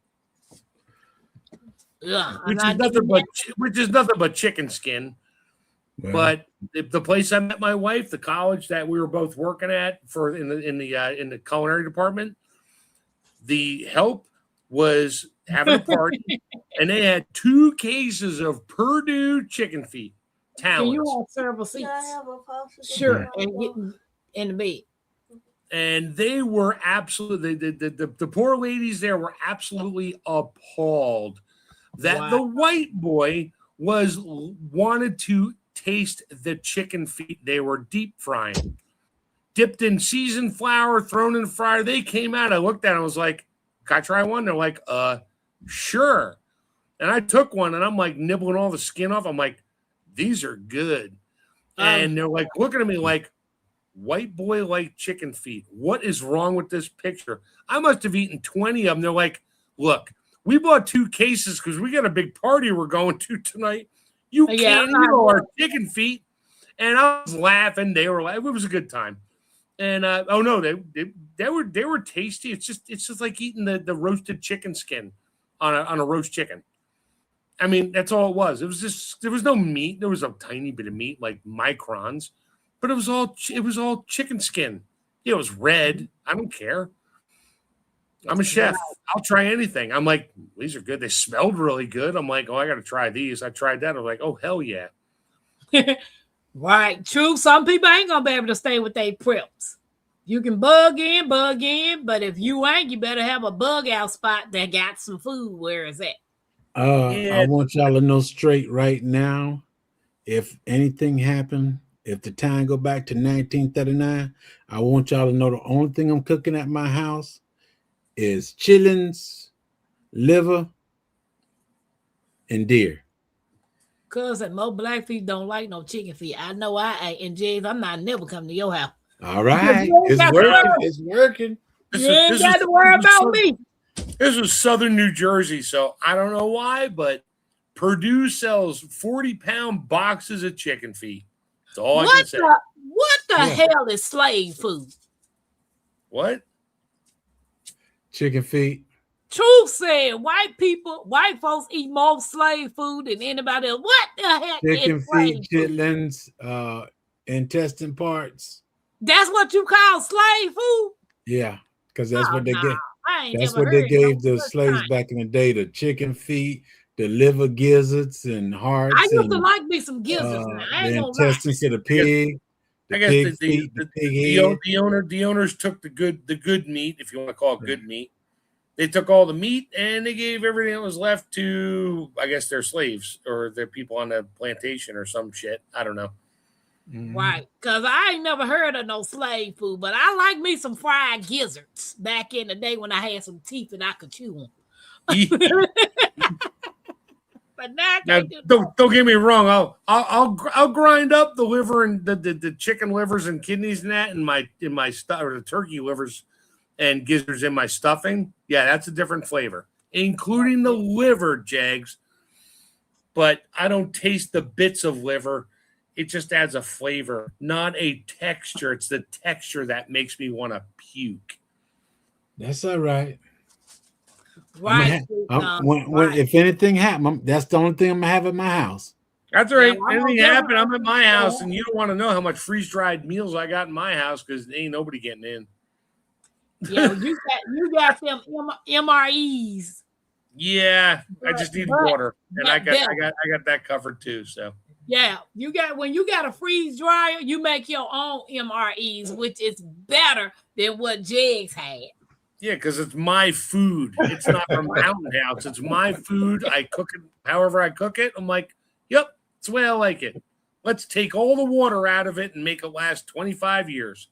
Yeah, which is nothing but chicken skin. Wow. But the place I met my wife, the college that we were both working at in the culinary department, the help was having a party, and they had 2 cases of Purdue chicken feet. Talents. Can you have several seats? Sure, and get in the bed. And they were absolutely the poor ladies there were absolutely appalled that the white boy wanted to taste the chicken feet they were deep frying, dipped in seasoned flour, thrown in the fryer. They came out. I looked at it and was like, "Can I try one?" They're like, sure. And I took one and I'm like nibbling all the skin off. I'm like, these are good. And they're like looking at me like, white boy like chicken feet. What is wrong with this picture? I must have eaten 20 of them. They're like, look, we bought 2 cases because we got a big party we're going to tonight. You can't eat all our chicken feet. And I was laughing. They were like, it was a good time. And they were tasty. It's just like eating the roasted chicken skin on a roast chicken. I mean, that's all it was. It was just, there was no meat. There was a tiny bit of meat, like microns, but it was all chicken skin. It was red. I don't care. I'm a chef. I'll try anything. I'm like, these are good. They smelled really good. I'm like, oh, I got to try these. I tried that. I'm like, oh, hell yeah. Right. True. Some people ain't going to be able to stay with their preps. You can bug in, but if you ain't, you better have a bug out spot that got some food. Where is that? I want y'all to know straight right now, if anything happened, if the time go back to 1939, I want y'all to know the only thing I'm cooking at my house is chitlins, liver, and deer. Cousin, most black people don't like no chicken feet. I know I ain't. And James, I'm not never coming to your house. All right. It's working. You ain't got to worry about me. This was Southern New Jersey, so I don't know why, but Purdue sells 40-pound boxes of chicken feet. That's all I can say. What the hell is slave food? What? Chicken feet. Truth said, white folks eat more slave food than anybody else. What the heck chicken is slave feet, chitlins, intestine parts. That's what you call slave food? Yeah, because that's what they get. That's what they gave the slaves back in the day, the chicken feet, the liver gizzards and hearts. I used to like me some gizzards. The intestines of the pig. I guess the owners took the good meat, if you want to call it good meat. They took all the meat and they gave everything that was left to, I guess, their slaves or their people on the plantation or some shit. I don't know. Right, because I ain't never heard of no slave food, but I like me some fried gizzards back in the day when I had some teeth and I could chew them. But now don't get me wrong. I'll grind up the liver and the chicken livers and kidneys and that in my stuff, or the turkey livers and gizzards in my stuffing. Yeah, that's a different flavor, including the liver, Jags. But I don't taste the bits of liver. It just adds a flavor, not a texture. It's the texture that makes me want to puke. That's all right. Right. Right. If anything happens, that's the only thing I'm gonna have at my house. That's Yeah, right. I'm Anything gonna happen, I'm at my house, definitely- and you don't want to know how much freeze dried meals I got in my house because ain't nobody getting in. Yeah, you got them MREs. Yeah, I just need water, and I got better. that covered too. So Yeah, when you got a freeze dryer, you make your own MREs, which is better than what Jegs had. yeah, because it's my food. It's not from Mountain House. It's my food. I cook it however I cook it. I'm like, yep, that's the way I like it. Let's take all the water out of it and make it last 25 years.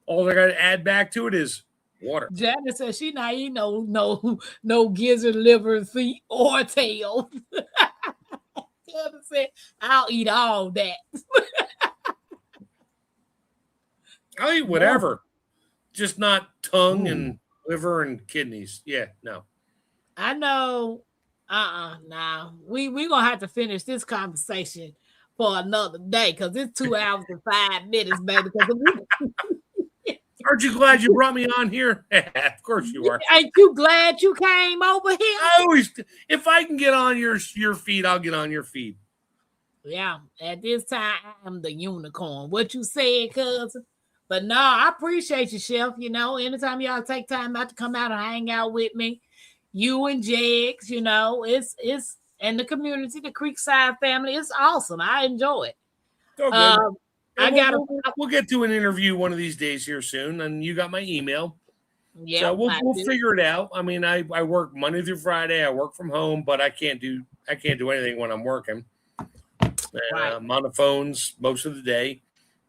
All I got to add back to it is water. Janet says she not eating no gizzard, liver, feet, or tail. Janet said, I'll eat all that. I'll eat whatever, just not tongue and liver and kidneys. Yeah, no. I know. Nah. We gonna have to finish this conversation for another day because it's 2 hours and 5 minutes, baby. Aren't you glad you brought me on here? Of course you are. Ain't you glad you came over here? I always, if I can get on your feed, I'll get on your feed. Yeah, at this time, I'm the unicorn. What you said, cousin? But no, I appreciate you, Chef. You know, anytime y'all take time out to come out and hang out with me, you and Jegs, you know, it's and the community, the Creekside family, it's awesome. I enjoy it. Okay. We'll get to an interview one of these days here soon, and you got my email. Yeah, so we'll figure it out. I mean, I work Monday through Friday. I work from home, but I can't do anything when I'm working. Right. I'm on the phones most of the day,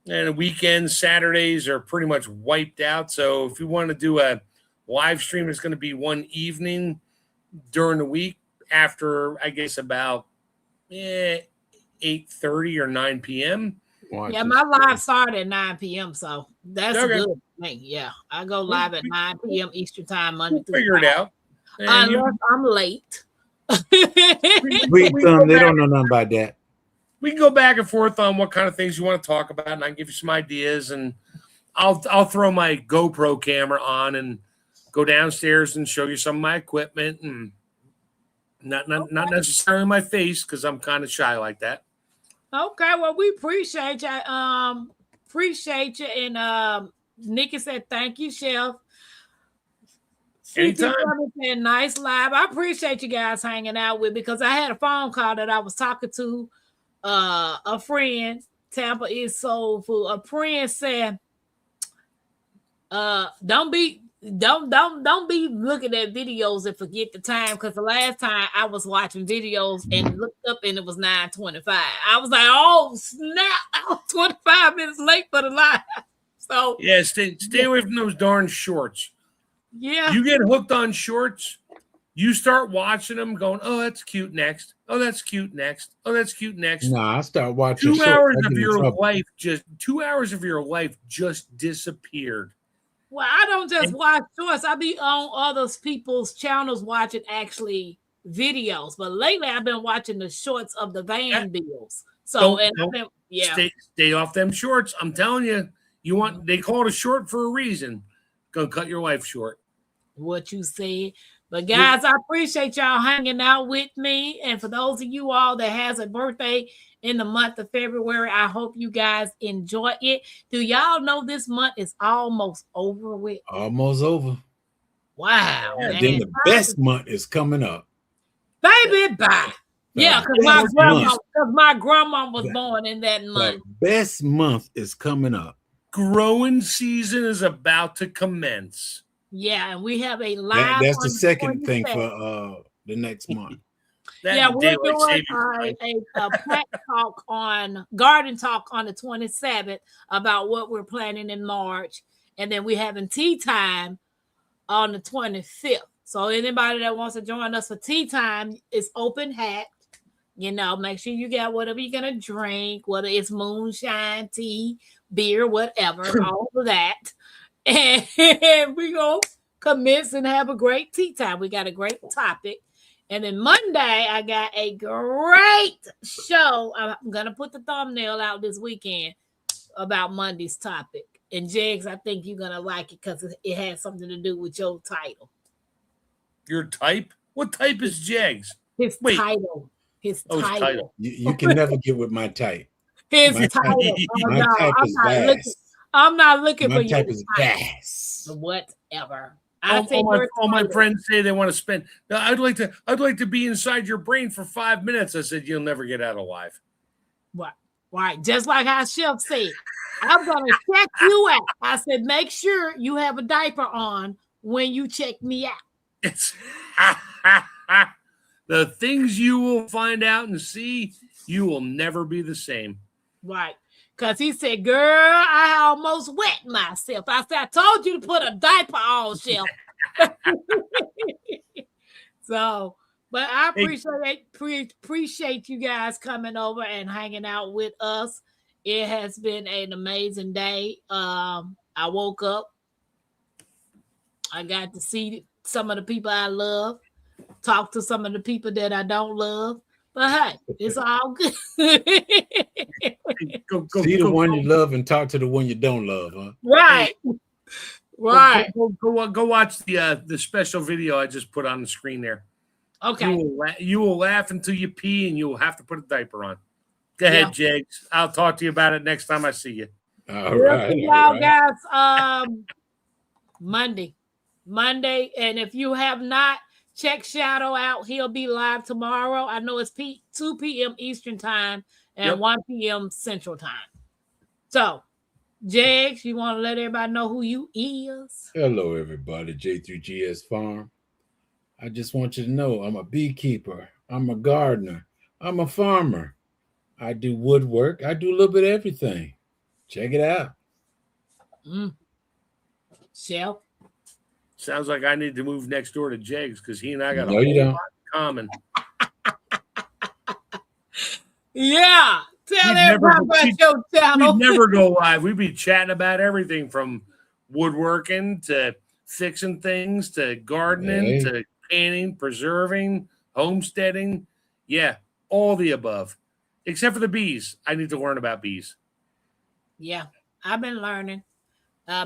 and weekends, Saturdays are pretty much wiped out. So if you want to do a live stream, it's going to be one evening during the week after, I guess, about 8:30 or 9 p.m. Yeah, my live started at 9 p.m. So that's good thing. Yeah, I go live at 9 p.m. Eastern time Monday through Friday. Figure it out. Unless I'm late. They don't know nothing about that. We can go back and forth on what kind of things you want to talk about, and I can give you some ideas. And I'll throw my GoPro camera on and go downstairs and show you some of my equipment, and not necessarily my face because I'm kind of shy like that. Okay, well, we appreciate you. And Nikki said, "Thank you, Chef." Anytime. Said, nice live. I appreciate you guys hanging out with me because I had a phone call that I was talking to a friend. Tampa is soul food. A friend said, don't be looking at videos and forget the time, because the last time I was watching videos and looked up and it was 9:25. I was like, oh snap, I was 25 minutes late for the live. So yeah, stay away from those darn shorts. Yeah, you get hooked on shorts, you start watching them going, oh, that's cute, next. Oh, that's cute, next. Oh, that's cute, next. No, I start watching 2 hours of your life, just 2 hours of your life just disappeared. Well, I don't just watch shorts. I be on other people's channels watching actually videos. But lately, I've been watching the shorts of the van bills. So, stay off them shorts. I'm telling you, they call it a short for a reason. Gonna cut your life short. What you said. But guys, I appreciate y'all hanging out with me. And for those of you all that has a birthday in the month of February, I hope you guys enjoy it. Do y'all know this month is almost over with? Almost over. Wow. And then the best month is coming up. Baby, bye. Yeah, because my grandma was born in that month. The best month is coming up. Growing season is about to commence. Yeah, and we have a live. That's the second thing for the next month. Yeah, we're doing a plant talk garden talk on the 27th about what we're planning in March, and then we're having tea time on the 25th. So anybody that wants to join us for tea time, it's open hat. You know, make sure you got whatever you're gonna drink, whether it's moonshine, tea, beer, whatever, all of that. And we're going to commence and have a great tea time. We got a great topic. And then Monday, I got a great show. I'm going to put the thumbnail out this weekend about Monday's topic. And Jegs, I think you're gonna like it because it has something to do with your title. Your type? What type is Jags? His Wait. title. His Oh, his title. title. You can never get with my type. His My title. type- Oh, My no, type I'm is not looking. vast. I'm not looking My for you. type is vast. Whatever. All my friends say they want to spend. "No, I'd like to be inside your brain for 5 minutes." I said, "You'll never get out alive." What? Right. Just like how Chef said, I'm gonna check you out. I said, make sure you have a diaper on when you check me out. It's the things you will find out and see. You will never be the same. Right. Because he said, girl, I almost wet myself. I said, I told you to put a diaper on, Chef. So, but I appreciate you guys coming over and hanging out with us. It has been an amazing day. I woke up. I got to see some of the people I love, talk to some of the people that I don't love. But hey, it's all good. See the one you love and talk to the one you don't love, huh? Right. Right. Go watch the special video I just put on the screen there. Okay. You will laugh until you pee, and you will have to put a diaper on. Go ahead, Jags. I'll talk to you about it next time I see you. All right. Y'all guys, Monday, and if you have not checked Shadow out, he'll be live tomorrow. I know it's 2 p.m. Eastern time and 1 p.m. Central time. So, Jags, you want to let everybody know who you is? Hello, everybody. J3GS Farm. I just want you to know I'm a beekeeper. I'm a gardener. I'm a farmer. I do woodwork. I do a little bit of everything. Check it out. Chef? Sounds like I need to move next door to Jags because he and I got No, a you whole don't. lot in common. Yeah. Tell everybody about your channel. We'd never go live. We'd be chatting about everything from woodworking to fixing things to gardening to painting, preserving, homesteading. Yeah, all the above. Except for the bees. I need to learn about bees. Yeah, I've been learning.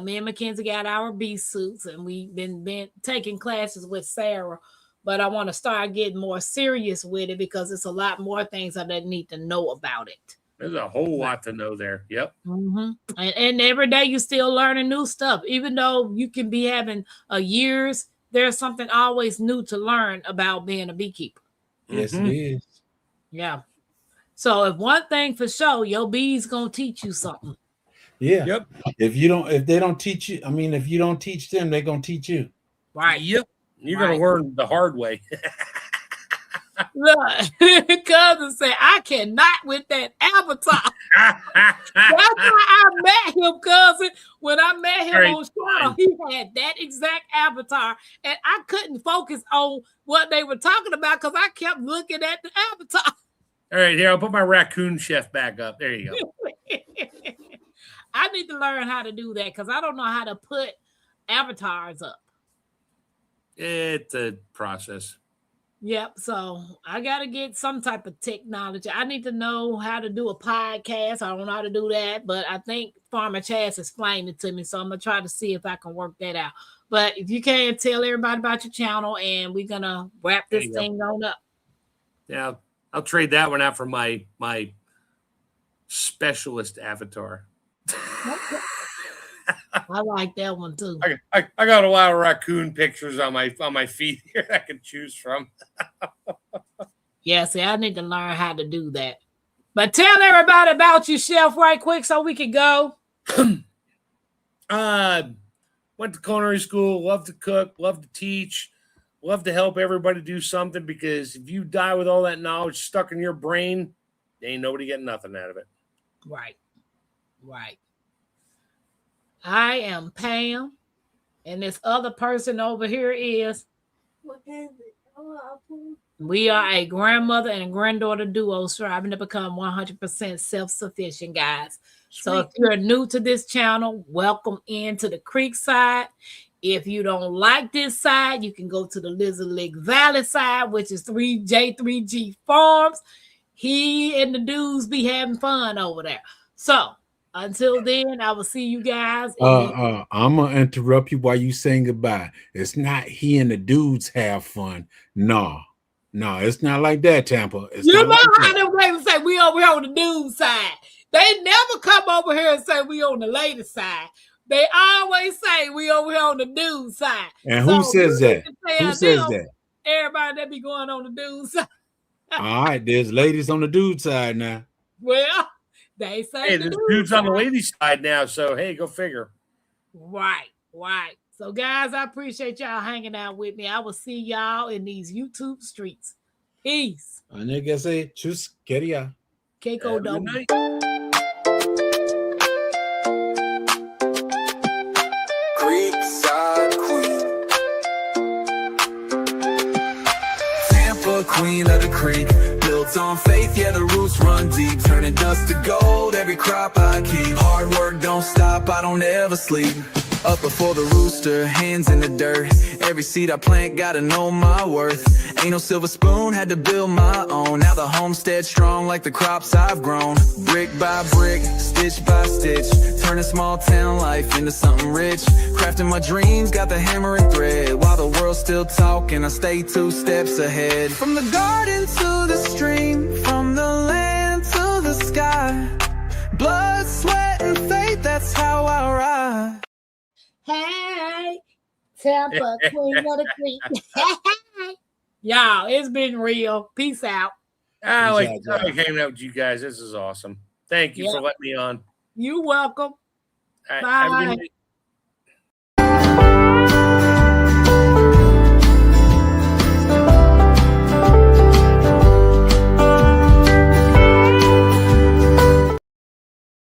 Me and Mackenzie got our bee suits, and we've been taking classes with Sarah. But I want to start getting more serious with it because it's a lot more things I need to know about it. There's a whole lot to know there. Yep. Mm-hmm. And every day you're still learning new stuff. Even though you can be having years, there's something always new to learn about being a beekeeper. Yes, it is. Yeah. So if one thing for sure, your bees gonna teach you something. Yeah. Yep. If they don't teach you, if you don't teach them, they're gonna teach you. Right. Yep. You're gonna learn the hard way. Look, cousin said, I cannot with that avatar. That's why I met him, cousin. When I met him on Shadow, he had that exact avatar, and I couldn't focus on what they were talking about because I kept looking at the avatar. All right, here, I'll put my raccoon chef back up. There you go. I need to learn how to do that because I don't know how to put avatars up. It's a process. Yep. So I got to get some type of technology. I need to know how to do a podcast. I don't know how to do that, but I think Farmer Chaz explained it to me. So I'm going to try to see if I can work that out. But if you can, tell everybody about your channel and we're going to wrap this thing on up. Yeah. I'll trade that one out for my specialist avatar. I like that one too. I got a lot of raccoon pictures on my feed here I can choose from. Yeah, see, I need to learn how to do that. But tell everybody about your chef right quick so we can go. Went to culinary school, love to cook, love to teach, love to help everybody do something because if you die with all that knowledge stuck in your brain, ain't nobody getting nothing out of it. Right. Right. I am Pam, and this other person over here is. We are a grandmother and granddaughter duo striving to become 100% self-sufficient, guys. Sweet. So if you're new to this channel, welcome into the Creekside. If you don't like this side, you can go to the Lizard Lake Valley side, which is J3G Farms. He and the dudes be having fun over there. So Until then, I will see you guys. In I'm gonna interrupt you while you saying goodbye. It's not he and the dudes have fun. No, it's not like that, Tampa. It's you know not like how that. them ladies say we over here on the dude side. They never come over here and say we on the lady side. They always say we over here on the dude side. And who says that? Who says them, that? Everybody that be going on the dude side. All right, there's ladies on the dude side now. Well, they say Hey, the there's dude dudes on the side. ladies' side now, so hey, go figure. Right. So, guys, I appreciate y'all hanging out with me. I will see y'all in these YouTube streets. Peace. And they can say, "Chus quería." Keiko Have a good Dome. night. Creekside Queen, Tampa, queen of the creek. Built on faith, yeah, the roots run deep. Turning dust to gold, every crop I keep. Hard work don't stop, I don't ever sleep. Up before the rooster, hands in the dirt. Every seed I plant, gotta know my worth. Ain't no silver spoon, had to build my own. Now the homestead strong like the crops I've grown. Brick by brick, stitch by stitch, turning small town life into something rich. Crafting my dreams, got the hammer and thread. While the world's still talking, I stay 2 steps ahead. From the garden to the stream, from the land to the sky. Blood, sweat, and faith, that's how I ride. Hey, Tampa, queen of the creek. Y'all, it's been real. Peace out. I like hanging out with you guys. This is awesome. Thank you for letting me on. You're welcome. All right, Bye. have a good night.